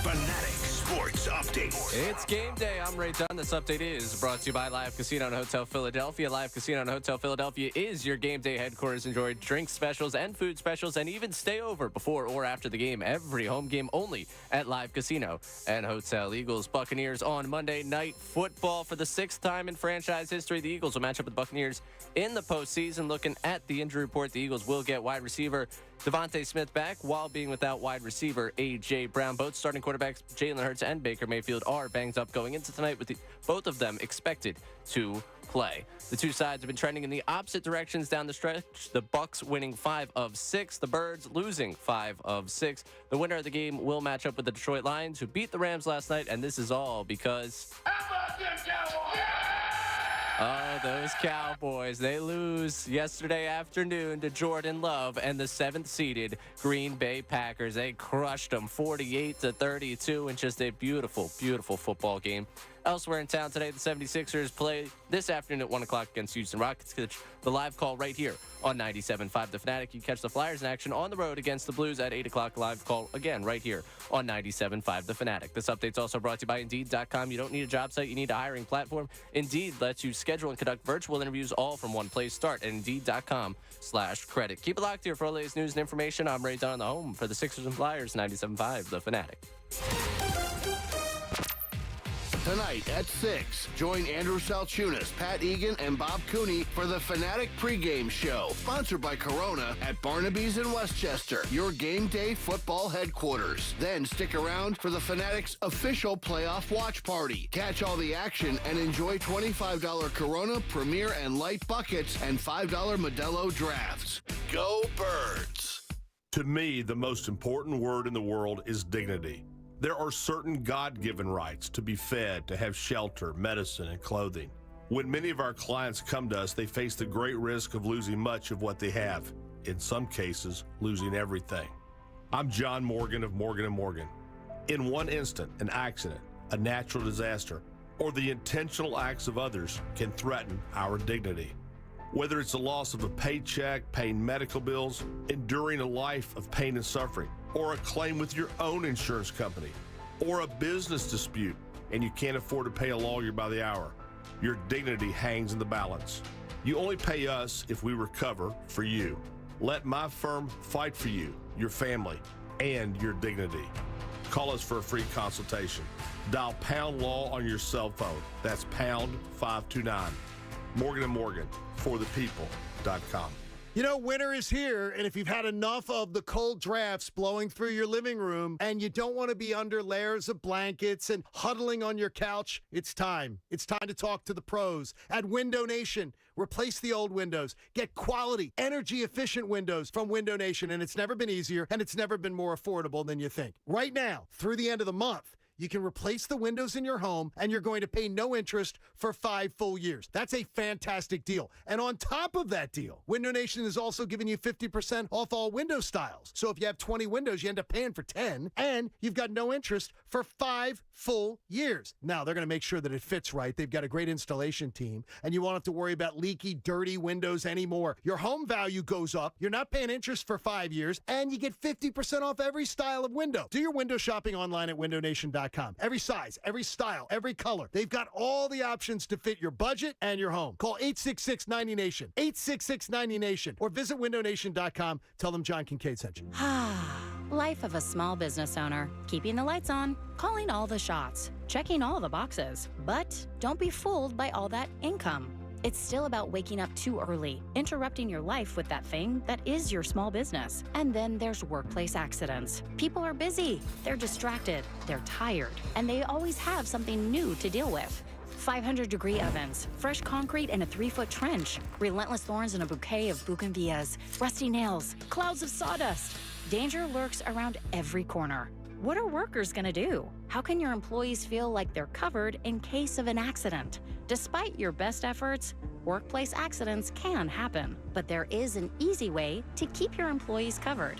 S1: Fanatic Sports Update.
S7: It's game day. I'm Ray Dunn. This update is brought to you by Live Casino and Hotel Philadelphia. Live Casino and Hotel Philadelphia is your game day headquarters. Enjoy drink specials and food specials and even stay over before or after the game. Every home game only at Live Casino and Hotel. Eagles Buccaneers on Monday Night Football. For the 6th time in franchise history, the Eagles will match up with the Buccaneers in the postseason. Looking at the injury report, the Eagles will get wide receiver Devontae Smith back while being without wide receiver A.J. Brown. Both starting quarterbacks Jalen Hurts and Baker Mayfield are banged up going into tonight, with both of them expected to play. The two sides have been trending in the opposite directions down the stretch. The Bucs winning 5 of 6. The Birds losing 5 of 6. The winner of the game will match up with the Detroit Lions, who beat the Rams last night, and this is all because... Oh, those Cowboys. They lose yesterday afternoon to Jordan Love and the 7th-seeded Green Bay Packers. They crushed them 48-32 in just a beautiful, beautiful football game. Elsewhere in town today, the 76ers play this afternoon at 1 o'clock against Houston Rockets. Catch the live call right here on 97.5 The Fanatic. You catch the Flyers in action on the road against the Blues at 8 o'clock. Live call again right here on 97.5 The Fanatic. This update's also brought to you by Indeed.com. You don't need a job site. You need a hiring platform. Indeed lets you schedule and conduct virtual interviews all from one place. Start at Indeed.com/credit. Keep it locked here for all the latest news and information. I'm Ray Dunn, the home for the Sixers and Flyers, 97.5 The Fanatic.
S4: Tonight at 6, join Andrew Salchunas, Pat Egan, and Bob Cooney for the Fanatic Pregame Show, sponsored by Corona at Barnaby's in Westchester, your game day football headquarters. Then stick around for the Fanatic's official playoff watch party. Catch all the action and enjoy $25 Corona, Premier, and Light buckets and $5 Modelo drafts. Go Birds!
S6: To me, the most important word in the world is dignity. There are certain God-given rights to be fed, to have shelter, medicine, and clothing. When many of our clients come to us, they face the great risk of losing much of what they have. In some cases, losing everything. I'm John Morgan of Morgan & Morgan. In one instant, an accident, a natural disaster, or the intentional acts of others can threaten our dignity. Whether it's the loss of a paycheck, paying medical bills, enduring a life of pain and suffering, or a claim with your own insurance company, or a business dispute, and you can't afford to pay a lawyer by the hour, your dignity hangs in the balance. You only pay us if we recover for you. Let my firm fight for you, your family, and your dignity. Call us for a free consultation. Dial pound law on your cell phone. That's pound 529. Morgan & Morgan, forthepeople.com.
S5: You know, winter is here, and if you've had enough of the cold drafts blowing through your living room and you don't want to be under layers of blankets and huddling on your couch, it's time. It's time to talk to the pros at Window Nation. Replace the old windows. Get quality, energy-efficient windows from Window Nation, and it's never been easier, and it's never been more affordable than you think. Right now, through the end of the month, you can replace the windows in your home, and you're going to pay no interest for 5 full years. That's a fantastic deal. And on top of that deal, Window Nation is also giving you 50% off all window styles. So if you have 20 windows, you end up paying for 10, and you've got no interest for 5 full years. Now, they're going to make sure that it fits right. They've got a great installation team, and you won't have to worry about leaky, dirty windows anymore. Your home value goes up. You're not paying interest for 5 years, and you get 50% off every style of window. Do your window shopping online at windownation.com. Every size, every style, every color. They've got all the options to fit your budget and your home. Call 866-90NATION, 866-90NATION, or visit windownation.com. Tell them John Kincaid sent you.
S8: Life of a small business owner. Keeping the lights on, calling all the shots, checking all the boxes. But don't be fooled by all that income. It's still about waking up too early, interrupting your life with that thing that is your small business. And then there's workplace accidents. People are busy, they're distracted, they're tired, and they always have something new to deal with. 500-degree ovens, fresh concrete in a 3-foot trench, relentless thorns in a bouquet of bougainvilleas, rusty nails, clouds of sawdust. Danger lurks around every corner. What are workers going to do? How can your employees feel like they're covered in case of an accident? Despite your best efforts, workplace accidents can happen, but there is an easy way to keep your employees covered.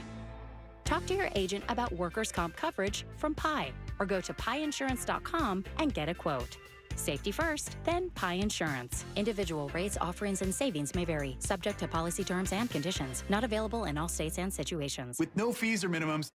S8: Talk to your agent about workers' comp coverage from Pi, or go to piinsurance.com and get a quote. Safety first, then Pi Insurance. Individual rates, offerings, and savings may vary, subject to policy terms and conditions. Not available in all states and situations.
S23: With no fees or minimums,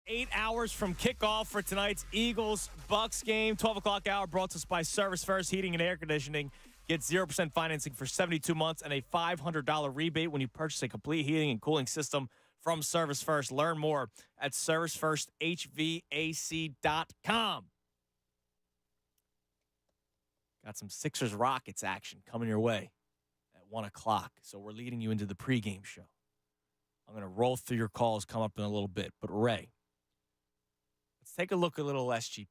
S12: 8 hours from kickoff for tonight's Eagles-Bucs game. 12 o'clock hour brought to us by Service First Heating and Air Conditioning. Get 0% financing for 72 months and a $500 rebate when you purchase a complete heating and cooling system from Service First. Learn more at servicefirsthvac.com. Got some Sixers-Rockets action coming your way at 1 o'clock. So we're leading you into the pregame show. I'm going to roll through your calls, come up in a little bit. But, Ray, let's take a look at a little SGP.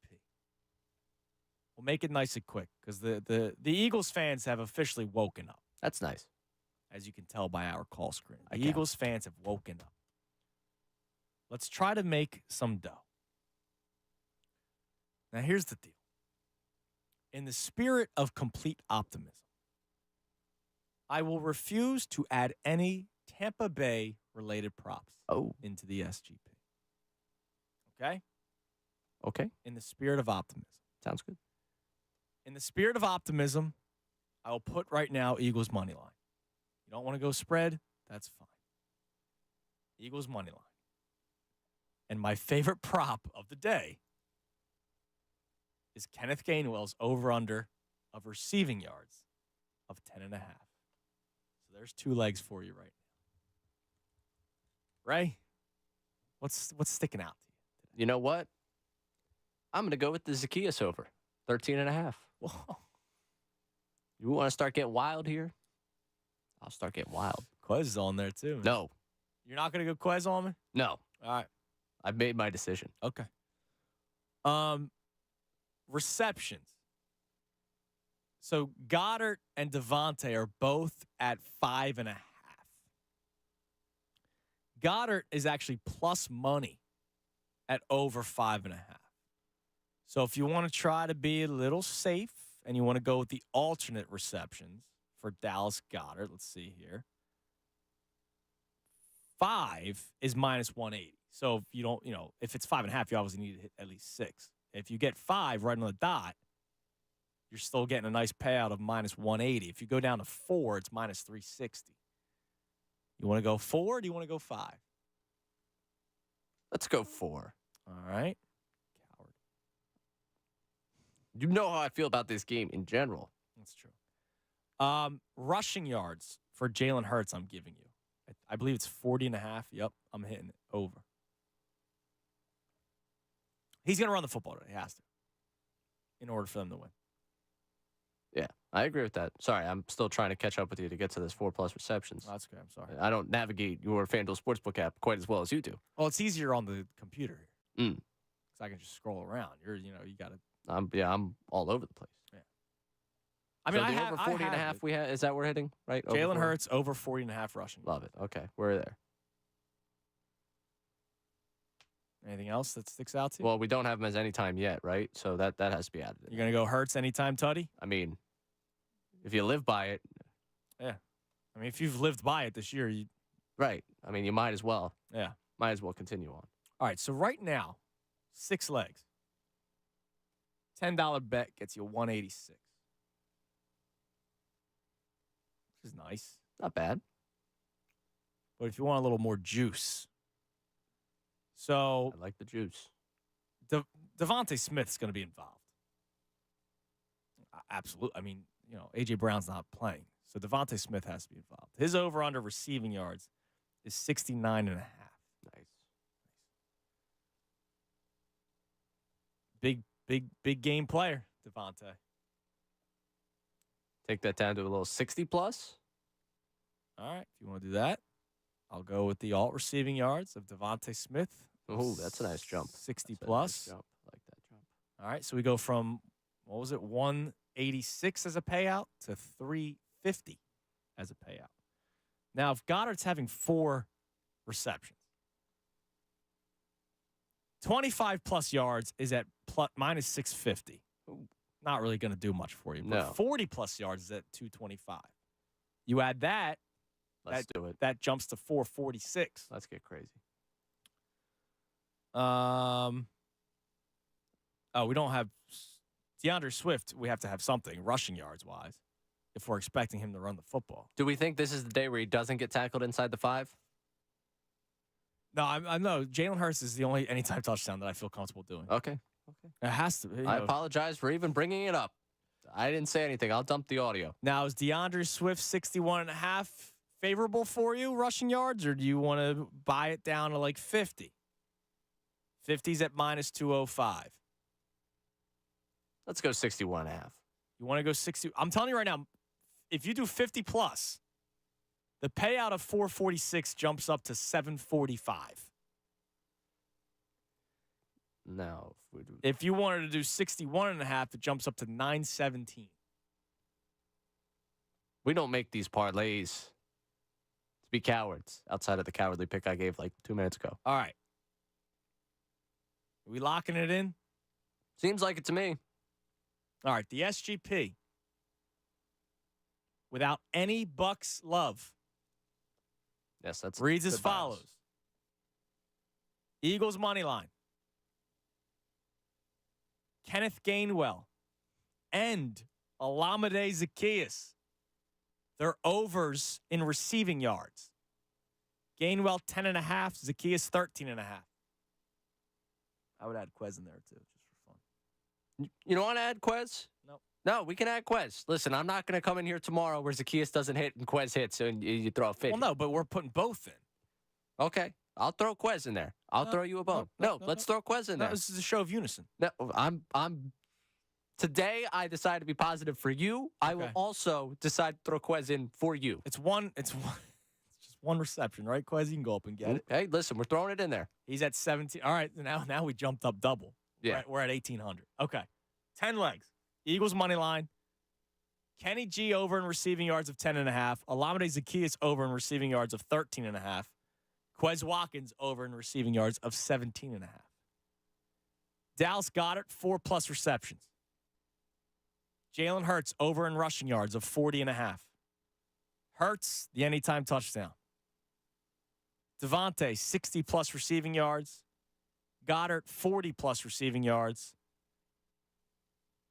S12: We'll make it nice and quick because the Eagles fans have officially woken up.
S7: That's nice.
S12: As you can tell by our call screen. The Eagles fans have woken up. Let's try to make some dough. Now, here's the deal. In the spirit of complete optimism, I will refuse to add any Tampa Bay-related props into the SGP. Okay?
S7: Okay.
S12: In the spirit of optimism.
S7: Sounds good.
S12: In the spirit of optimism, I will put right now Eagles money line. You don't want to go spread? That's fine. Eagles money line. And my favorite prop of the day is Kenneth Gainwell's over-under of receiving yards of 10.5. So there's 2 legs for you right now. Ray, what's sticking out to you?
S7: You know what? I'm going to go with the Zacchaeus over, 13.5.
S12: Whoa.
S7: You want to start getting wild here? I'll start getting wild.
S12: Quez is on there, too. Man.
S7: No.
S12: You're not going to go Quez on me?
S7: No.
S12: All right.
S7: I've made my decision.
S12: Okay. Receptions. So Goddard and Devontae are both at 5.5. Goddard is actually plus money at over 5.5. So if you want to try to be a little safe and you want to go with the alternate receptions for Dallas Goddard, let's see here. 5 is minus 180. So if you don't, if it's 5.5, you obviously need to hit at least 6. If you get 5 right on the dot, you're still getting a nice payout of minus 180. If you go down to 4, it's minus 360. You want to go 4 or do you want to go 5?
S7: Let's go 4.
S12: All right. Coward.
S7: You know how I feel about this game in general.
S12: That's true. Rushing yards for Jalen Hurts I'm giving you. I believe it's 40.5. Yep, I'm hitting it over. He's going to run the football today. He has to. In order for them to win.
S7: Yeah, I agree with that. Sorry, I'm still trying to catch up with you to get to this 4+ receptions.
S12: Oh, that's okay. I'm sorry.
S7: I don't navigate your FanDuel Sportsbook app quite as well as you do.
S12: Well, it's easier on the computer here.
S7: Mm.
S12: Because I can just scroll around. You got to.
S7: I'm all over the place.
S12: Yeah. I mean,
S7: so
S12: I
S7: the
S12: have
S7: over 40.5 we have. Is that we're hitting right?
S12: Jalen Hurts over 40.5 rushing.
S7: Love it. Okay, we're there.
S12: Anything else that sticks out to you?
S7: Well, we don't have him as anytime yet, right? So that has to be added.
S12: You're gonna go Hurts anytime, Tutty?
S7: I mean, if you live by it.
S12: Yeah. I mean, if you've lived by it this year,
S7: right. I mean, you might as well.
S12: Yeah.
S7: Might as well continue on.
S12: All right. So right now, 6 legs. $10 bet gets you 186. Which is nice.
S7: Not bad.
S12: But if you want a little more juice. So
S7: I like the juice.
S12: Devontae Smith's going to be involved. Absolutely. I mean, A.J. Brown's not playing. So Devontae Smith has to be involved. His over-under receiving yards is 69.5.
S7: Nice.
S12: Big game player, Devontae.
S7: Take that down to a little 60+.
S12: All right. If you want to do that, I'll go with the alt receiving yards of Devontae Smith.
S7: Oh, that's a nice jump.
S12: 60+.
S7: Nice jump. I like that jump.
S12: All right. So we go from, 186 as a payout to 350 as a payout. Now, if Goddard's having 4 receptions, 25+ yards is at minus 650. Not really going to do much for you. But 40+ yards is at 225. You add that.
S7: Let's do it.
S12: That jumps to 446.
S7: Let's get crazy.
S12: We don't have DeAndre Swift. We have to have something rushing yards wise if we're expecting him to run the football.
S7: Do we think this is the day where he doesn't get tackled inside the 5?
S12: No, I know Jalen Hurts is the only anytime touchdown that I feel comfortable doing.
S7: Okay.
S12: It has to.
S7: I apologize for even bringing it up. I didn't say anything. I'll dump the audio.
S12: Now, is DeAndre Swift 61.5 favorable for you, rushing yards, or do you want to buy it down to like 50? 50's at minus 205.
S7: Let's go 61.5.
S12: You want to go 60? I'm telling you right now, if you do 50 plus, the payout of 446 jumps up to 745.
S7: No.
S12: If you wanted to do 61.5, it jumps up to 917.
S7: We don't make these parlays to be cowards outside of the cowardly pick I gave like 2 minutes ago.
S12: All right. Are we locking it in?
S7: Seems like it to me.
S12: All right. The SGP, without any Bucs love,
S7: yes, that's
S12: reads as
S7: good vibes.
S12: follows. Eagles money line. Kenneth Gainwell and Olamide Zaccheaus. They're overs in receiving yards. Gainwell 10.5, Zaccheaus 13.5. I would add Quez in there too, just for fun.
S7: You don't want to add Quez?
S12: Nope.
S7: No, we can add Quez. Listen, I'm not going to come in here tomorrow where Zaccheaus doesn't hit and Quez hits and you throw a 50.
S12: Well, no, but we're putting both in.
S7: Okay. I'll throw Quez in there. I'll throw you a bone. No, let's throw Quez in there.
S12: This is a show of unison.
S7: No, I'm today I decided to be positive for you. I will also decide to throw Quez in for you.
S12: It's just one reception, right, Quez? You can go up and get it.
S7: Hey, listen, we're throwing it in there.
S12: He's at 17. All right, now we jumped up double.
S7: Yeah.
S12: We're at 1,800. Okay. 10 legs. Eagles money line. Kenny G over in receiving yards of 10.5. Olamide Zaccheaus over in receiving yards of 13.5. Quez Watkins over in receiving yards of 17.5. Dallas Goedert, 4+ receptions. Jalen Hurts over in rushing yards of 40.5. Hurts, the anytime touchdown. Devontae, 60+ receiving yards. Goddard, 40+ receiving yards.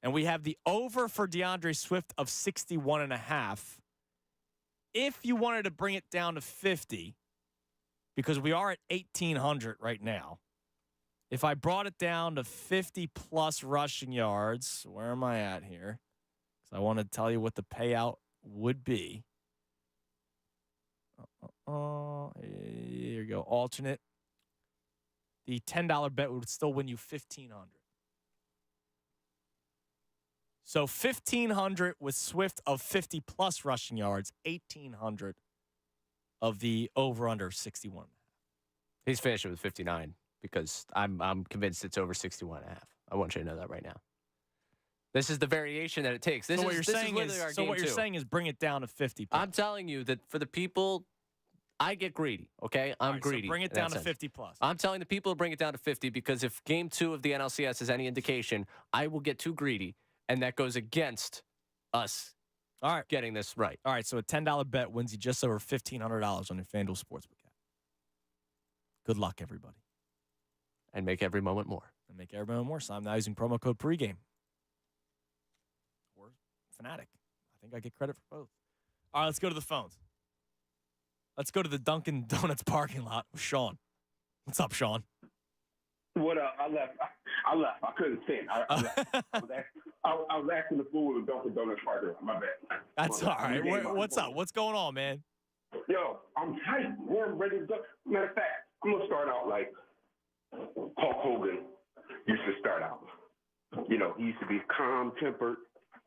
S12: And we have the over for DeAndre Swift of 61.5. If you wanted to bring it down to 50, because we are at 1,800 right now, if I brought it down to 50+ rushing yards, where am I at here? Because I want to tell you what the payout would be. Here you go. Alternate. The $10 bet would still win you $1,500. So 1,500 with Swift of 50+ rushing yards, 1,800 of the over/under 61.
S7: He's finishing with 59 because I'm convinced it's over 61.5. I want you to know that right now. This is the variation that it takes.
S12: So what you're saying is bring it down to 50.
S7: I'm telling you that for the people, I get greedy, okay? I'm greedy.
S12: So bring it down to 50+.
S7: I'm telling the people to bring it down to 50 because if game 2 of the NLCS is any indication, I will get too greedy, and that goes against us getting this right.
S12: All right, so a $10 bet wins you just over $1,500 on your FanDuel Sportsbook app. Good luck, everybody.
S7: And make every moment more.
S12: So I'm now using promo code Pregame. Or Fanatic. I think I get credit for both. All right, let's go to the phones. Let's go to the Dunkin' Donuts parking lot with Sean. What's up, Sean?
S9: What up? I left. I couldn't stand. I was asking the fool with the Dunkin' Donuts parking lot. My bad.
S12: That's all right. What's up? What's going on, man?
S9: Yo, I'm tight. I'm ready to go. Matter of fact, I'm going to start out like Hulk Hogan used to start out. You know, he used to be calm-tempered,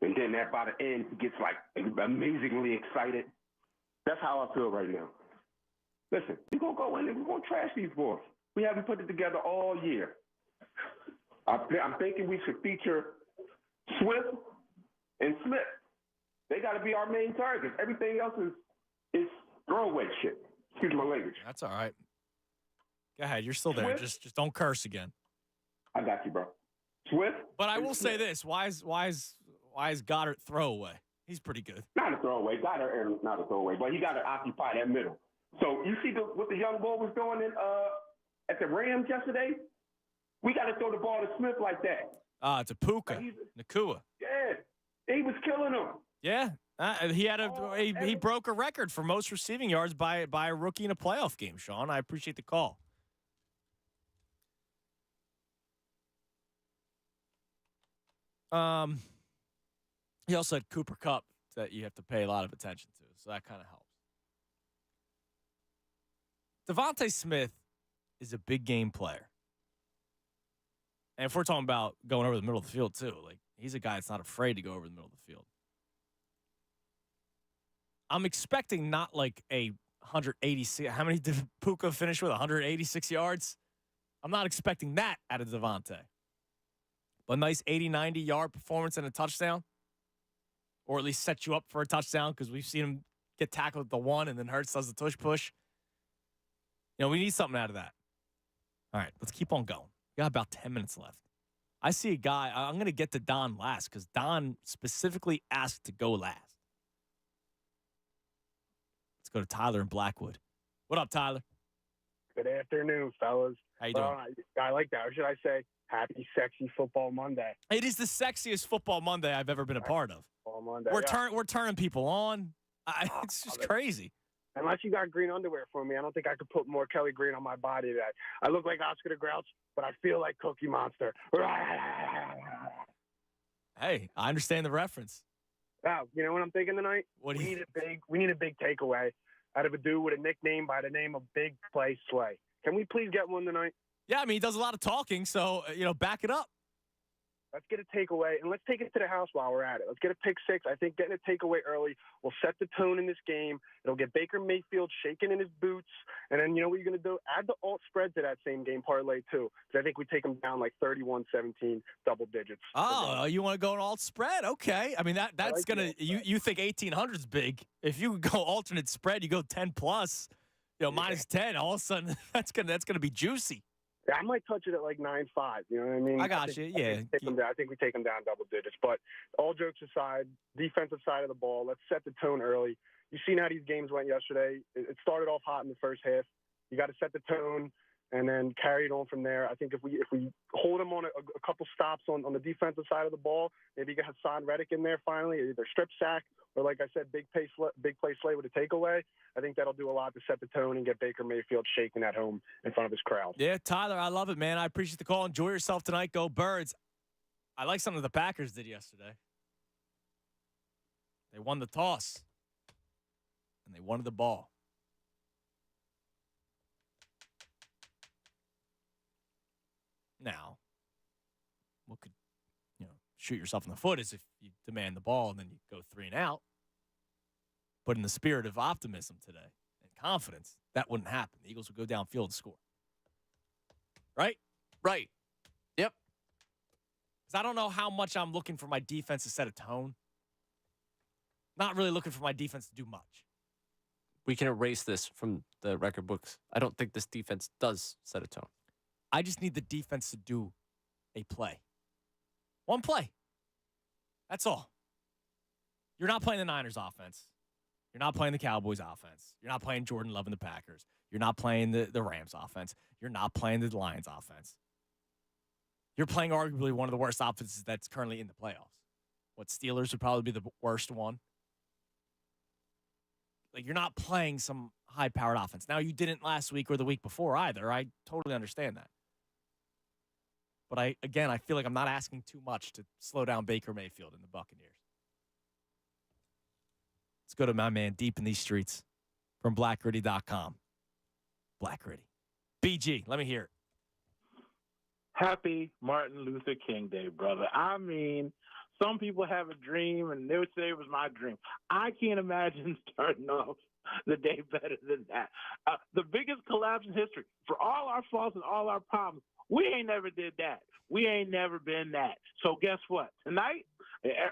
S9: and then by the end, he gets like amazingly excited. That's how I feel right now. Listen, we're going to go in and we're going to trash these boys. We haven't put it together all year. I'm thinking we should feature Swift and Smith. They got to be our main targets. Everything else is throwaway shit. Excuse my language.
S12: That's all right. Go ahead. You're still there.
S9: Swift?
S12: Just don't curse again.
S9: I got you, bro. Swift.
S12: But I will say this: why is Goddard throwaway? He's pretty good.
S9: Not a throwaway. Goddard not a throwaway, but he got to occupy that middle. So you see what the young boy was doing at the Rams yesterday? We got to throw the ball to Smith like that.
S12: To Puka, Nakua.
S9: Yeah, he was killing him.
S12: Yeah, he broke a record for most receiving yards by a rookie in a playoff game. Sean, I appreciate the call. He also had Cooper Kupp that you have to pay a lot of attention to, so that kind of helps. Devontae Smith is a big game player. And if we're talking about going over the middle of the field, too, like he's a guy that's not afraid to go over the middle of the field. I'm expecting not like a 186. How many did Puka finish with? 186 yards? I'm not expecting that out of Devontae. But a nice 80, 90-yard performance and a touchdown. Or at least set you up for a touchdown because we've seen him get tackled at the 1 and then Hurts does the tush push. You know, we need something out of that. All right, let's keep on going. We got about 10 minutes left. I see a guy. I'm going to get to Don last because Don specifically asked to go last. Let's go to Tyler in Blackwood. What up, Tyler?
S10: Good afternoon, fellas.
S12: How you doing?
S10: I like that. Or should I say, happy, sexy Football Monday?
S12: It is the sexiest Football Monday I've ever been a part of.
S10: Football Monday.
S12: We're turning people on. It's just crazy.
S10: Unless you got green underwear for me, I don't think I could put more Kelly Green on my body today. I look like Oscar the Grouch, but I feel like Cookie Monster.
S12: Hey, I understand the reference.
S10: Wow, you know what I'm thinking tonight?
S12: What do
S10: we need a big takeaway out of a dude with a nickname by the name of Big Play Slay. Can we please get one tonight?
S12: Yeah, I mean, he does a lot of talking, so, back it up.
S10: Let's get a takeaway, and let's take it to the house while we're at it. Let's get a pick six. I think getting a takeaway early will set the tone in this game. It'll get Baker Mayfield shaking in his boots. And then you know what you're going to do? Add the alt spread to that same game parlay, too. Because I think we take them down like 31-17, double digits.
S12: Oh, you want to go an alt spread? Okay. I mean, that's going to – you think 1,800's big. If you go alternate spread, you go 10+, minus 10, all of a sudden that's gonna be juicy.
S10: Yeah, I might touch it at like 9.5. You know what I mean?
S12: I got you. Yeah.
S10: I think we take them down double digits. But all jokes aside, defensive side of the ball, let's set the tone early. You've seen how these games went yesterday. It started off hot in the first half. You got to set the tone and then carry it on from there. I think if we hold them on a couple stops on the defensive side of the ball, maybe you get Hassan Reddick in there finally, either strip sack or, like I said, big play slay with a takeaway. I think that'll do a lot to set the tone and get Baker Mayfield shaking at home in front of his crowd.
S12: Yeah, Tyler, I love it, man. I appreciate the call. Enjoy yourself tonight. Go Birds. I like something the Packers did yesterday. They won the toss, and they wanted the ball. Now, what could, shoot yourself in the foot is if you demand the ball and then you go 3 and out. But in the spirit of optimism today and confidence, that wouldn't happen. The Eagles would go downfield and score. Right?
S7: Right. Yep.
S12: Because I don't know how much I'm looking for my defense to set a tone. Not really looking for my defense to do much.
S7: We can erase this from the record books. I don't think this defense does set a tone.
S12: I just need the defense to do a play. One play. That's all. You're not playing the Niners offense. You're not playing the Cowboys offense. You're not playing Jordan Love and the Packers. You're not playing the Rams offense. You're not playing the Lions offense. You're playing arguably one of the worst offenses that's currently in the playoffs. Steelers would probably be the worst one. Like, you're not playing some high-powered offense. Now, you didn't last week or the week before either. I totally understand that. But I feel like I'm not asking too much to slow down Baker Mayfield and the Buccaneers. Let's go to my man deep in these streets from blackgritty.com. Blackgritty. BG, let me hear it.
S11: Happy Martin Luther King Day, brother. I mean, some people have a dream, and they would say it was my dream. I can't imagine starting off the day better than that. The biggest collapse in history. For all our faults and all our problems, we ain't never did that. We ain't never been that. So guess what? Tonight,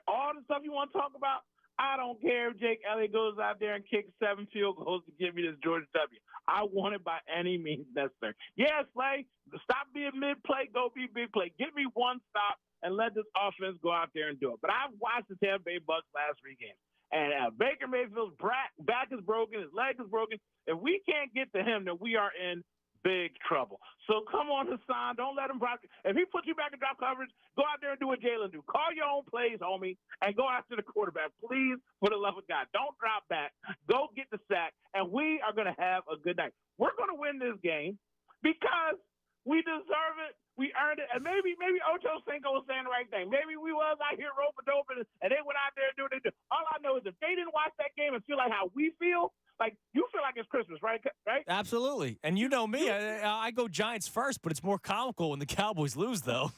S11: all the stuff you want to talk about, I don't care if Jake Elliott goes out there and kicks 7 field goals to give me this Georgia W. I want it by any means necessary. Yeah, Slay, stop being mid-play, go be big play. Give me one stop and let this offense go out there and do it. But I've watched the Tampa Bay Bucs last 3 games. And Baker Mayfield's back is broken, his leg is broken. If we can't get to him, then we are in big trouble. So come on, Hassan. Don't let him block. If he puts you back in drop coverage, go out there and do what Jalen do. Call your own plays, homie, and go after the quarterback. Please, for the love of God, don't drop back. Go get the sack, and we are going to have a good night. We're going to win this game because we deserve it. We earned it. And maybe Ocho Cinco was saying the right thing. Maybe we was I hear rope-a-dope, and they went out there and do what they do. All I know is if they didn't watch that game and feel like how we feel, like you feel like it's Christmas, right? Right?
S12: Absolutely. And you know me, I go Giants first, but it's more comical when the Cowboys lose, though.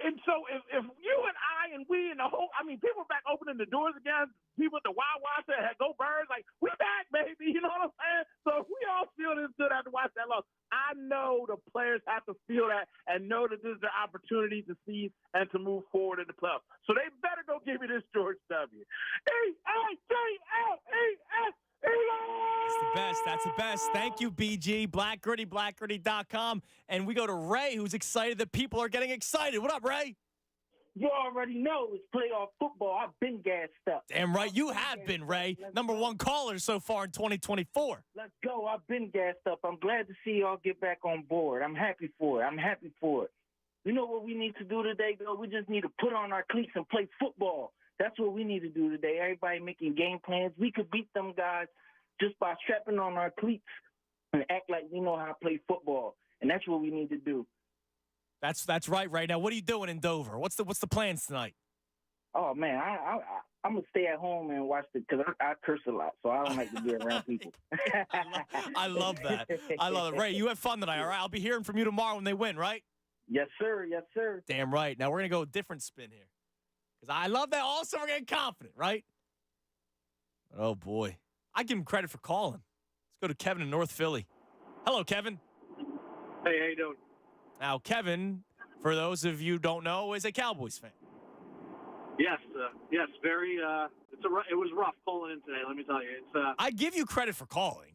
S11: And so if you and I and we and the whole, I mean, people back opening the doors again, people at the Wawa said, go Birds, like, we back, baby, you know what I'm saying? So if we all feel this good after watch that loss, I know the players have to feel that and know that this is their opportunity to seize and to move forward in the playoffs. So they better go give me this George W. E-A-G-L-E-S.
S12: That's the best. That's the best. Thank you, BG. blackgritty.com. And we go to Ray, who's excited that people are getting excited. What up, Ray?
S13: You already know it's playoff football. I've been gassed up.
S12: Damn right. You have been, Ray. Number one caller so far in 2024.
S13: Let's go. I've been gassed up. I'm glad to see y'all get back on board. I'm happy for it. You know what we need to do today, though? We just need to put on our cleats and play football. That's what we need to do today. Everybody making game plans. We could beat them guys just by strapping on our cleats and act like we know how to play football. And that's what we need to do.
S12: That's right now. What are you doing in Dover? What's the plans tonight?
S13: Oh, man, I'm going to stay at home and watch it because I curse a lot, so I don't like to be around people.
S12: I love that. I love it. Ray, you have fun tonight, all right? I'll be hearing from you tomorrow when they win, right?
S13: Yes, sir. Yes, sir.
S12: Damn right. Now we're going to go a different spin here because I love that also we're getting confident, right? Oh, boy. I give him credit for calling. Let's go to Kevin in North Philly. Hello, Kevin.
S14: Hey, how you doing?
S12: Now, Kevin, for those of you who don't know, is a Cowboys fan.
S14: Yes, very. It was rough calling in today. Let me tell you,
S12: I give you credit for calling.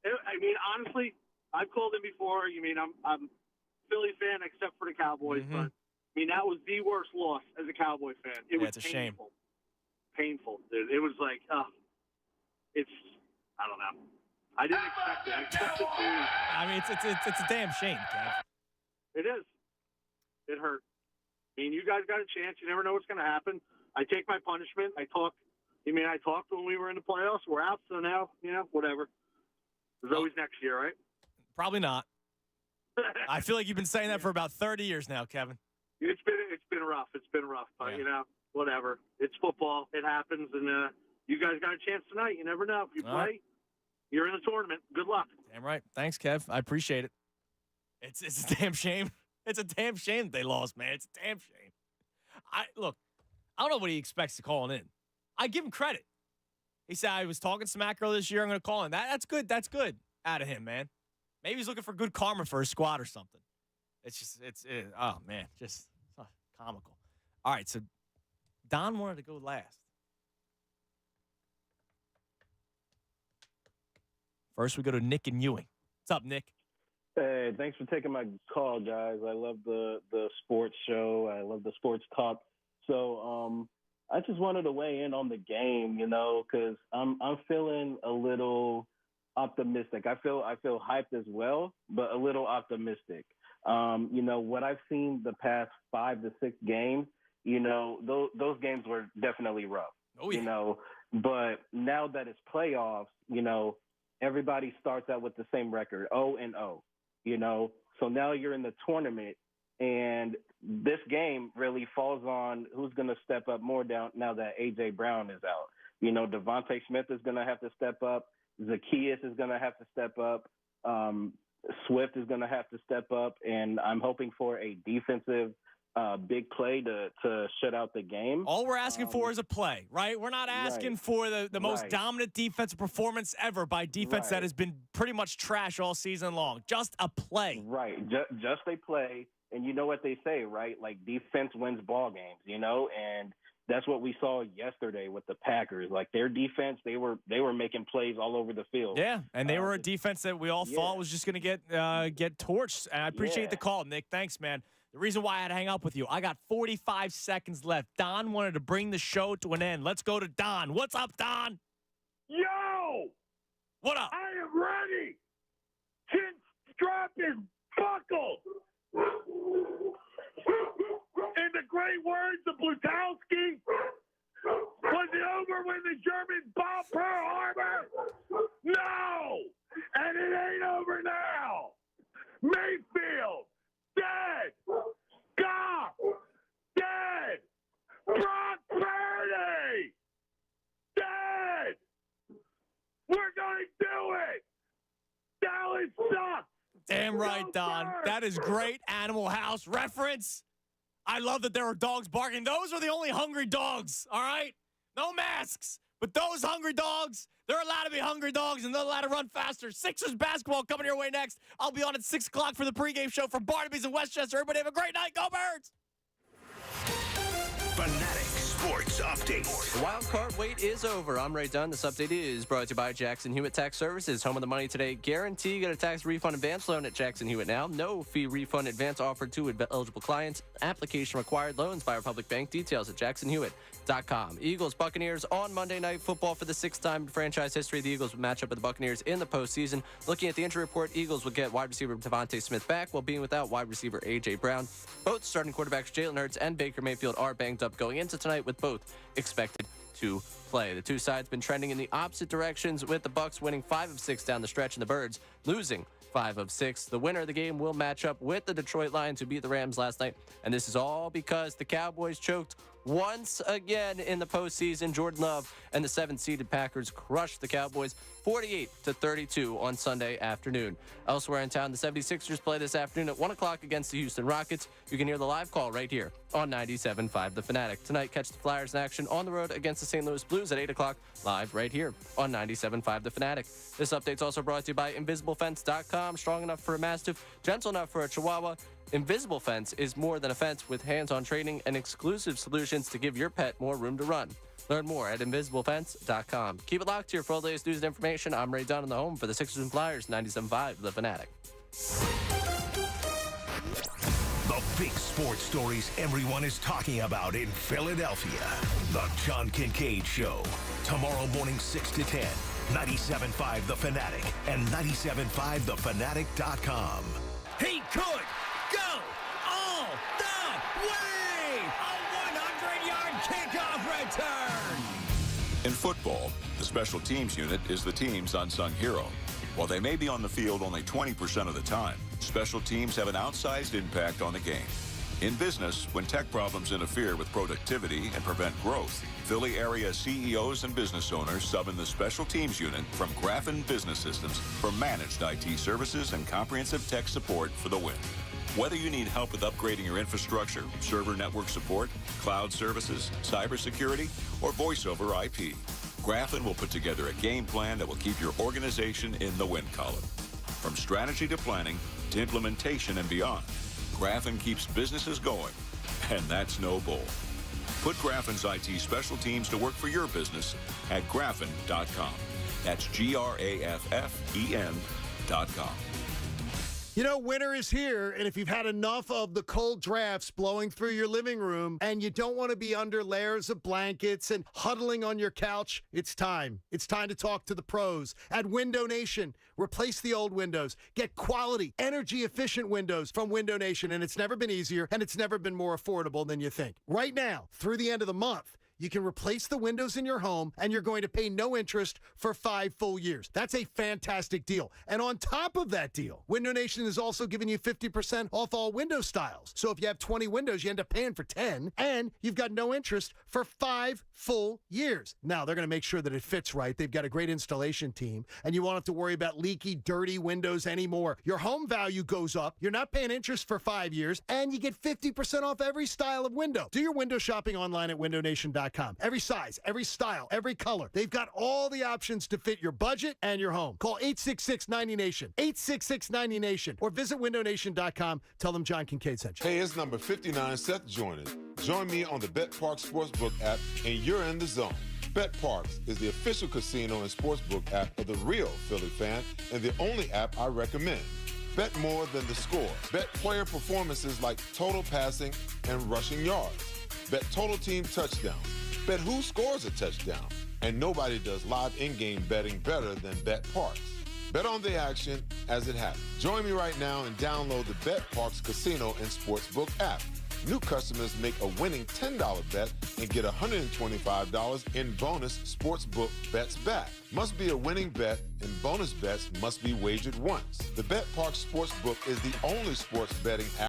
S14: I mean, honestly, I've called in before. You mean I'm a Philly fan except for the Cowboys, but I mean that was the worst loss as a Cowboy fan. It was
S12: it's a shame.
S14: Painful, dude. It was like, I don't know. I didn't expect it. I expected to.
S12: I mean, it's a damn shame, Kev.
S14: It is. It hurt. I mean, you guys got a chance. You never know what's going to happen. I take my punishment. I talked when we were in the playoffs. We're out, so now, whatever. There's always next year, right?
S12: Probably not. I feel like you've been saying that for about 30 years now, Kevin.
S14: It's been rough. It's been rough, but whatever. It's football. It happens, and you guys got a chance tonight. You never know. If you play, you're in the tournament. Good luck.
S12: Damn right. Thanks, Kev. I appreciate it. It's a damn shame. It's a damn shame they lost, man. It's a damn shame. I don't know what he expects to call in. I give him credit. He said, I was talking smack earlier this year. I'm going to call in. That's good. That's good out of him, man. Maybe he's looking for good karma for his squad or something. Oh, man, just comical. All right, so Don wanted to go last. First, we go to Nick and Ewing. What's up, Nick?
S23: Hey, thanks for taking my call, guys. I love the sports show. I love the sports talk. So I just wanted to weigh in on the game, because I'm feeling a little optimistic. I feel hyped as well, but a little optimistic. What I've seen the past 5 to 6 games, those games were definitely rough.
S12: Oh, yeah.
S23: But now that it's playoffs, everybody starts out with the same record, 0-0. So now you're in the tournament, and this game really falls on who's going to step up more down now that A.J. Brown is out. Devontae Smith is going to have to step up. Zacchaeus is going to have to step up. Swift is going to have to step up, and I'm hoping for a defensive big play to shut out the game.
S12: All we're asking for is a play, right? We're not asking for the most dominant defensive performance ever by defense that has been pretty much trash all season long. Just a play.
S23: Right. Just a play. And you know what they say, right? Like, defense wins ball games, and that's what we saw yesterday with the Packers. Like, their defense, they were making plays all over the field.
S12: Yeah, and they were a defense that we all thought was just going to get torched. And I appreciate the call, Nick. Thanks, man. The reason why I had to hang up with you, I got 45 seconds left. Don wanted to bring the show to an end. Let's go to Don. What's up, Don?
S22: Yo!
S12: What up?
S22: I am ready! Chin strap is buckled! In the great words of Blutowski, was it over when the Germans bombed Pearl Harbor? No! And it ain't over now! Mayfield! Dead! Goff! Dead!
S12: Damn right, Don. That is great Animal House reference. I love that there are dogs barking. Those are the only hungry dogs, all right? No masks. But those hungry dogs, they're allowed to be hungry dogs, and they're allowed to run faster. Sixers basketball coming your way next. I'll be on at 6 o'clock for the pregame show for Barnaby's in Westchester. Everybody have a great night. Go Birds!
S1: Fanatic Sports Update.
S7: The wild card wait is over. I'm Ray Dunn. This update is brought to you by Jackson Hewitt Tax Services. Home of the money today. Guarantee get a tax refund advance loan at Jackson Hewitt now. No fee refund advance offered to eligible clients. Application required. Loans by Republic Bank. Details at jacksonhewitt.com. Eagles Buccaneers on Monday Night Football for the 6th time in franchise history. The Eagles will match up with the Buccaneers in the postseason. Looking at the injury report, Eagles will get wide receiver Devontae Smith back while being without wide receiver A.J. Brown. Both starting quarterbacks Jalen Hurts and Baker Mayfield are banged up going into tonight, with both expected to play. The two sides been trending in the opposite directions, with the Bucs winning 5 of 6 down the stretch and the Birds losing 5 of 6. The winner of the game will match up with the Detroit Lions, who beat the Rams last night. And this is all because the Cowboys choked once again in the postseason. Jordan Love and the 7th-seeded Packers crushed the Cowboys 48-32 on Sunday afternoon. Elsewhere in town, the 76ers play this afternoon at 1 o'clock against the Houston Rockets. You can hear the live call right here on 97.5 The Fanatic. Tonight, catch the Flyers in action on the road against the St. Louis Blues at 8 o'clock, live right here on 97.5 The Fanatic. This update's also brought to you by InvisibleFence.com. Strong enough for a Mastiff, gentle enough for a Chihuahua. Invisible Fence is more than a fence, with hands-on training and exclusive solutions to give your pet more room to run. Learn more at InvisibleFence.com. Keep it locked here for all the latest news and information. I'm Ray Dunn in the home for the Sixers and Flyers, 97.5 The Fanatic.
S1: The big sports stories everyone is talking about in Philadelphia. The John Kincaid Show. Tomorrow morning, 6 to 10. 97.5 The Fanatic and 97.5thefanatic.com.
S2: He could go all the way! A 100-yard kickoff return!
S3: In football, the special teams unit is the team's unsung hero. While they may be on the field only 20% of the time, special teams have an outsized impact on the game. In business, when tech problems interfere with productivity and prevent growth, Philly area CEOs and business owners sub in the special teams unit from Graffin Business Systems for managed IT services and comprehensive tech support for the win. Whether you need help with upgrading your infrastructure, server network support, cloud services, cybersecurity, or voice over IP, Graffin will put together a game plan that will keep your organization in the win column. From strategy to planning to implementation and beyond, Graffin keeps businesses going, and that's no bull. Put Graffin's IT special teams to work for your business at Graffin.com. That's GRAFFEN.com.
S5: You know, winter is here, and if you've had enough of the cold drafts blowing through your living room and you don't want to be under layers of blankets and huddling on your couch, it's time. It's time to talk to the pros at Window Nation. Replace the old windows. Get quality, energy-efficient windows from Window Nation, and it's never been easier, and it's never been more affordable than you think. Right now, through the end of the month, you can replace the windows in your home, and you're going to pay no interest for 5 full years. That's a fantastic deal. And on top of that deal, Window Nation is also giving you 50% off all window styles. So if you have 20 windows, you end up paying for 10, and you've got no interest for 5 full years. Now, they're going to make sure that it fits right. They've got a great installation team, and you won't have to worry about leaky, dirty windows anymore. Your home value goes up. You're not paying interest for 5 years, and you get 50% off every style of window. Do your window shopping online at windownation.com. Every size, every style, every color. They've got all the options to fit your budget and your home. Call 866-90NATION, 866-90NATION, or visit windownation.com. Tell them John Kincaid sent you.
S15: Hey, it's number 59, Seth Joyner. Join me on the BetParx Sportsbook app, and you're in the zone. BetParx is the official casino and sportsbook app of the real Philly fan, and the only app I recommend. Bet more than the score. Bet player performances like total passing and rushing yards. Bet total team touchdowns. Bet who scores a touchdown. And nobody does live in-game betting better than BetParx. Bet on the action as it happens. Join me right now and download the BetParx Casino and Sportsbook app. New customers make a winning $10 bet and get $125 in bonus sportsbook bets back. Must be a winning bet, and bonus bets must be wagered once. The BetParx Sportsbook is the only sports betting app